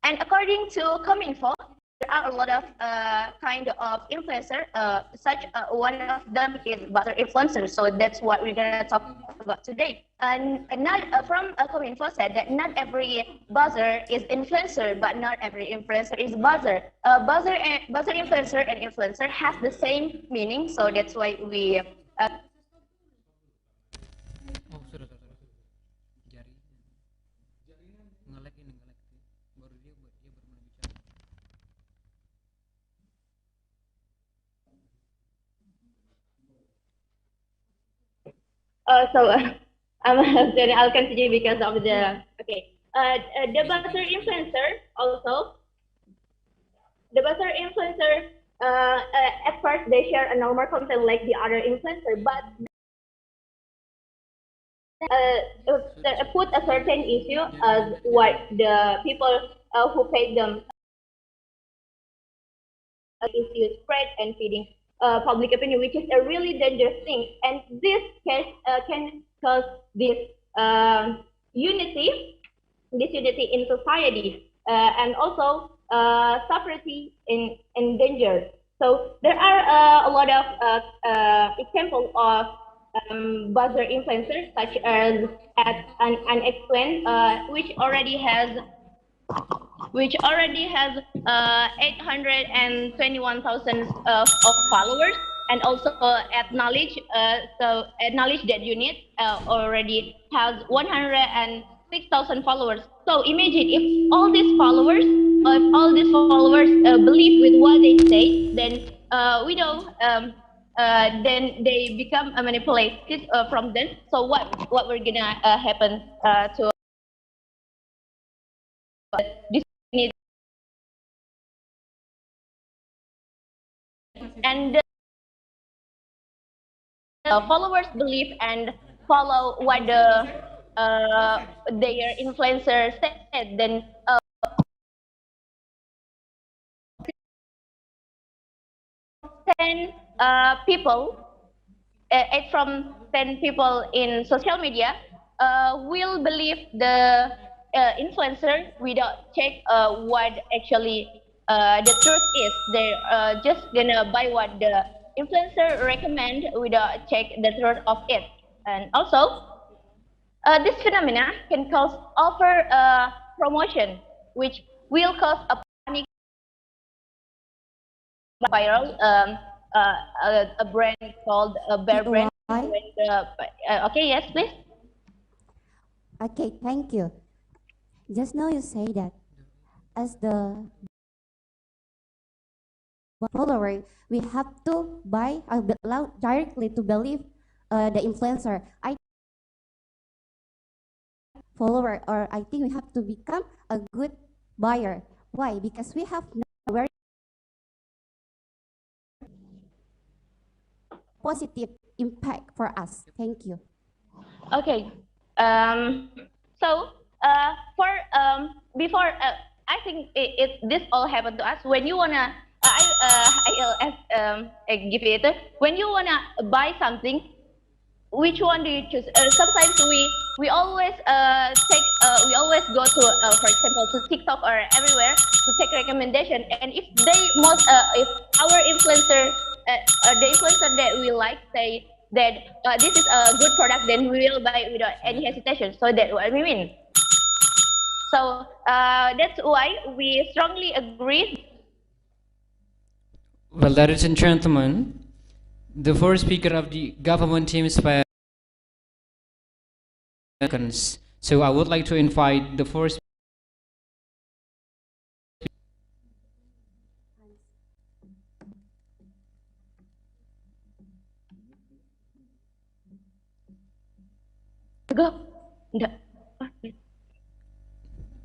Speaker 22: And according to Cominfo, there are a lot of kind of influencer. One of them is buzzer influencers. So that's what we're gonna talk about today. And not from Cominfo said that not every buzzer is influencer, but not every influencer is buzzer. Buzzer influencer and influencer has the same meaning. So that's why we. Then I'll continue because of the the buzzer influencer also. The buzzer influencer at first they share a normal content like the other influencer, but put a certain issue as what the people who paid them issue spread and feeding public opinion, which is a really dangerous thing, and this can cause this unity in society and also separation in danger. So there are a lot of examples of buzzer influencers, such as Unexplained, which already has 821,000 of followers, and also at Knowledge. So at Knowledge that unit already has 106,000 followers. So imagine if all these followers believe with what they say, then we know then they become manipulated from them. So what we're gonna happen to this? And the followers believe and follow what their influencer said. Then 10 people, 8 from 10 people in social media will believe the influencer without check what actually the truth is. They're just gonna buy what the influencer recommend without check the truth of it. And also, this phenomena can cause over promotion, which will cause a panic viral. A brand called Bear Brand. Okay, yes, please.
Speaker 2: Okay, thank you. Just now you say that as the follower, we have to buy directly to believe the influencer. I think we have to become a good buyer. Why? Because we have no very positive impact for us. Thank you.
Speaker 22: Okay. Before I think this all happened to us when you wanna give it when you wanna buy something. Which one do you choose? Sometimes we always we always go to for example to TikTok or everywhere to take recommendation, and if if our influencer the influencer that we like say that this is a good product, then we will buy it without any hesitation. So that's what we mean. So that's why we strongly agree
Speaker 7: Well, ladies and gentlemen, the first speaker of the government team is 5 seconds. So I would like to invite the first.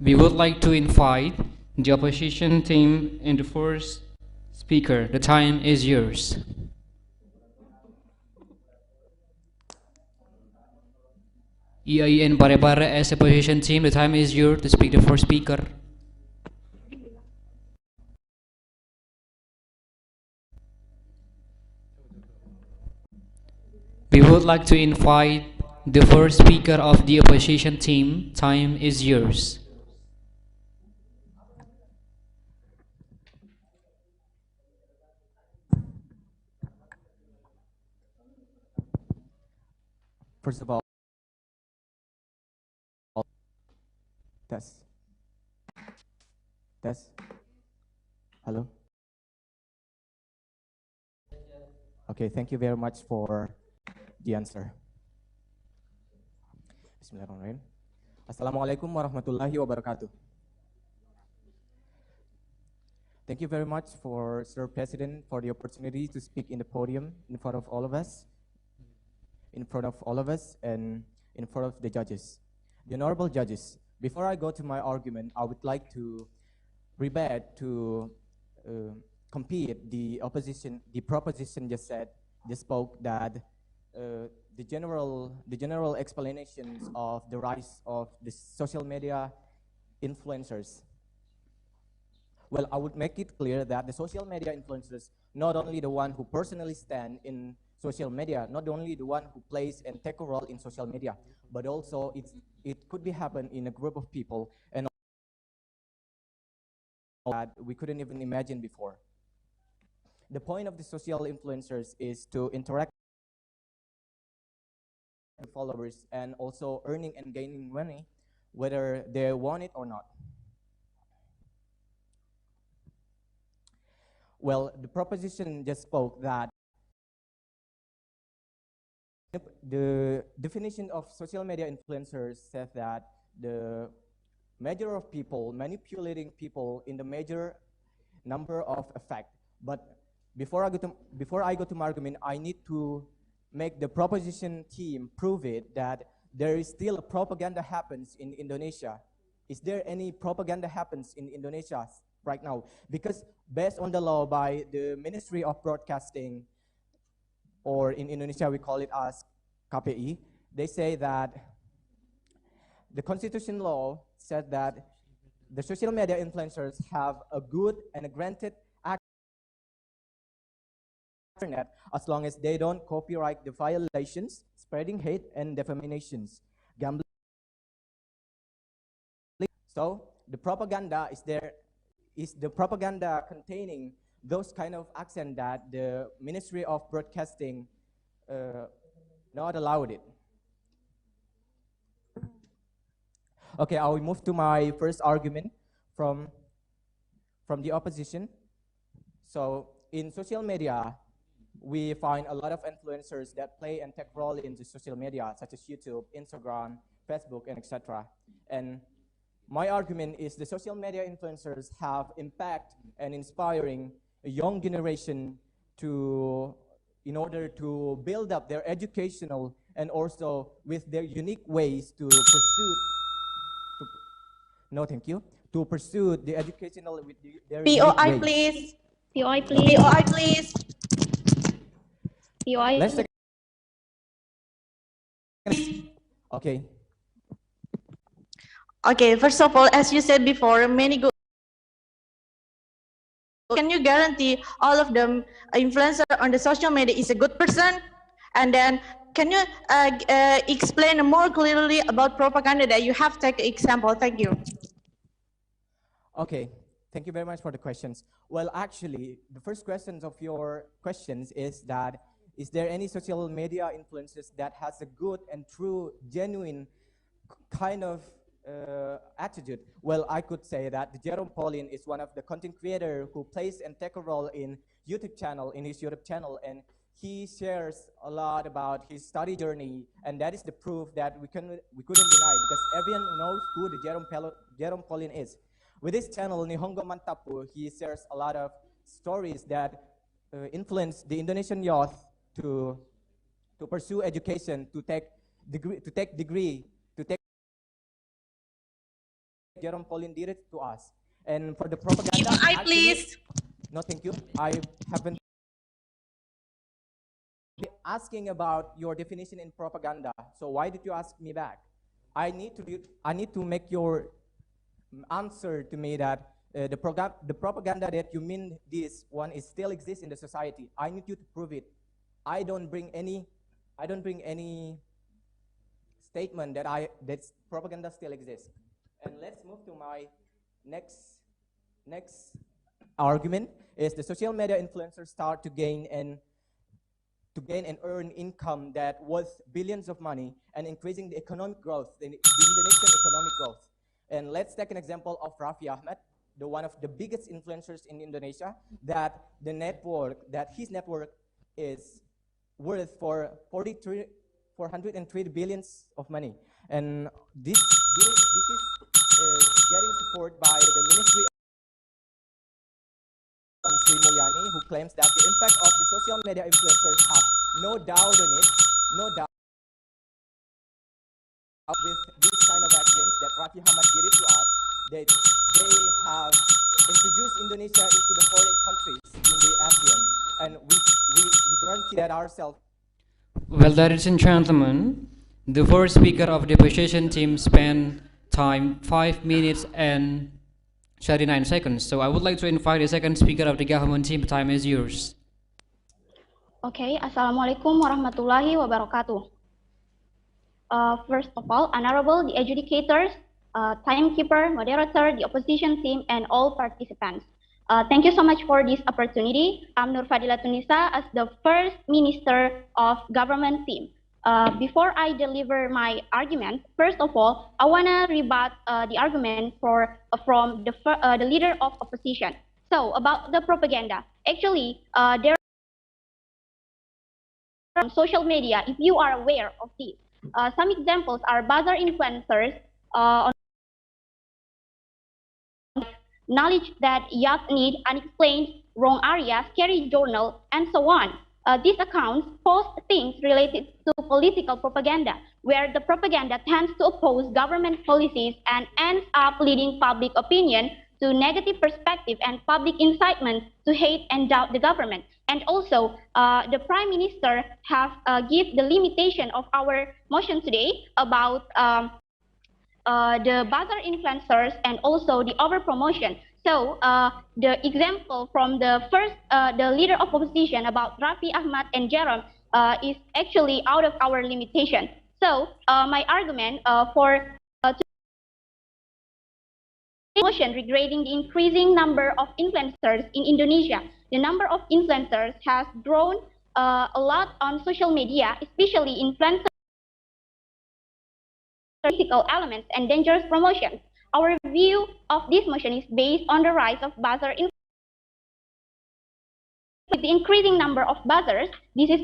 Speaker 7: We would like to invite the opposition team and the first speaker. The time is yours. IAIN Pare-Pare as opposition team, the time is yours to speak the first speaker. We would like to invite the first speaker of the opposition team. Time is yours.
Speaker 3: First of all, test. Hello. Okay, thank you very much for the answer. Bismillahirrahmanirrahim. Assalamualaikum warahmatullahi wabarakatuh. Thank you very much for Sir President for the opportunity to speak in the podium in front of all of us, and in front of the judges. The honorable judges, before I go to my argument, I would like to rebut to compete the proposition just spoke that the general explanations of the rise of the social media influencers. Well, I would make it clear that the social media influencers, not only the one who personally stand in social media, not only the one who plays and take a role in social media, but also it could be happen in a group of people and that we couldn't even imagine before. The point of the social influencers is to interact with followers and also earning and gaining money, whether they want it or not. Well, the proposition just spoke that the definition of social media influencers says that the measure of people manipulating people in the major number of effect. But before I go to my argument, I need to make the proposition team prove it that there is still a propaganda happens in Indonesia. Is there any propaganda happens in Indonesia right now? Because based on the law by the Ministry of Broadcasting, or in Indonesia we call it as KPI, they say that the constitution law said that the social media influencers have a good and a granted access to the internet as long as they don't copyright the violations, spreading hate and defamations, gambling. So the propaganda is the propaganda containing those kind of accent that the Ministry of Broadcasting not allowed it. Okay, I will move to my first argument from the opposition. So in social media, we find a lot of influencers that play and take role in the social media, such as YouTube, Instagram, Facebook, and etc. And my argument is the social media influencers have impact and inspiring a young generation in order to build up their educational and also with their unique ways to pursue. No, thank you. To pursue the educational with their
Speaker 22: POI,
Speaker 3: unique ways.
Speaker 22: please. POI, please. POI, please. POI.
Speaker 3: Let's take. Okay.
Speaker 22: Okay, first of all, as you said before, many good. Can you guarantee all of them influencer on the social media is a good person? And then can you explain more clearly about propaganda that you have take example? Thank you.
Speaker 3: Okay, thank you very much for the questions. Well, actually, the first questions of your questions is that, is there any social media influences that has a good and true, genuine kind of attitude? Well, I could say that Jerome Pauline is one of the content creator who plays and take a role in YouTube channel, and he shares a lot about his study journey, and that is the proof that we couldn't deny, because everyone knows who the Jerome Pauline is. With this channel, Nihongo Mantapu, he shares a lot of stories that influence the Indonesian youth to pursue education, to take Jerome Pauline did it to us. And for the propaganda,
Speaker 6: Please.
Speaker 3: No, thank you. I haven't asking about your definition in propaganda. So why did you ask me back? I need to make your answer to me that the propaganda that you mean this one is still exists in the society. I need you to prove it. I don't bring any statement that propaganda still exists. And let's move to my next argument is the social media influencers start to gain and earn income that worth billions of money and increasing the economic growth, the Indonesian economic growth. And let's take an example of Raffi Ahmad, one of the biggest influencers in Indonesia, that his network is worth for 403 billions of money. And this is getting support by the Ministry of Sri Mulyani, who claims that the impact of the social media influencers have no doubt on it, with these kind of actions that Raffi Ahmad did it to us, that they have introduced Indonesia into the foreign countries in the ASEAN, and we guarantee that ourselves.
Speaker 7: Well, ladies and gentlemen, the first speaker of the opposition team spent time 5 minutes and 39 seconds. So I would like to invite the second speaker of the government team. Time is yours.
Speaker 9: Okay, Assalamualaikum warahmatullahi wabarakatuh. First of all, honorable the adjudicators, timekeeper, moderator, the opposition team, and all participants. Thank you so much for this opportunity. I'm Nur Fadila Tunisa as the first minister of government team. Before I deliver my argument, first of all, I want to rebut the argument from the leader of opposition. So about the propaganda, actually, there on social media, if you are aware of this, some examples are buzzer influencers on knowledge that youth need, unexplained, wrong area, scary journal, and so on. These accounts post things related to political propaganda, where the propaganda tends to oppose government policies and ends up leading public opinion to negative perspective and public incitement to hate and doubt the government. And also, the Prime Minister have give the limitation of our motion today about the buzzer influencers and also the over-promotion. So the example from the first, the leader of opposition about Raffi Ahmad and Jerome is actually out of our limitation. So my argument for motion regarding the increasing number of influencers in Indonesia. The number of influencers has grown a lot on social media, especially influencers, political elements, and dangerous promotions. Our view of this motion is based on the rise of buzzer influencers. With the increasing number of buzzers, this is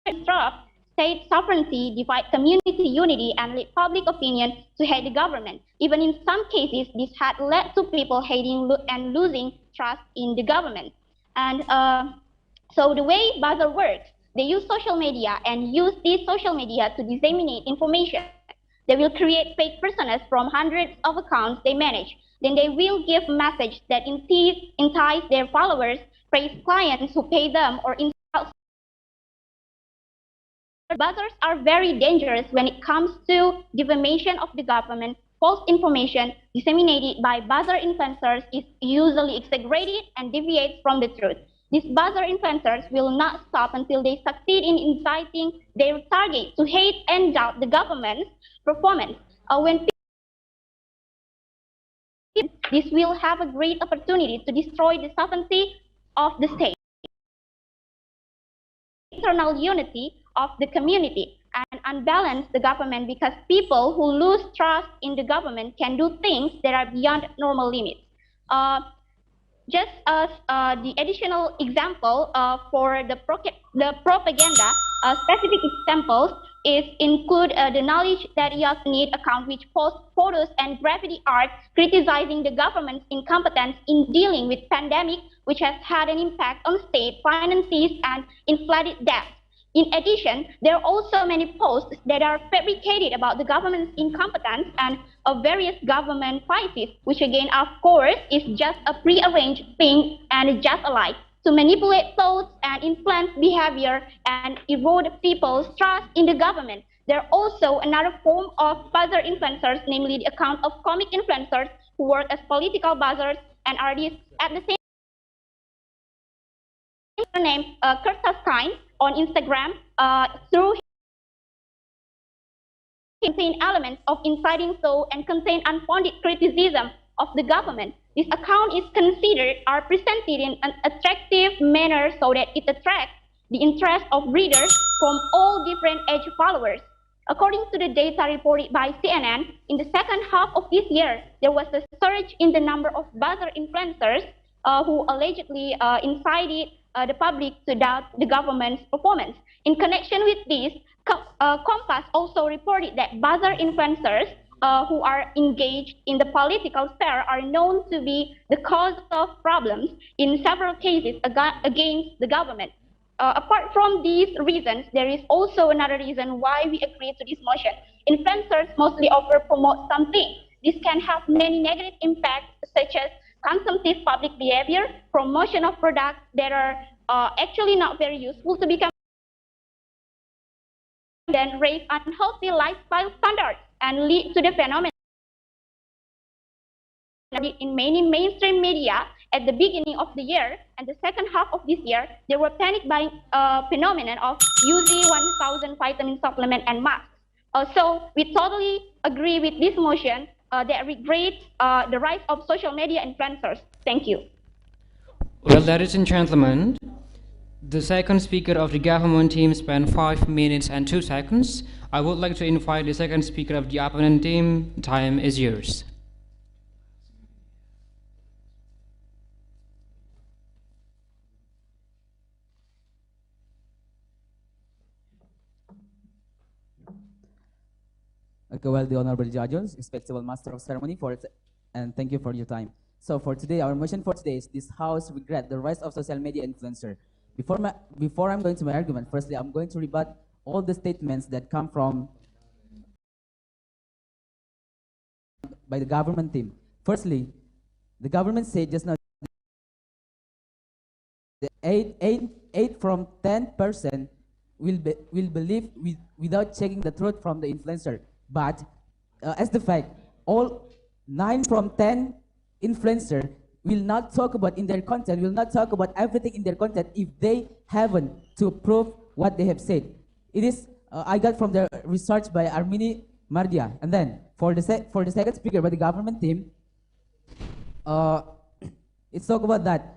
Speaker 9: disrupt state sovereignty, divide community unity, and lead public opinion to hate the government. Even in some cases, this had led to people hating and losing trust in the government. And so the way buzzer works, they use social media and use this social media to disseminate information. They will create fake personas from hundreds of accounts they manage. Then they will give message that entice their followers, praise clients who pay them, or insult. Buzzers are very dangerous when it comes to defamation of the government. False information disseminated by buzzer influencers is usually exaggerated and deviates from the truth. These buzzer influencers will not stop until they succeed in inciting their target to hate and doubt the government's performance. This will have a great opportunity to destroy the sovereignty of the state, internal unity of the community, and unbalance the government, because people who lose trust in the government can do things that are beyond normal limits. Just as the additional example for the propaganda, specific examples is include the knowledge that youth need account which post photos and graffiti art criticizing the government's incompetence in dealing with pandemic, which has had an impact on state finances and inflated debt. In addition, there are also many posts that are fabricated about the government's incompetence and of various government crises, which again, of course, is just a prearranged thing and just a lie to manipulate thoughts and influence behavior and erode people's trust in the government. There are also another form of buzzer influencers, namely the account of comic influencers who work as political buzzers and are at the same name Kurtastein on Instagram through contain elements of inciting so and contain unfounded criticism of the government. This account is considered are presented in an attractive manner so that it attracts the interest of readers from all different age followers. According to the data reported by CNN, in the second half of this year, there was a surge in the number of buzzer influencers who allegedly incited the public to doubt the government's performance. In connection with this, Compass also reported that buzzer influencers who are engaged in the political sphere are known to be the cause of problems in several cases against the government. Apart from these reasons, there is also another reason why we agree to this motion. Influencers mostly promote something. This can have many negative impacts such as consumptive public behavior, promotion of products that are actually not very useful to become, then raise unhealthy lifestyle standards and lead to the phenomenon in many mainstream media at the beginning of the year and the second half of this year. There were panic buying phenomenon of using 1,000 vitamin supplement and masks. So we totally agree with this motion that regrets the rise of social media influencers. Thank you.
Speaker 7: Well, ladies and gentlemen, the second speaker of the government team spent 5 minutes and 2 seconds. I would like to invite the second speaker of the opponent team. Time is yours.
Speaker 6: Okay, well, the honorable judges, respectable master of ceremony, and thank you for your time. So for today, our motion for today is this House regret the rise of social media influencer. Before I'm going to my argument, firstly, I'm going to rebut all the statements that come from by the government team. Firstly, the government said just now that 8 from 10% will believe without checking the truth from the influencer. But as the fact, all 9 from 10 influencer will not talk about in their content, will not talk about everything in their content if they haven't to prove what they have said. It is, I got from the research by Armini Mardia. And then for the second speaker by the government team, it's talk about that.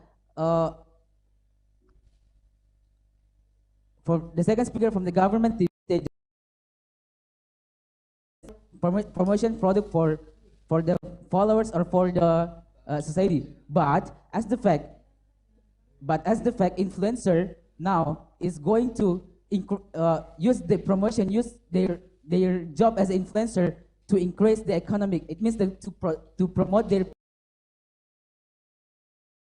Speaker 6: For the second speaker from the government team, they promotion product for the followers or for the society. But as the fact, influencer now is going to use the promotion, use their job as an influencer to increase the economic. It means that to promote their.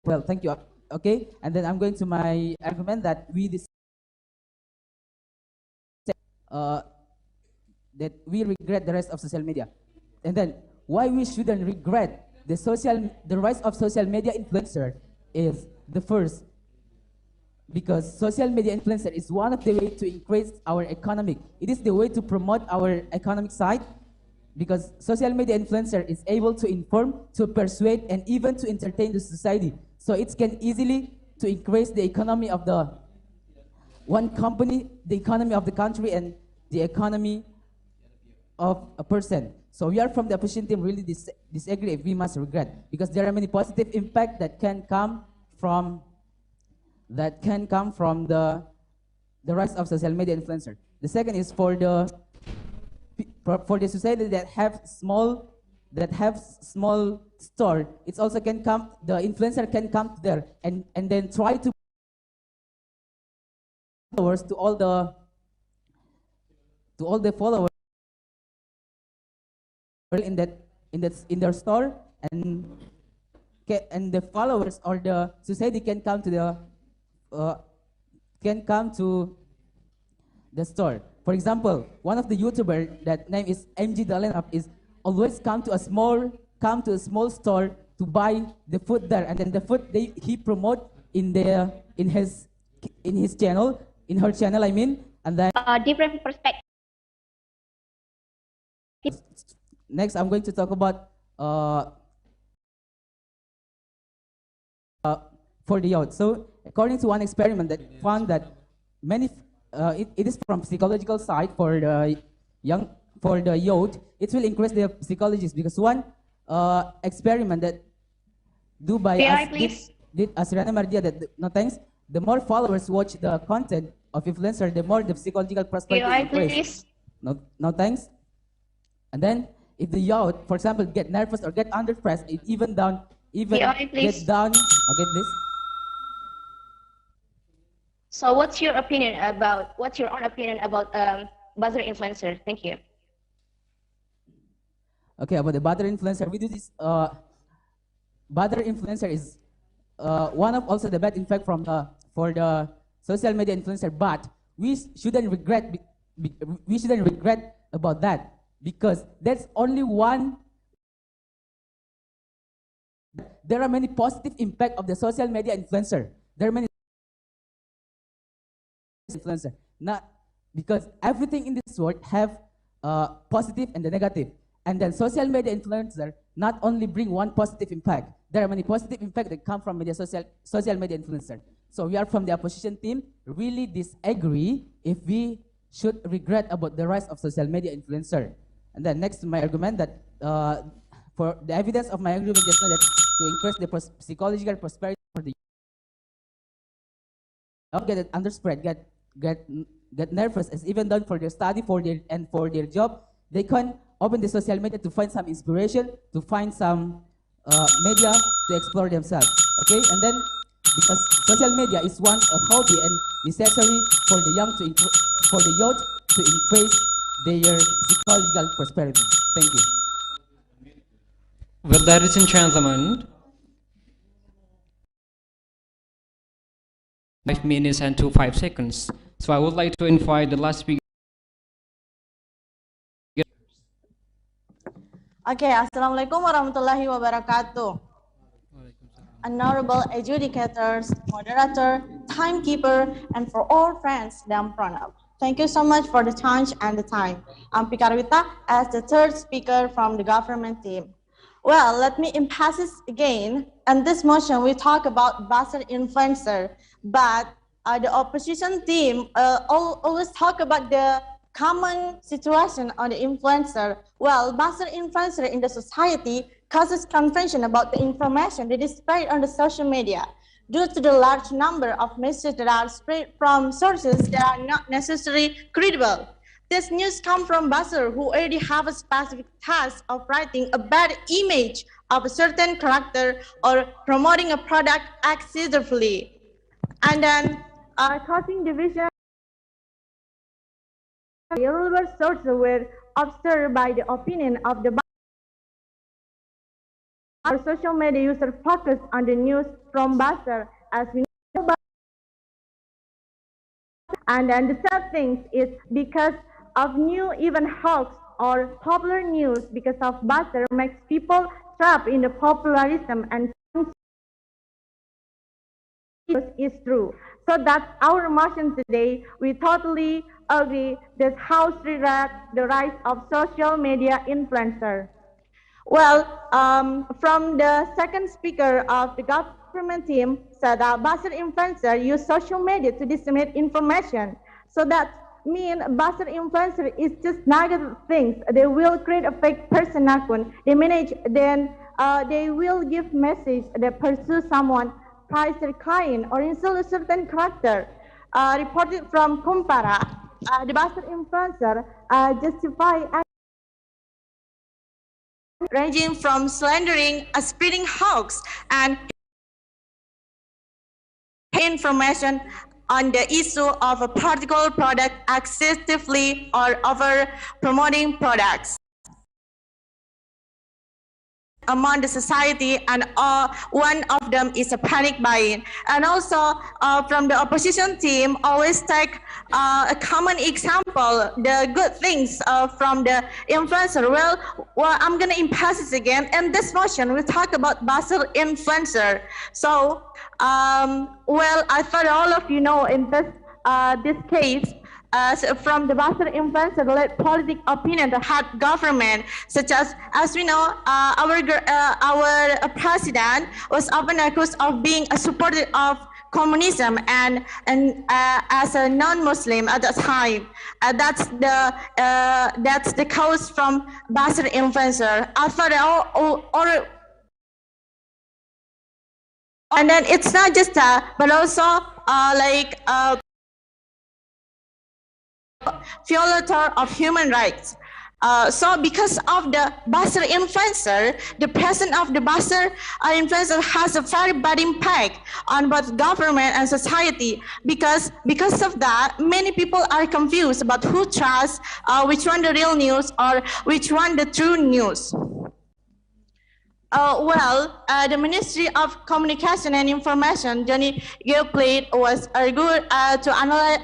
Speaker 6: Well, thank you. Okay, and then I'm going to my argument that that we regret the rise of social media, and then why we shouldn't regret the rise of social media influencer is the first, because social media influencer is one of the way to increase our economic. It is the way to promote our economic side, because social media influencer is able to inform, to persuade, and even to entertain the society. So it can easily to increase the economy of the one company, the economy of the country, and the economy of a person. So we are from the opposition team really disagree if we must regret, because there are many positive impact that can come from the rise of social media influencer. The second is for the society that have small that have small store, it's also can come, the influencer can come there and then try to followers to all the followers in their store, and the followers or the society can come to the store. For example, one of the YouTuber that name is MG Dalenap is always come to a small store to buy the food there, and then the food he promote in his channel, in her channel I mean, and then
Speaker 9: different perspective.
Speaker 6: Next, I'm going to talk about for the youth. So, according to one experiment that found that many, it is from psychological side for the youth, it will increase their psychologies, because one experiment that do by did Asriana Mardia that no thanks, the more followers watch the content of influencer, the more the psychological perspective increase. No thanks. And then if the youth, for example, get nervous or get under stress, it get down. Okay, please.
Speaker 22: So what's your own opinion about buzzer influencer? Thank you.
Speaker 6: Okay, about the buzzer influencer, we do this. Buzzer influencer is one of also the bad impact from for the social media influencer, but we shouldn't regret about that, because that's only one. There are many positive impact of the social media influencer. There are many influencer, not because everything in this world have positive and the negative. And then social media influencer not only bring one positive impact. There are many positive impact that come from social media influencer. So we are from the opposition team really disagree if we should regret about the rise of social media influencer. And then next, my argument that for the evidence of my argument just now, that to increase the psychological prosperity for the youth, get under spread, get nervous, as even done for their study, for their job, they can open the social media to find some inspiration, to find some media to explore themselves. Okay, and then because social media is one a hobby and necessary for the youth to increase their psychological prosperity. Thank you.
Speaker 7: Well, ladies and gentlemen, 5 minutes and 5 seconds. So I would like to invite the last speaker.
Speaker 21: Okay, Assalamualaikum warahmatullahi wabarakatuh. Honorable adjudicators, moderator, timekeeper, and for all friends that I'm proud of. Thank you so much for the chance and the time. I'm Pikarwita as the third speaker from the government team. Well, let me emphasize again, in this motion we talk about buzzer influencer, but the opposition team always talk about the common situation on the influencer. Well, buzzer influencer in the society causes confusion about the information that is spread on the social media due to the large number of messages that are spread from sources that are not necessarily credible. This news comes from buzzer who already have a specific task of writing a bad image of a certain character or promoting a product excessively, and then causing division. Irrelevant sources were observed by the opinion of the our social media user focus on the news from buzzer, as we know. And then the third thing is because of new even hoax or popular news, because of buzzer makes people trapped in the popularism and is true. So that's our motion today. We totally agree that House react the rise of social media influencer. Well, from the second speaker of the government team said that buzzer influencer use social media to disseminate information. So that means buzzer influencer is just negative things. They will create a fake person account. They manage, then they will give message that pursue someone, price their client, or insult a certain character. Reported from Kumpara, the buzzer influencer justify ranging from slandering, spreading hoax, and information on the issue of a particular product excessively or over promoting products among the society, and one of them is a panic buying. And also from the opposition team, always take a common example, the good things from the influencer. Well, I'm gonna emphasize again, in this motion we talk about Basel influencer. So well, I thought all of you know in this case, so from the Bahasa influencer led political opinion that had government, such as we know, our president was often accused of being a supporter of communism and as a non-Muslim at that time. That's the cause from Bahasa influencer. I thought and then it's not just that, but also violator of human rights. So because of the Basel influencer, the presence of the Basel influencer has a very bad impact on both government and society. Because of that, many people are confused about who trusts, which one the real news or which one the true news. The Ministry of Communication and Information, Johnny Gilplate, was good to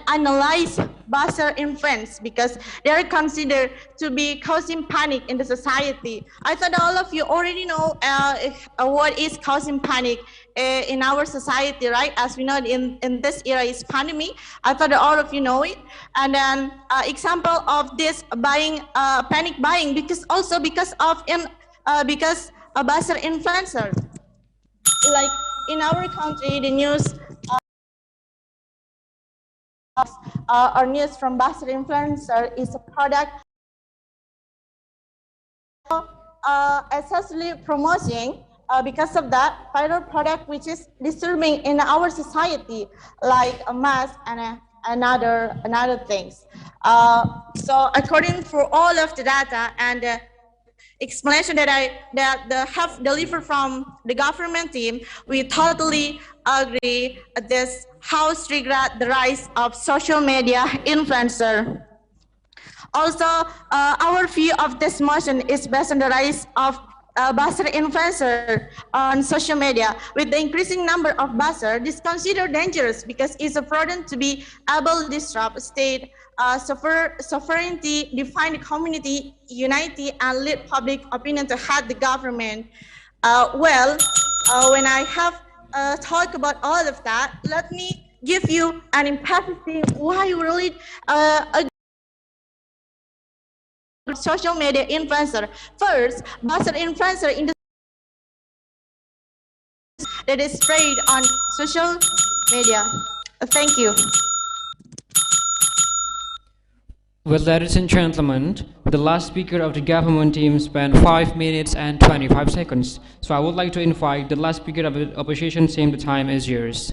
Speaker 21: analyze Basel influence because they are considered to be causing panic in the society. I thought all of you already know what is causing panic in our society, right? As we know, in this era is pandemic. I thought all of you know it. And then example of this buying, panic buying, because a Basel influencer. Like in our country, the news or news from Basel influencer is a product essentially promoting because of that viral product which is disturbing in our society, like a mask and another things. So according for all of the data and explanation that have delivered from the government team, we totally agree this House regret the rise of social media influencer. Also, our view of this motion is based on the rise of buzzer influencer on social media. With the increasing number of buzzer, this is considered dangerous because it's a prudent to be able to disrupt state sovereignty, define the community unity, and lead public opinion to head the government. When I have talked about all of that, let me give you an empathy why we really social media influencer. First, buzzer influencer in the that is spread on social media. Thank you.
Speaker 7: Well, ladies and gentlemen, the last speaker of the government team spent 5 minutes and 25 seconds. So I would like to invite the last speaker of the opposition team. The time is yours.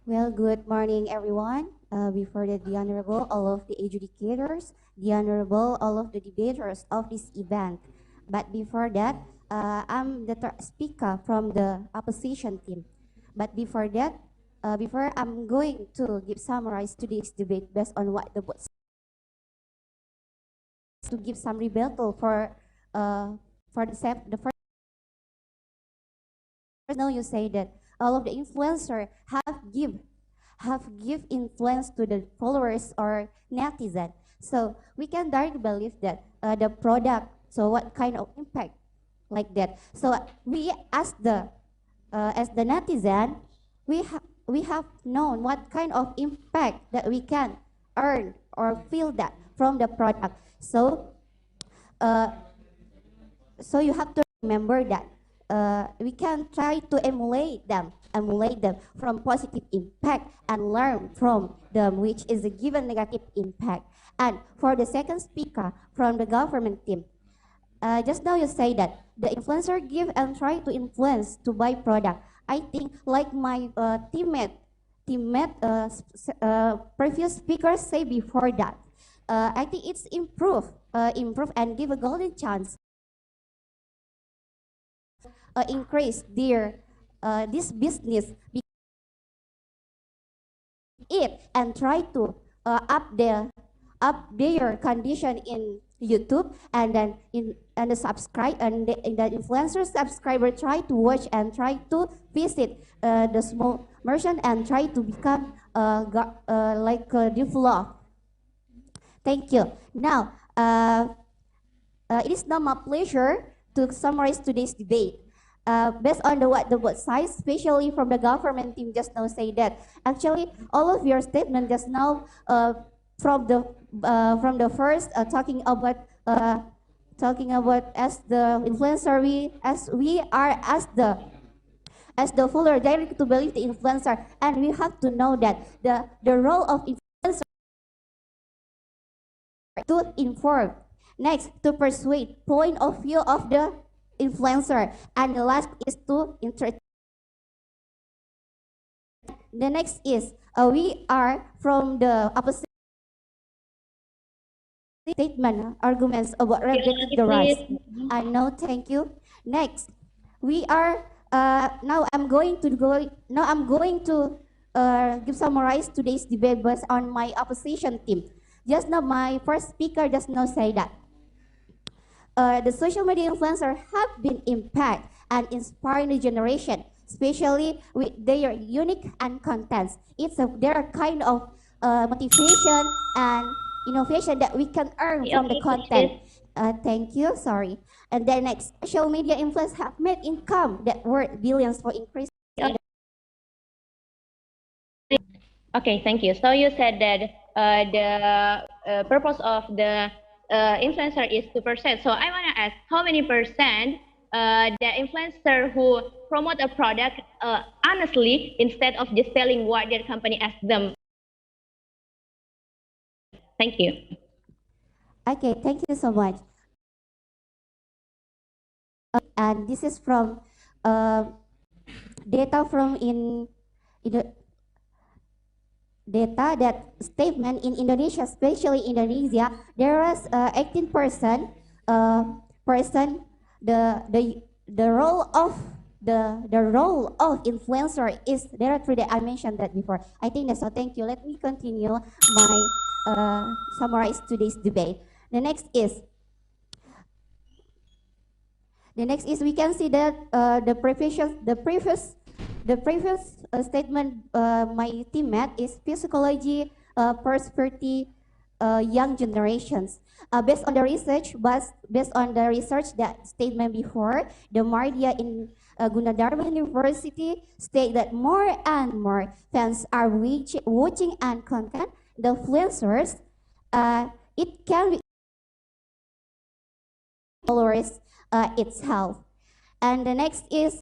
Speaker 2: Well, good morning, everyone. Before that, the Honorable, all of the adjudicators, the Honorable, all of the debaters of this event. But before that, I'm the speaker from the opposition team. But before that, before I'm going to give summarize today's debate based on what the board to give some rebuttal for the first. Now you say that all of the influencer have give influence to the followers or netizen. So we can directly believe that the product. So what kind of impact like that? So we as the netizen, we have known what kind of impact that we can earn or feel that from the product. So so you have to remember that we can try to emulate them from positive impact and learn from them, which is a given negative impact. And for the second speaker from the government team, just now you say that the influencer give and try to influence to buy product. I think like my previous speakers say before that, I think it's improve and give a golden chance, increase their this business it and try to up their condition in YouTube, and then the subscribe and the influencer subscriber try to watch and try to visit the small merchant and try to become like develop. Thank you. Now it is now my pleasure to summarize today's debate. Based on what the both sides, especially from the government team, just now say that actually all of your statement just now from the first talking about as the influencer we are as the follower directly to believe the influencer, and we have to know that the role of influencer to inform, next to persuade point of view of the influencer, and the last is to entertain. The next is we are from the opposite statement arguments about regulating the rights. I know, thank you. Next, we are now I'm going to give summarize today's debate based on my opposition team. Just now, my first speaker just now say that the social media influencers have been impact and inspiring the generation, especially with their unique and contents. There are kind of motivation and innovation that we can earn from the content. Thank you, sorry. And then next, social media influencers have made income that worth billions for increasing.
Speaker 9: Okay, thank you. So you said that the purpose of the influencer is 2%. So I want to ask, how many percent the influencer who promote a product honestly instead of just selling what their company asks them? Thank you.
Speaker 2: Okay, thank you so much. And this is from data from data that statement in Indonesia, especially Indonesia, there is 18% the role of influencer is directly that I mentioned that before. I think that's all. Thank you. Let me continue my summarize today's debate. The next is we can see that the previous statement my teammate is psychology prosperity young generations. Based on the research that statement before, the media in Gunadarma University state that more and more fans are watching and content the influencers. It can be followers itself. And the next is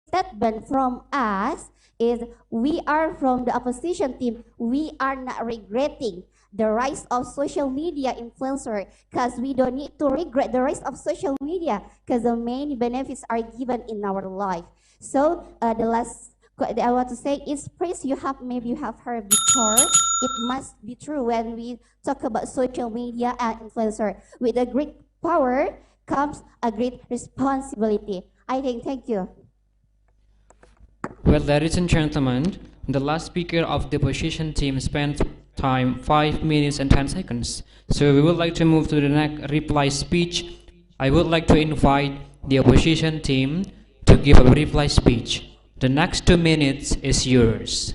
Speaker 2: statement from us is we are from the opposition team. We are not regretting the rise of social media influencer because we don't need to regret the rise of social media because the many benefits are given in our life. So the last I want to say is praise maybe you have heard before. It must be true when we talk about social media and influencer. With a great power comes a great responsibility. I think, thank you.
Speaker 7: Well, ladies and gentlemen, the last speaker of the opposition team spent time 5 minutes and 10 seconds. So we would like to move to the next reply speech. I would like to invite the opposition team to give a reply speech. The next 2 minutes is yours.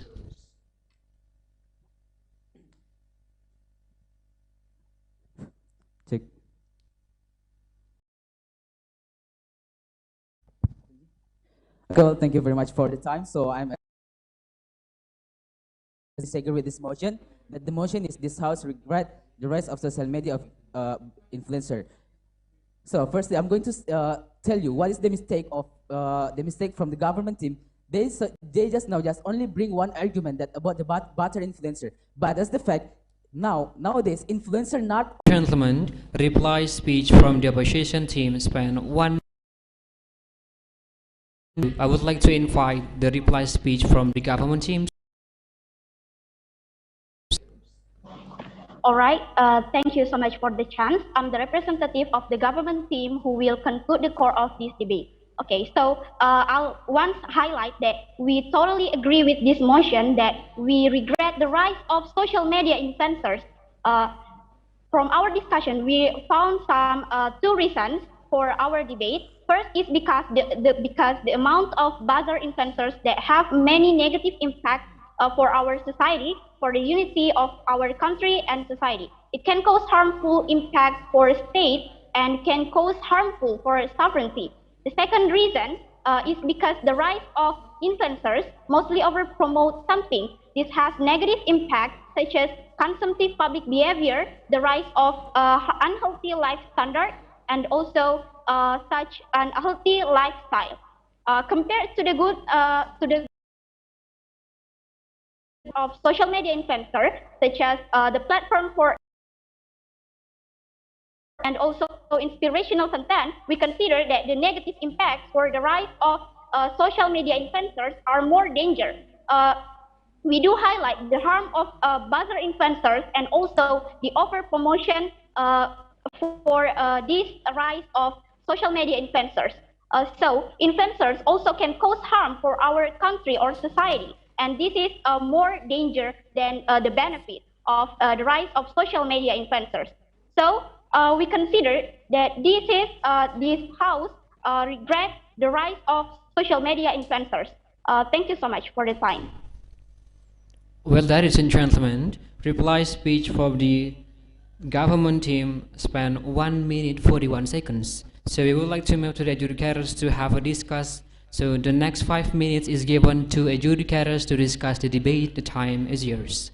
Speaker 6: Okay, well, thank you very much for the time. So I'm disagree with this motion. That the motion is this House regret the rise of social media of influencer. So firstly, I'm going to tell you what is the mistake of the mistake from the government team. They just only bring one argument that about the butter influencer, but that's the fact. Nowadays, influencer not.
Speaker 7: Gentlemen, reply speech from the opposition team span 1. I would like to invite the reply speech from the government team.
Speaker 9: All right, thank you so much for the chance. I'm the representative of the government team who will conclude the core of this debate. Okay, so I'll once highlight that we totally agree with this motion that we regret the rise of social media influencers. From our discussion, we found some two reasons for our debate. First is because the amount of buzzer influencers that have many negative impacts for our society, for the unity of our country and society. It can cause harmful impact for state and can cause harmful for sovereignty. The second reason is because the rise of influencers mostly over promote something. This has negative impact such as consumptive public behavior, the rise of unhealthy life standard, and also such an unhealthy lifestyle. Compared to the good of social media influencers, such as the platform for and also inspirational content, we consider that the negative impacts for the rise of social media influencers are more danger. We do highlight the harm of buzzer influencers and also the over promotion for this rise of social media influencers. So influencers also can cause harm for our country or society, and this is more danger than the benefit of the rise of social media influencers. So we consider that this house regret the rise of social media influencers. Thank you so much for the time.
Speaker 7: Well, ladies and gentlemen, reply speech from the government team span 1 minute 41 seconds. So we would like to move to the adjudicators to have a discuss. So the next 5 minutes is given to adjudicators to discuss the debate. The time is yours.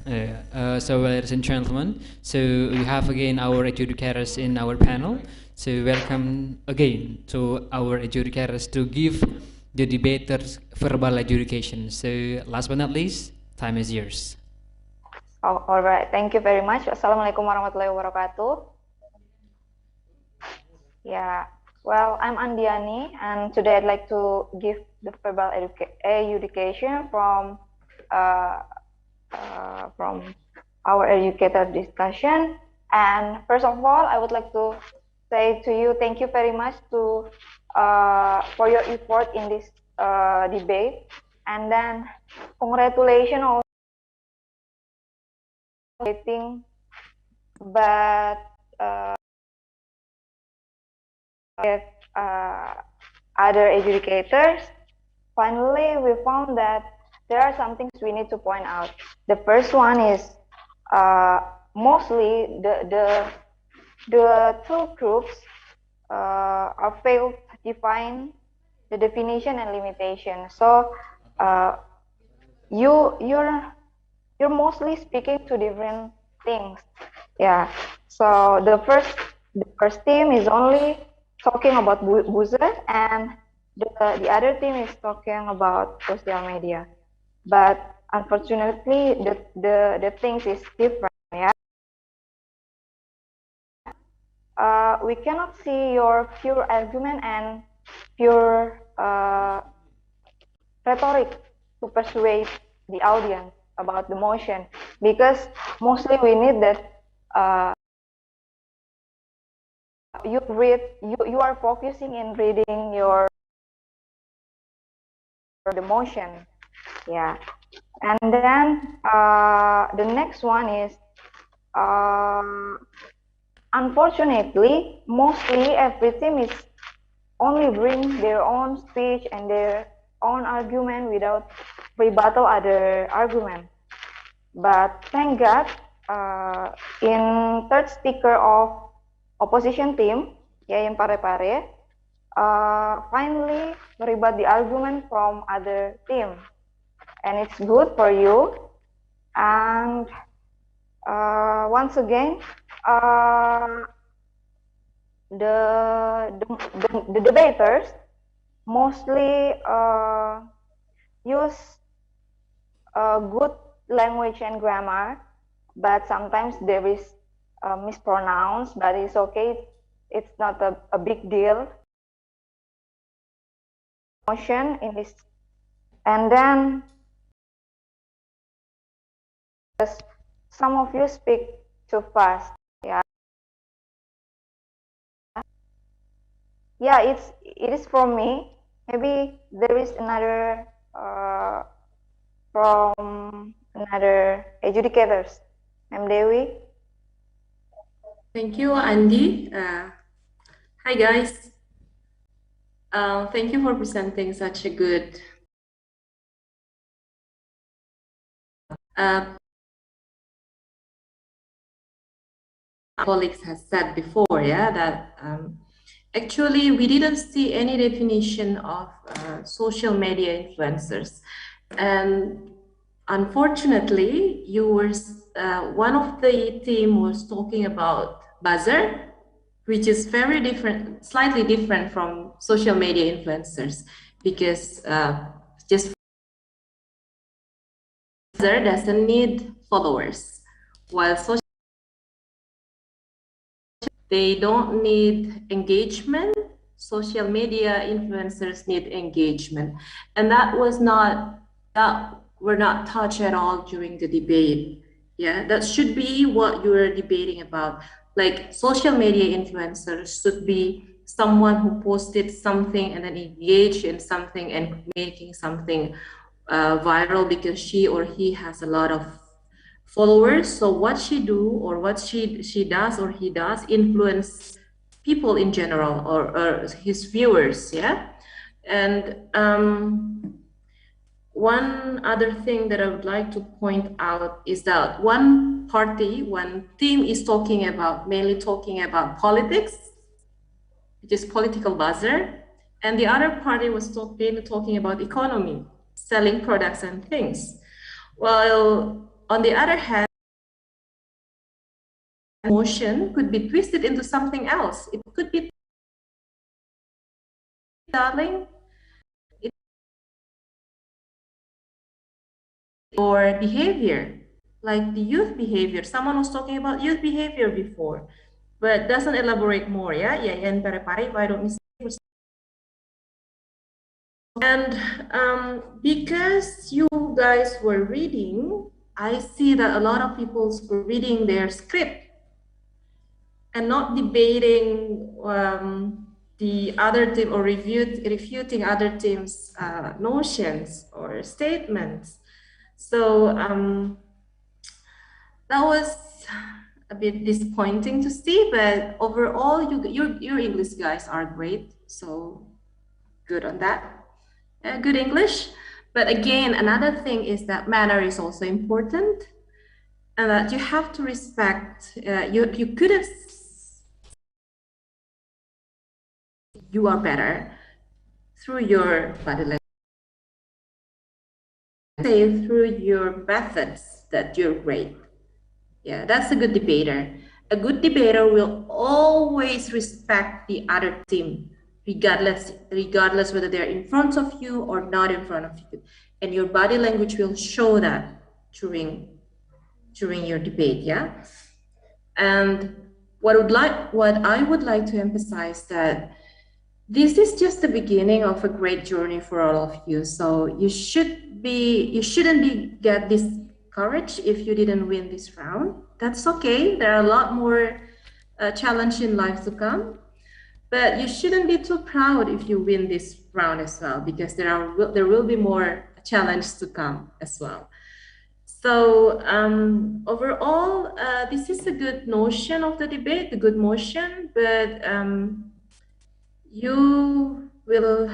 Speaker 7: So ladies and gentlemen, so we have again our adjudicators in our panel. So welcome again to our adjudicators to give the debaters verbal adjudication. So last but not least, time is yours.
Speaker 22: Oh, all right. Thank you very much. Assalamualaikum warahmatullahi wabarakatuh. Yeah. Well, I'm Andiani, and today I'd like to give the verbal adjudication from our educator discussion. And first of all, I would like to say to you, thank you very much to for your effort in this debate, and then congratulations on debating, but with other educators. Finally, we found that there are some things we need to point out. The first one is mostly the two groups are failed to define the definition and limitation. So you're mostly speaking to different things. Yeah. So the first team is only talking about buzzer, and the other team is talking about social media. But unfortunately, the things is different. Yeah. We cannot see your pure argument and pure rhetoric to persuade the audience about the motion, because mostly we need that you are focusing in reading the motion. Yeah. And then the next one is unfortunately, mostly every team is only bring their own speech and their own argument without rebuttal other argument. But thank God, in third speaker of opposition team, IAIN Pare-Pare, finally rebut the argument from other team, and it's good for you. And once again, the debaters mostly use good language and grammar, but sometimes there is mispronounced, but it's okay. It's not a big deal. Motion in this, and then some of you speak too fast. Yeah. Yeah, it is from me. Maybe there is another from another educators. I'm Dewi.
Speaker 5: Thank you, Andy. Hi, guys. Thank you for presenting such a good colleagues has said before, yeah, that actually we didn't see any definition of social media influencers, and unfortunately, you were one of the team was talking about buzzer, which is very different, slightly different from social media influencers, because just buzzer doesn't need followers, while social they don't need engagement. Social media influencers need engagement, and that were not touched at all during the debate. Yeah, that should be what you are debating about. Like, social media influencers should be someone who posted something and then engaged in something and making something viral because she or he has a lot of followers. So what she do or what she does or he does influence people in general, or his viewers. Yeah. And one other thing that I would like to point out is that one team is mainly talking about politics, which is political buzzer, and the other party was mainly talking about economy, selling products and things. While on the other hand, motion could be twisted into something else. It could be, darling, or behavior, like the youth behavior. Someone was talking about youth behavior before, but doesn't elaborate more, yeah? IAIN pare-pare, if I don't mistake. And because you guys were reading, I see that a lot of people were reading their script and not debating the other team or refuting other teams' notions or statements. So that was a bit disappointing to see, but overall, your English guys are great. So good on that. Good English. But again, another thing is that manner is also important, and that you have to respect. You could have. You are better through your body language. Say through your methods that you're great. Yeah, that's a good debater. A good debater will always respect the other team, regardless whether they're in front of you or not in front of you. And your body language will show that during your debate, yeah? And what I would like to emphasize that this is just the beginning of a great journey for all of you. So you shouldn't get discouraged if you didn't win this round. That's okay. There are a lot more challenges in life to come. But you shouldn't be too proud if you win this round as well, because there will be more challenges to come as well. So overall, this is a good notion of the debate, a good motion, but you will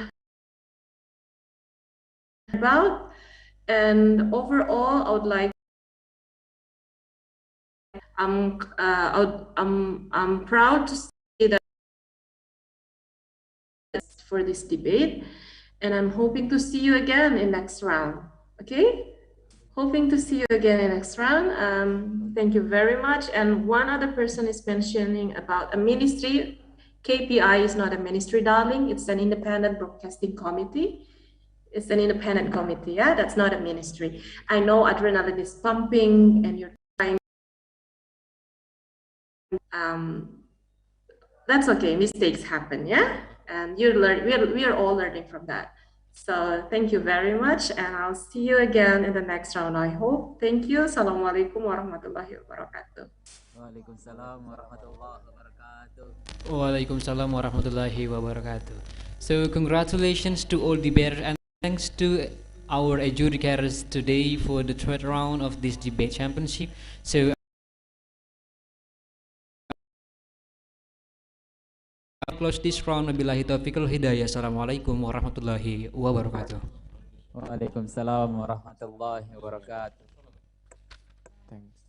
Speaker 5: about, and overall, I would like. I'm proud to say that for this debate, and I'm hoping to see you again in next round. Okay, hoping to see you again in next round. Thank you very much. And one other person is mentioning about a ministry. KPI is not a ministry, darling. It's an independent broadcasting committee. It's an independent committee. Yeah, that's not a ministry. I know adrenaline is pumping and you're trying. That's okay. Mistakes happen. Yeah, and you learn. We are all learning from that. So thank you very much, and I'll see you again in the next round, I hope. Thank you. Assalamualaikum warahmatullahi wabarakatuh.
Speaker 4: Waalaikumsalam warahmatullahi wabarakatuh.
Speaker 7: Waalaikumsalam warahmatullahi wabarakatuh. So congratulations to all debaters, and thanks to our adjudicators today for the third round of this debate championship. So I'll close this round. Wabillahi taufiq wal hidayah. Assalamualaikum warahmatullahi wabarakatuh.
Speaker 4: Waalaikumsalam warahmatullahi wabarakatuh.
Speaker 3: Thanks.